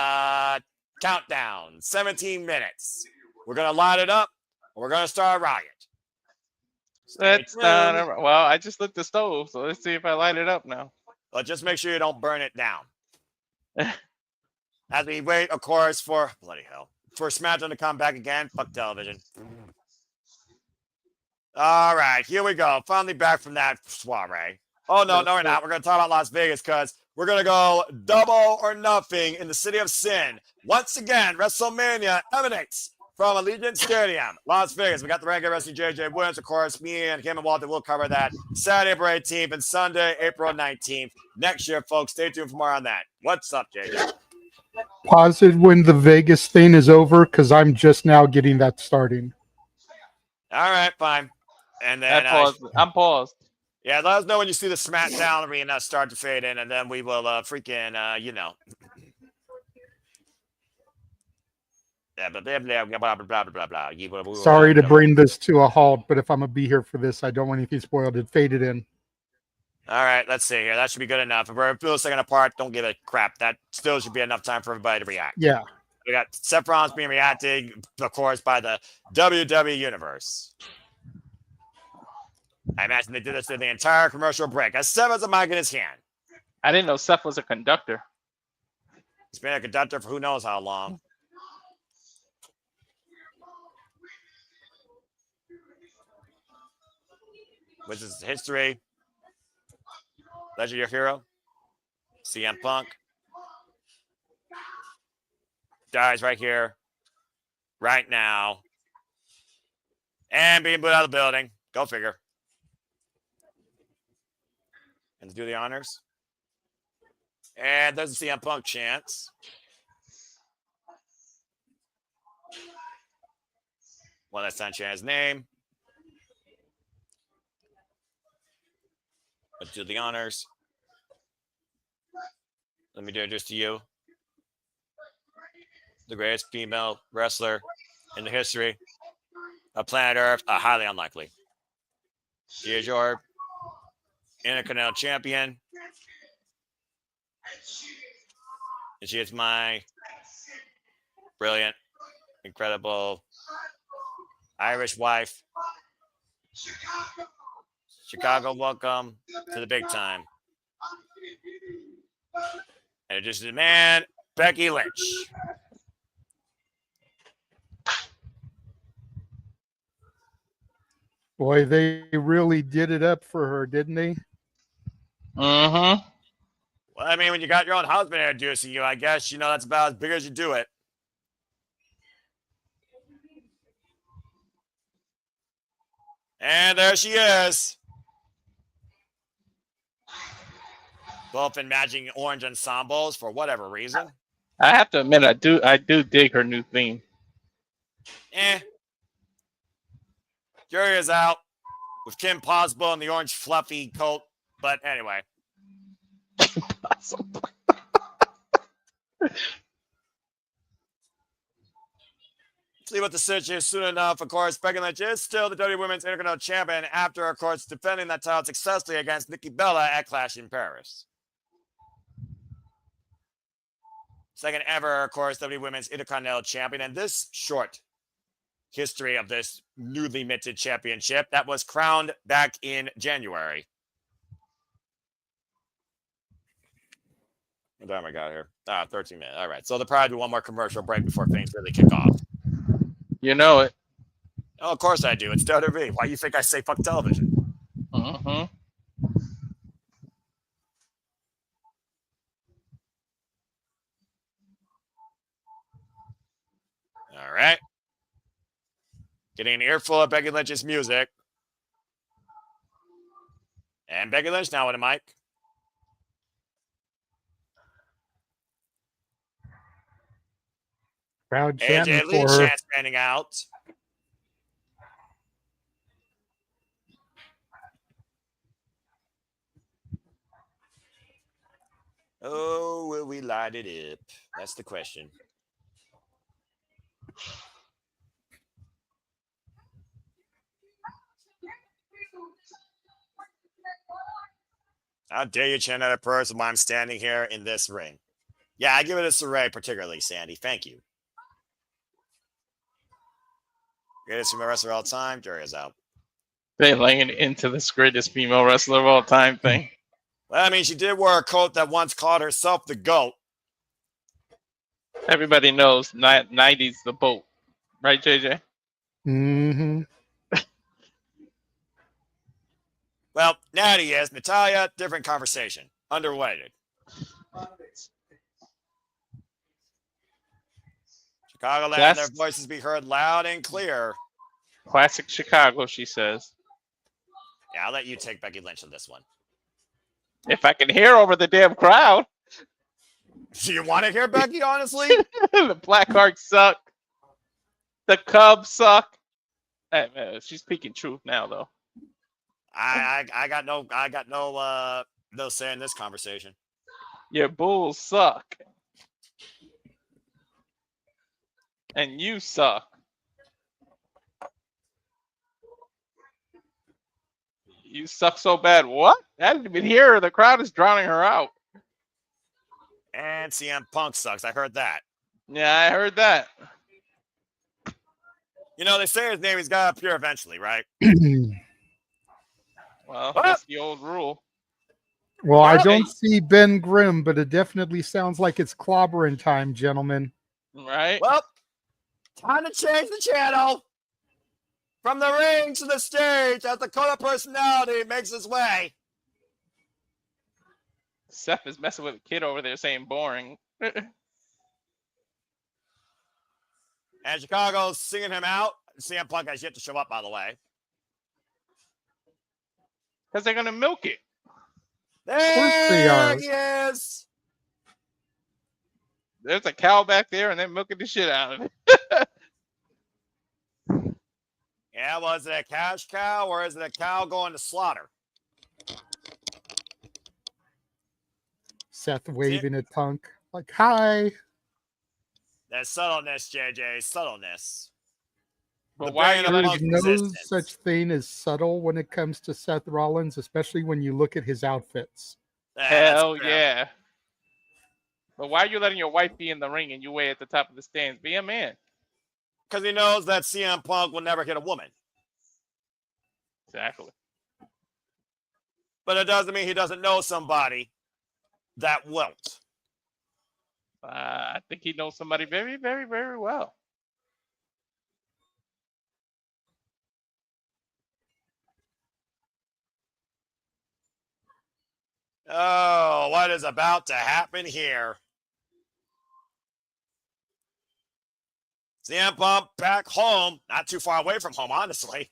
countdown, 17 minutes. We're going to light it up, and we're going to start a riot. Well, I just lit the stove, so let's see if I light it up now. But just make sure you don't burn it down. As we wait, of course, for SmackDown to come back again. Fuck television. All right, here we go. Finally back from that soiree. Oh, no, we're not. We're going to talk about Las Vegas because we're going to go double or nothing in the City of Sin. Once again, WrestleMania emanates from Allegiant Stadium, Las Vegas. We got the Renegade Wrestling JJ Williams, of course. Me and him and Walter will cover that Saturday, April 18th and Sunday, April 19th. Next year, folks. Stay tuned for more on that. What's up, JJ? Pause it when the Vegas thing is over because I'm just now getting that starting. All right, fine. And then I'm paused. Yeah, let us know when you see the SmackDown arena start to fade in, and then we will freaking, Sorry to bring this to a halt, but if I'm going to be here for this, I don't want anything spoiled. It faded in. All right, let's see here. That should be good enough. If we're a second apart, don't give a crap. That still should be enough time for everybody to react. Yeah. We got Seth Rollins being reacted, of course, by the WWE Universe. I imagine they did this through the entire commercial break. As Seth has a mic in his hand. I didn't know Seth was a conductor. He's been a conductor for who knows how long. Which is history. Legend of your hero. CM Punk. Dies right here. Right now. And being put out of the building. Go figure. And to do the honors. And there's the CM Punk chance. One last time chant his name. Let's do the honors. Let me introduce to you the greatest female wrestler in the history of planet Earth. Highly unlikely. She is your Intercontinental Champion. And she is my brilliant, incredible Irish wife. Chicago, welcome to the big time. And just the man, Becky Lynch. Boy, they really did it up for her, didn't they? Mm-hmm. Well, I mean, when you got your own husband introducing you, I guess, that's about as big as you do it. And there she is. Both in matching orange ensembles for whatever reason. I have to admit, I do dig her new theme. Jury is out with Kim Possible in the orange fluffy coat. But anyway. See what the situation is soon enough. Of course, Becky Lynch is still the WWE Women's Intercontinental Champion after, of course, defending that title successfully against Nikki Bella at Clash in Paris. Second ever, of course, WWE Women's Intercontinental Champion. And this short history of this newly minted championship that was crowned back in January. What time I got here? 13 minutes. All right. So they'll probably do one more commercial break before things really kick off. You know it. Oh, of course I do. It's WWE. Why do you think I say fuck television? Mm-hmm. All right. Getting an earful of Becky Lynch's music. And Becky Lynch now with a mic. Crowd AJ chanting Lee for her. chant standing out. Oh, will we light it up? That's the question. How dare you chant at a person while I'm standing here in this ring? Yeah, I give it a Saray particularly, Sandy. Thank you. Greatest female wrestler of all time. Jury is out. They laying into this greatest female wrestler of all time thing. Well, I mean, she did wear a coat that once called herself the GOAT. Everybody knows 90s the boat. Right, JJ? Mm-hmm. Well, Natty is. Natalia, different conversation. Underrated. Chicago letting their voices be heard loud and clear. Classic Chicago, she says. Yeah, I'll let you take Becky Lynch on this one. If I can hear over the damn crowd. Do you want to hear Becky, honestly? The Blackhearts suck. The Cubs suck. Hey, man, she's speaking truth now, though. I got no say in this conversation. Your Bulls suck. And you suck. You suck so bad. What? I didn't even hear her. The crowd is drowning her out. And CM Punk sucks. I heard that. Yeah, I heard that. You know, they say his name is got to appear eventually, right? Well, that's the old rule. Well, I don't see Ben Grimm, but it definitely sounds like it's clobbering time, gentlemen. Right? Well, time to change the channel. From the ring to the stage as the Dakota personality makes his way. Seth is messing with a kid over there saying boring. And Chicago's singing him out. CM Punk has yet to show up, by the way. Because they're going to milk it. There he is. There's a cow back there and they're milking the shit out of it. Yeah, was it a cash cow or is it a cow going to slaughter? Seth waving at Punk like, hi. That subtleness, JJ, subtleness. But why are you letting There's no such thing as subtle when it comes to Seth Rollins, especially when you look at his outfits. Hell yeah. But why are you letting your wife be in the ring and you way at the top of the stands? Be a man. Because he knows that CM Punk will never hit a woman. Exactly. But it doesn't mean he doesn't know somebody that won't. I think he knows somebody very, very, very well. Oh, what is about to happen here? CM Punk back home, not too far away from home, honestly.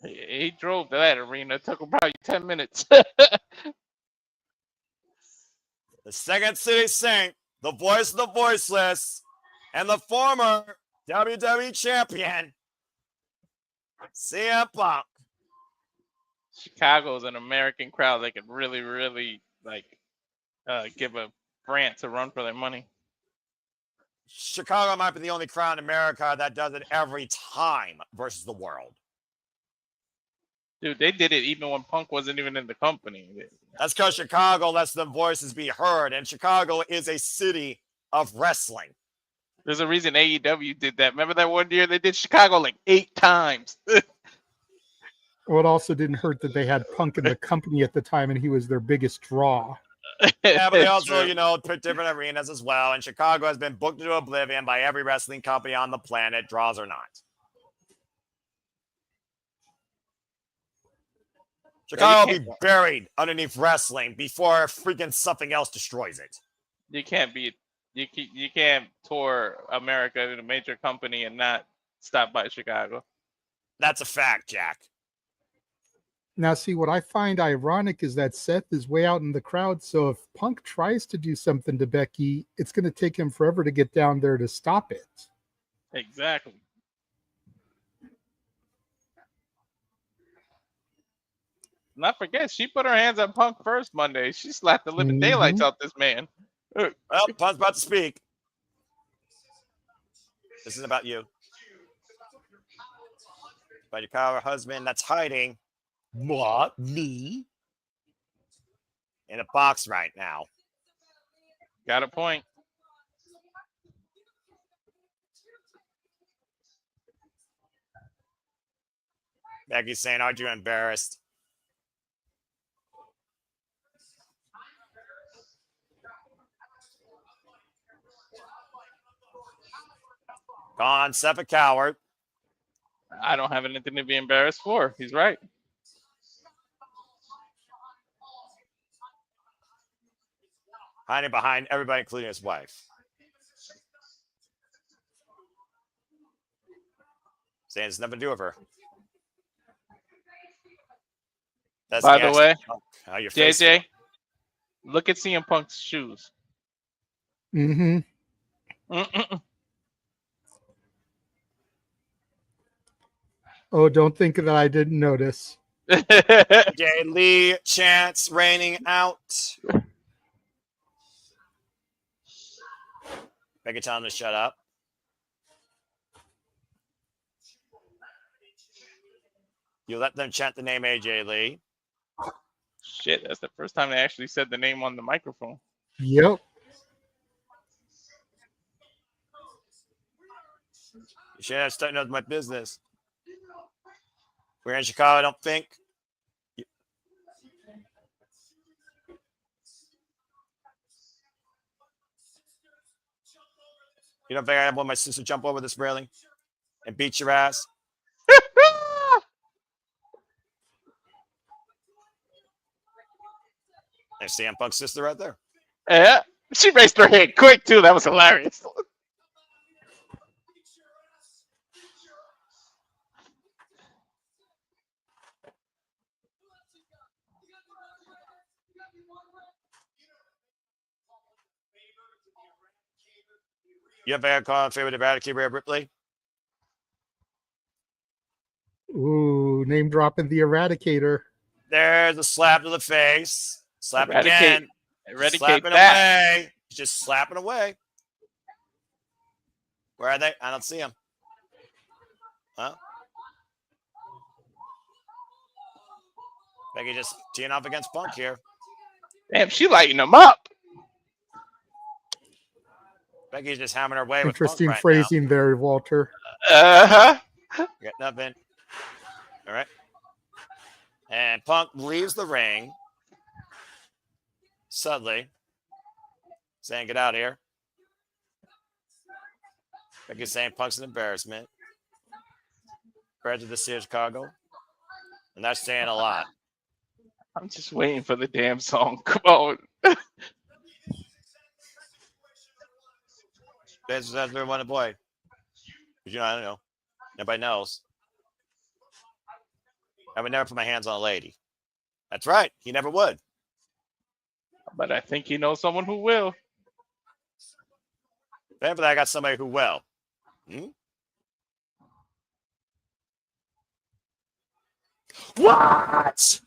He drove to that arena. It took him probably 10 minutes. The Second City Saint, the voice of the voiceless, and the former WWE champion, CM Punk. Chicago's an American crowd that can really, really give a France a run for their money. Chicago might be the only crowd in America that does it every time versus the world. Dude, they did it even when Punk wasn't even in the company. That's because Chicago lets them voices be heard, and Chicago is a city of wrestling. There's a reason AEW did that. Remember that one year they did Chicago like 8 times? Well, it also didn't hurt that they had Punk in the company at the time, and he was their biggest draw. Yeah, but they also, pick different arenas as well. And Chicago has been booked into oblivion by every wrestling company on the planet, draws or not. Chicago will be buried underneath wrestling before freaking something else destroys it. You can't tour America in a major company and not stop by Chicago. That's a fact, Jack. Now, see, what I find ironic is that Seth is way out in the crowd. So if Punk tries to do something to Becky, it's going to take him forever to get down there to stop it. Exactly. Not forget, she put her hands on Punk first Monday. She slapped the living daylights out this man. Well, Punk's about to speak. This isn't about you. It's about your power husband that's hiding. What? Me? In a box right now. Got a point. Becky's saying, aren't you embarrassed? Gone, Seth a coward. I don't have anything to be embarrassed for. He's right. Hiding behind everybody, including his wife. Saying it's nothing to do with her. That's By the way, your JJ, look at CM Punk's shoes. Mm-hmm. Oh, don't think that I didn't notice. Jay Lee chants raining out. Becky telling him to shut up. You let them chant the name AJ Lee. Shit, that's the first time they actually said the name on the microphone. Yep. You should have started out my business. We're in Chicago, I don't think. You don't think I want my sister jump over this railing and beat your ass? There's CM Punk's sister right there. Yeah, she raised her hand quick too. That was hilarious. You have a call favorite Eradicator Rhea Ripley? Ooh, name dropping the Eradicator. There's a slap to the face. Slap Eradicate. again. Eradicate Slap it that. away. Just slap it away. Where are they? I don't see them. Huh? Becky just teeing off against Punk here. Damn, she lighting them up. Becky's just hammering her way with Interesting Punk right phrasing there, Walter. Uh-huh. You got nothing. All right. And Punk leaves the ring. Suddenly, saying, "Get out of here." Becky's saying Punk's an embarrassment. Compared to the city of Chicago. And that's saying a lot. I'm just waiting for the damn song. Come on. That's everyone a boy. But, I don't know. Nobody knows. I would never put my hands on a lady. That's right. He never would. But I think you know someone who will. Then for that, I got somebody who will. What?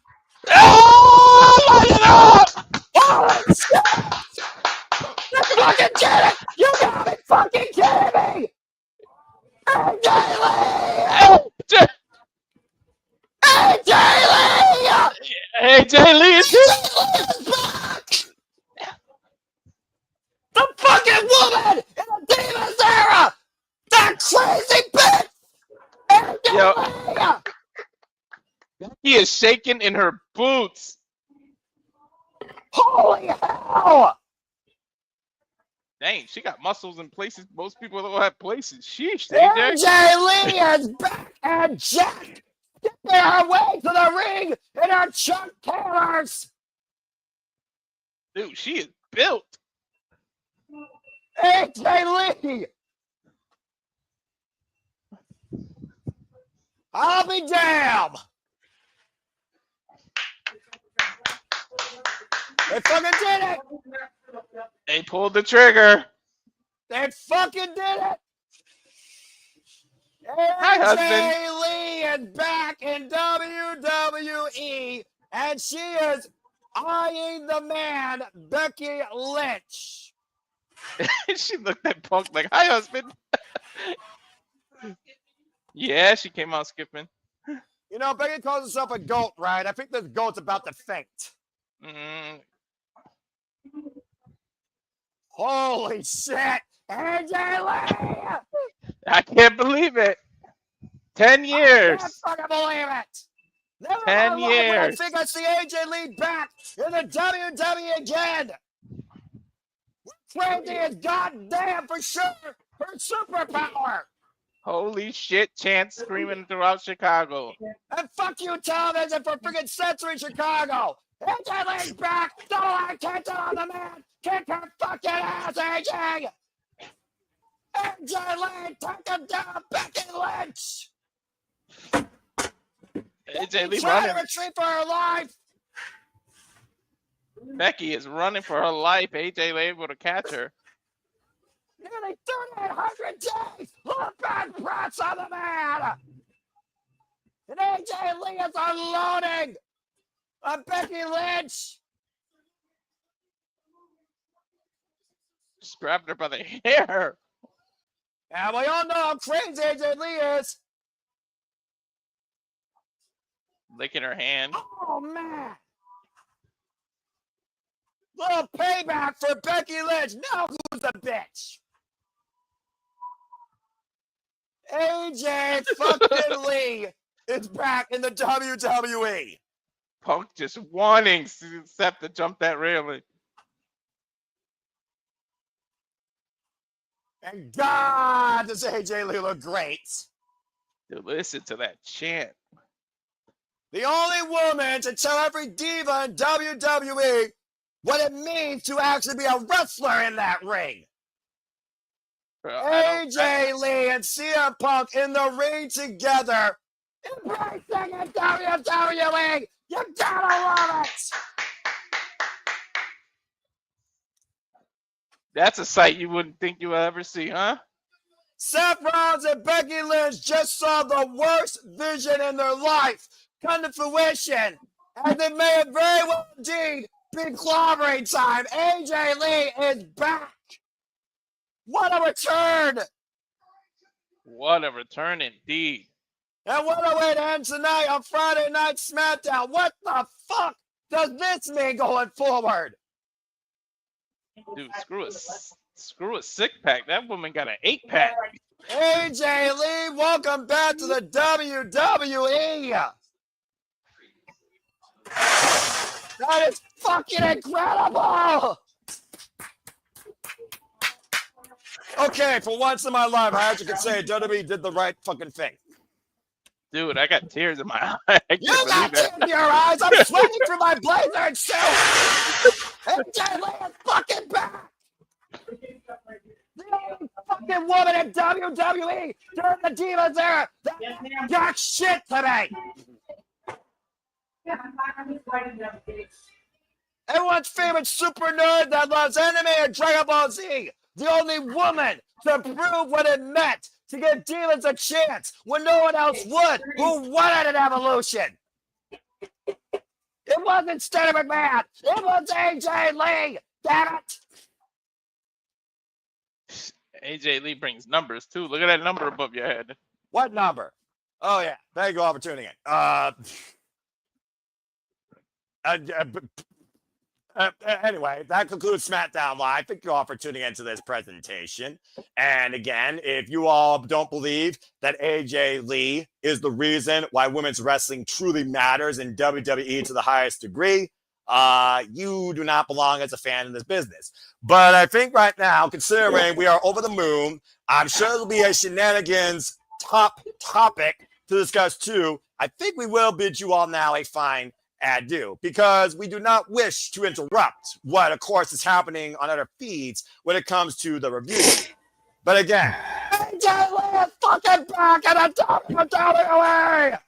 Oh my God! Holy shit! You fucking kidding! You gotta be fucking kidding me! AJ Lee! AJ Lee! AJ Lee is here! The fucking woman in the Divas era! That crazy bitch! AJ Lee! He is shaking in her boots. Holy hell! Dang, she got muscles in places most people don't have places. Sheesh, AJ AJ. Lee is back and jacked! Getting her way to the ring in her Chuck Taylors! Dude, she is built. AJ Lee! I'll be damned! They fucking did it! They pulled the trigger. They fucking did it! Hi, husband. AJ Lee is back in WWE, and she is eyeing the man, Becky Lynch. She looked at Punk like, "Hi, husband." Yeah, she came out skipping. You know, Becky calls herself a goat, right? I think this goat's about to faint. Holy shit! AJ Lee! I can't believe it. 10 years. I can't fucking believe it. Never 10 in my life would I years. think I see AJ Lee back in the WWE again. Crazy is goddamn for sure her superpower. Holy shit, chants screaming throughout Chicago. And fuck you, television, for freaking censoring Chicago. AJ Lee's back. Don't let attention on the man. Kick her fucking ass, AJ. AJ Lee, take him down, Becky Lynch. AJ Lee trying to running. retreat for her life. Becky is running for her life. AJ Lee able to catch her. Nearly 3,800 days. Look at press on the man. And AJ Lee is unloading on Becky Lynch. Just grabbed her by the hair. And we all know how crazy AJ Lee is. Licking her hand. Oh, man. Little payback for Becky Lynch. Now who's the bitch? AJ fucking Lee is back in the WWE. Punk just wanting Seth to jump that railing. And God, does AJ Lee look great. To listen to that chant. The only woman to tell every diva in WWE what it means to actually be a wrestler in that ring. AJ Lee and CM Punk in the ring together. Embracing in WWE. You gotta love it. That's a sight you wouldn't think you would ever see, huh? Seth Rollins and Becky Lynch just saw the worst vision in their life come to fruition. And they may have very well indeed been clobbering time. AJ Lee is back. What a return. What a return indeed. And what a way to end tonight on Friday Night SmackDown. What the fuck does this mean going forward? Dude, screw a 6-pack. That woman got an 8-pack. AJ Lee, welcome back to the WWE. That is fucking incredible. Okay, for once in my life, I actually can say WWE did the right fucking thing. Dude, I got tears in my eyes. You got tears in your eyes. I'm sweating through my blazer and suit. AJ Lee is fucking back. The only fucking woman in WWE during the Divas era that got shit today. Everyone's favorite super nerd that loves anime and Dragon Ball Z. The only woman to prove what it meant to give Divas a chance when no one else would, who wanted an evolution. It wasn't Steiner McMahon. It was AJ Lee. Damn it. AJ Lee brings numbers too. Look at that number above your head. What number? Oh, yeah. Thank you all for tuning in. Anyway, that concludes SmackDown Live. Thank you all for tuning into this presentation. And again, if you all don't believe that AJ Lee is the reason why women's wrestling truly matters in WWE to the highest degree, you do not belong as a fan in this business. But I think right now, considering we are over the moon, I'm sure there'll be a shenanigans topic to discuss too. I think we will bid you all now a fine adieu, because we do not wish to interrupt what, of course, is happening on other feeds when it comes to the review. But again, AJ Lee is fucking back at the WWE.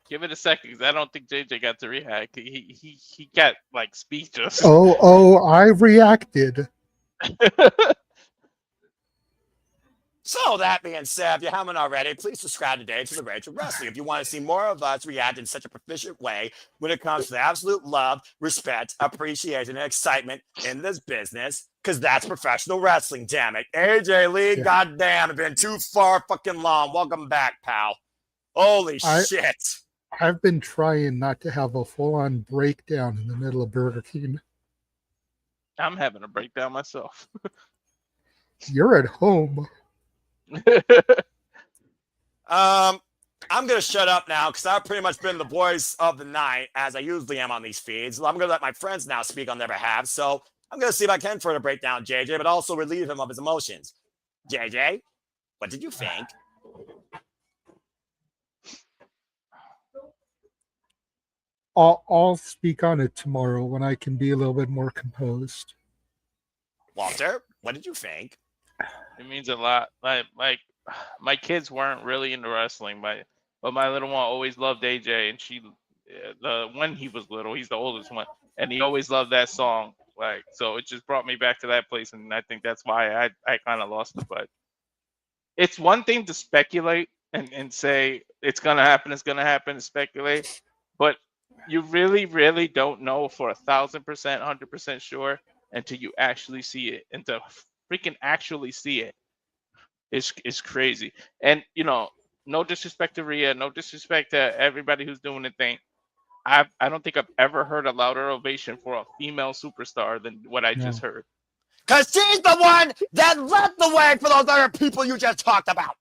Give it a second, because I don't think JJ got to react. He got like speechless. Oh, I reacted. So that being said, if you haven't already, please subscribe today to the Rage of Wrestling. If you want to see more of us react in such a proficient way when it comes to the absolute love, respect, appreciation, and excitement in this business, because that's professional wrestling, damn it. AJ Lee, goddamn, it's been too far fucking long. Welcome back, pal. Holy shit. I've been trying not to have a full-on breakdown in the middle of Burger King. I'm having a breakdown myself. You're at home. I'm gonna shut up now because I've pretty much been the voice of the night, as I usually am on these feeds. I'm gonna let my friends now speak on their behalf, so I'm gonna see if I can further break down JJ, but also relieve him of his emotions. JJ, what did you think? I'll speak on it tomorrow when I can be a little bit more composed. Walter, what did you think? It means a lot. Like my kids weren't really into wrestling, but my little one always loved AJ, and when he was little, he's the oldest one, and he always loved that song. Like, so it just brought me back to that place, and I think that's why I kind of lost it. But it's one thing to speculate and say it's gonna happen, and speculate, but you really, really don't know for 1,000%, 100% sure until you actually see it, and to freaking actually see it is crazy. And no disrespect to Rhea, no disrespect to everybody who's doing the thing. I don't think I've ever heard a louder ovation for a female superstar than what I just heard. Because she's the one that led the way for those other people you just talked about.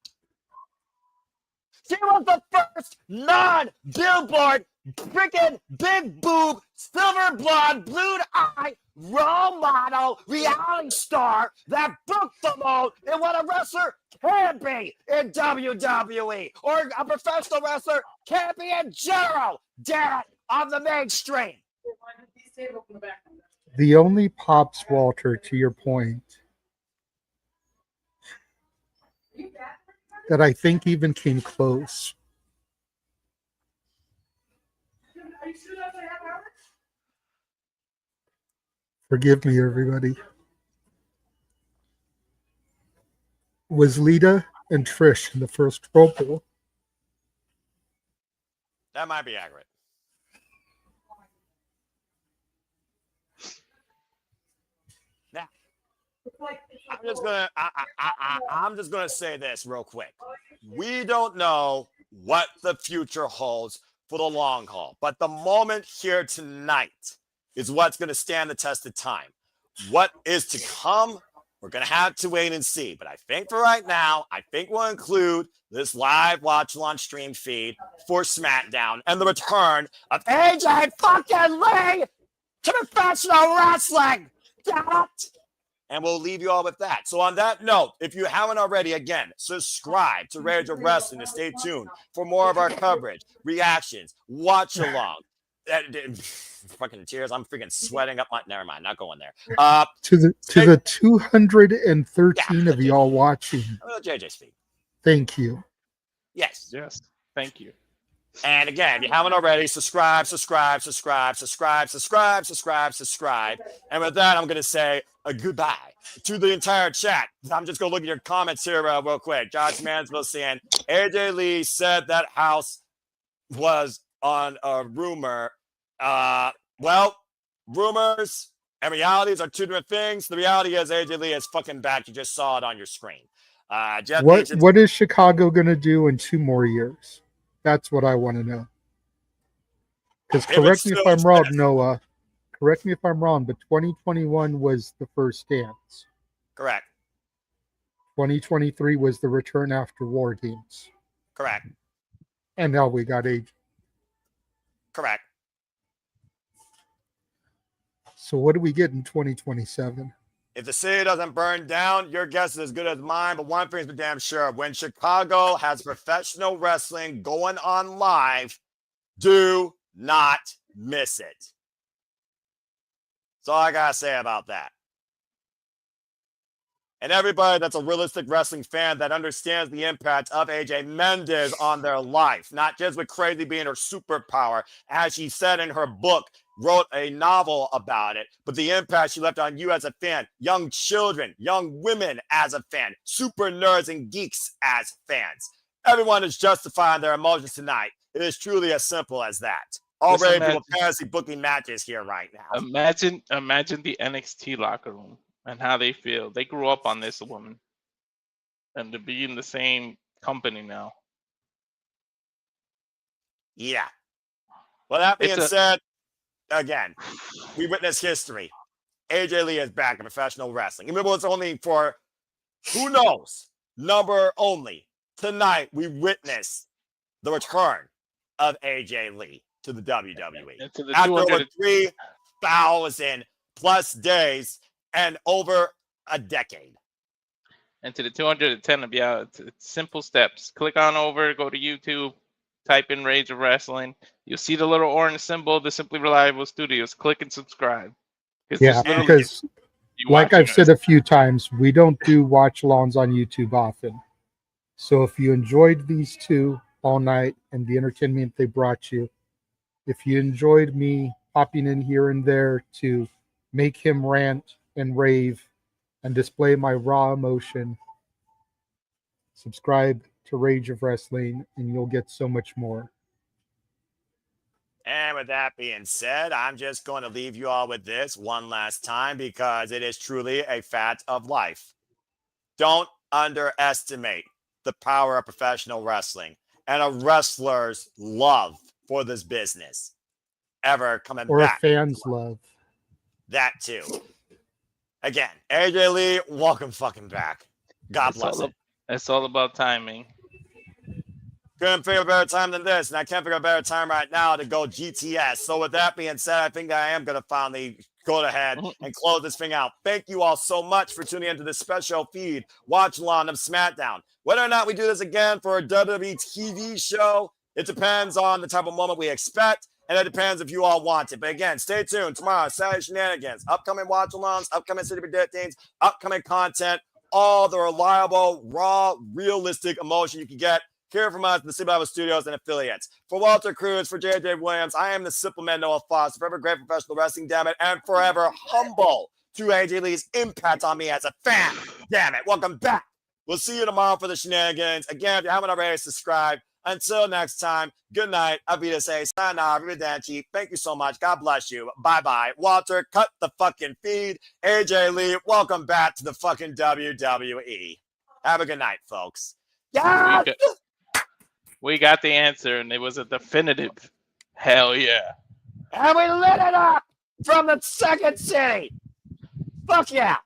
She was the first non-Billboard freaking big boob, silver blonde, blue eye, role model, reality star that broke the mold in what a wrestler can be in WWE, or a professional wrestler can be in general. Damn it, on the mainstream. The only pops, Walter, to your point, that I think even came close. Forgive me, everybody. Was Lita and Trish in the first Rumble. That might be accurate. Now, I'm just gonna say this real quick. We don't know what the future holds for the long haul, but the moment here tonight is what's going to stand the test of time. What is to come We're going to have to wait and see. But I think for right now, I think we'll include this live watch launch stream feed for SmackDown and the return of AJ fucking Lee to professional wrestling. Damn it. And we'll leave you all with that. So on that note, if you haven't already, again, subscribe to Rage of Wrestling to stay tuned for more of our coverage, reactions, watch along. Fucking tears. I'm freaking sweating up my. Never mind, not going there. To the 213 of y'all watching. JJ speak. Thank you. Yes. Thank you. And again, if you haven't already, subscribe. And with that, I'm going to say a goodbye to the entire chat. I'm just going to look at your comments here real quick. Josh Mansville saying, AJ Lee said that house was on a rumor. Well, rumors and realities are two different things. The reality is AJ Lee is fucking back. You just saw it on your screen. What is Chicago going to do in 2 more years? That's what I want to know. Because correct me if I'm wrong, Noah. Correct me if I'm wrong, but 2021 was the first dance. Correct. 2023 was the return after War Games. Correct. And now we got AJ. Correct. So what do we get in 2027? If the city doesn't burn down, your guess is as good as mine. But one thing's for damn sure. When Chicago has professional wrestling going on live, do not miss it. That's all I got to say about that. And everybody that's a realistic wrestling fan that understands the impact of AJ Mendez on their life, not just with crazy being her superpower, as she said in her book, wrote a novel about it, but the impact she left on you as a fan, young children, young women as a fan, super nerds and geeks as fans. Everyone is justifying their emotions tonight. It is truly as simple as that. Already people fantasy booking matches here right now. Imagine the NXT locker room and how they feel. They grew up on this woman. And to be in the same company now. Yeah. Well, that being said, again, we witness history. AJ Lee is back in professional wrestling. Remember, it's only for, who knows, number only. Tonight, we witness the return of AJ Lee to the WWE. After over 3,000 plus days and over a decade. And to the 210 of y'all, it's simple steps. Click on over, go to YouTube, type in Rage of Wrestling. You'll see the little orange symbol, the Simply Reliable Studios. Click and subscribe. Yeah, because like I've said a few times, we don't do watch-alongs on YouTube often. So if you enjoyed these two all night and the entertainment they brought you, if you enjoyed me popping in here and there to make him rant and rave and display my raw emotion, subscribe to Rage of Wrestling and you'll get so much more. And with that being said, I'm just going to leave you all with this one last time because it is truly a fact of life. Don't underestimate the power of professional wrestling and a wrestler's love for this business ever coming or back. Or a fan's love. That too. Again, AJ Lee, welcome fucking back. God bless it. It's all about timing. Couldn't figure a better time than this, and I can't figure a better time right now to go GTS. So with that being said, I think I am going to finally go ahead and close this thing out. Thank you all so much for tuning into this special feed, watch along of SmackDown. Whether or not we do this again for a WWE TV show, it depends on the type of moment we expect, and it depends if you all want it. But again, stay tuned. Tomorrow, Saturday Shenanigans, upcoming watch-alongs, upcoming City Predictings, upcoming content, all the reliable, raw, realistic emotion you can get. Hear from us, the City Studios and affiliates. For Walter Cruz, for JJ Williams, I am the simple man Noah Foster, forever great professional wrestling, damn it, and forever humble to AJ Lee's impact on me as a fan. Damn it. Welcome back. We'll see you tomorrow for the shenanigans. Again, if you haven't already, subscribe. Until next time, good night. Avida say, sayonara, arrivederci. Thank you so much. God bless you. Bye-bye. Walter, cut the fucking feed. AJ Lee, welcome back to the fucking WWE. Have a good night, folks. Yeah. We got the answer, and it was a definitive hell yeah. And we lit it up from the second city. Fuck yeah.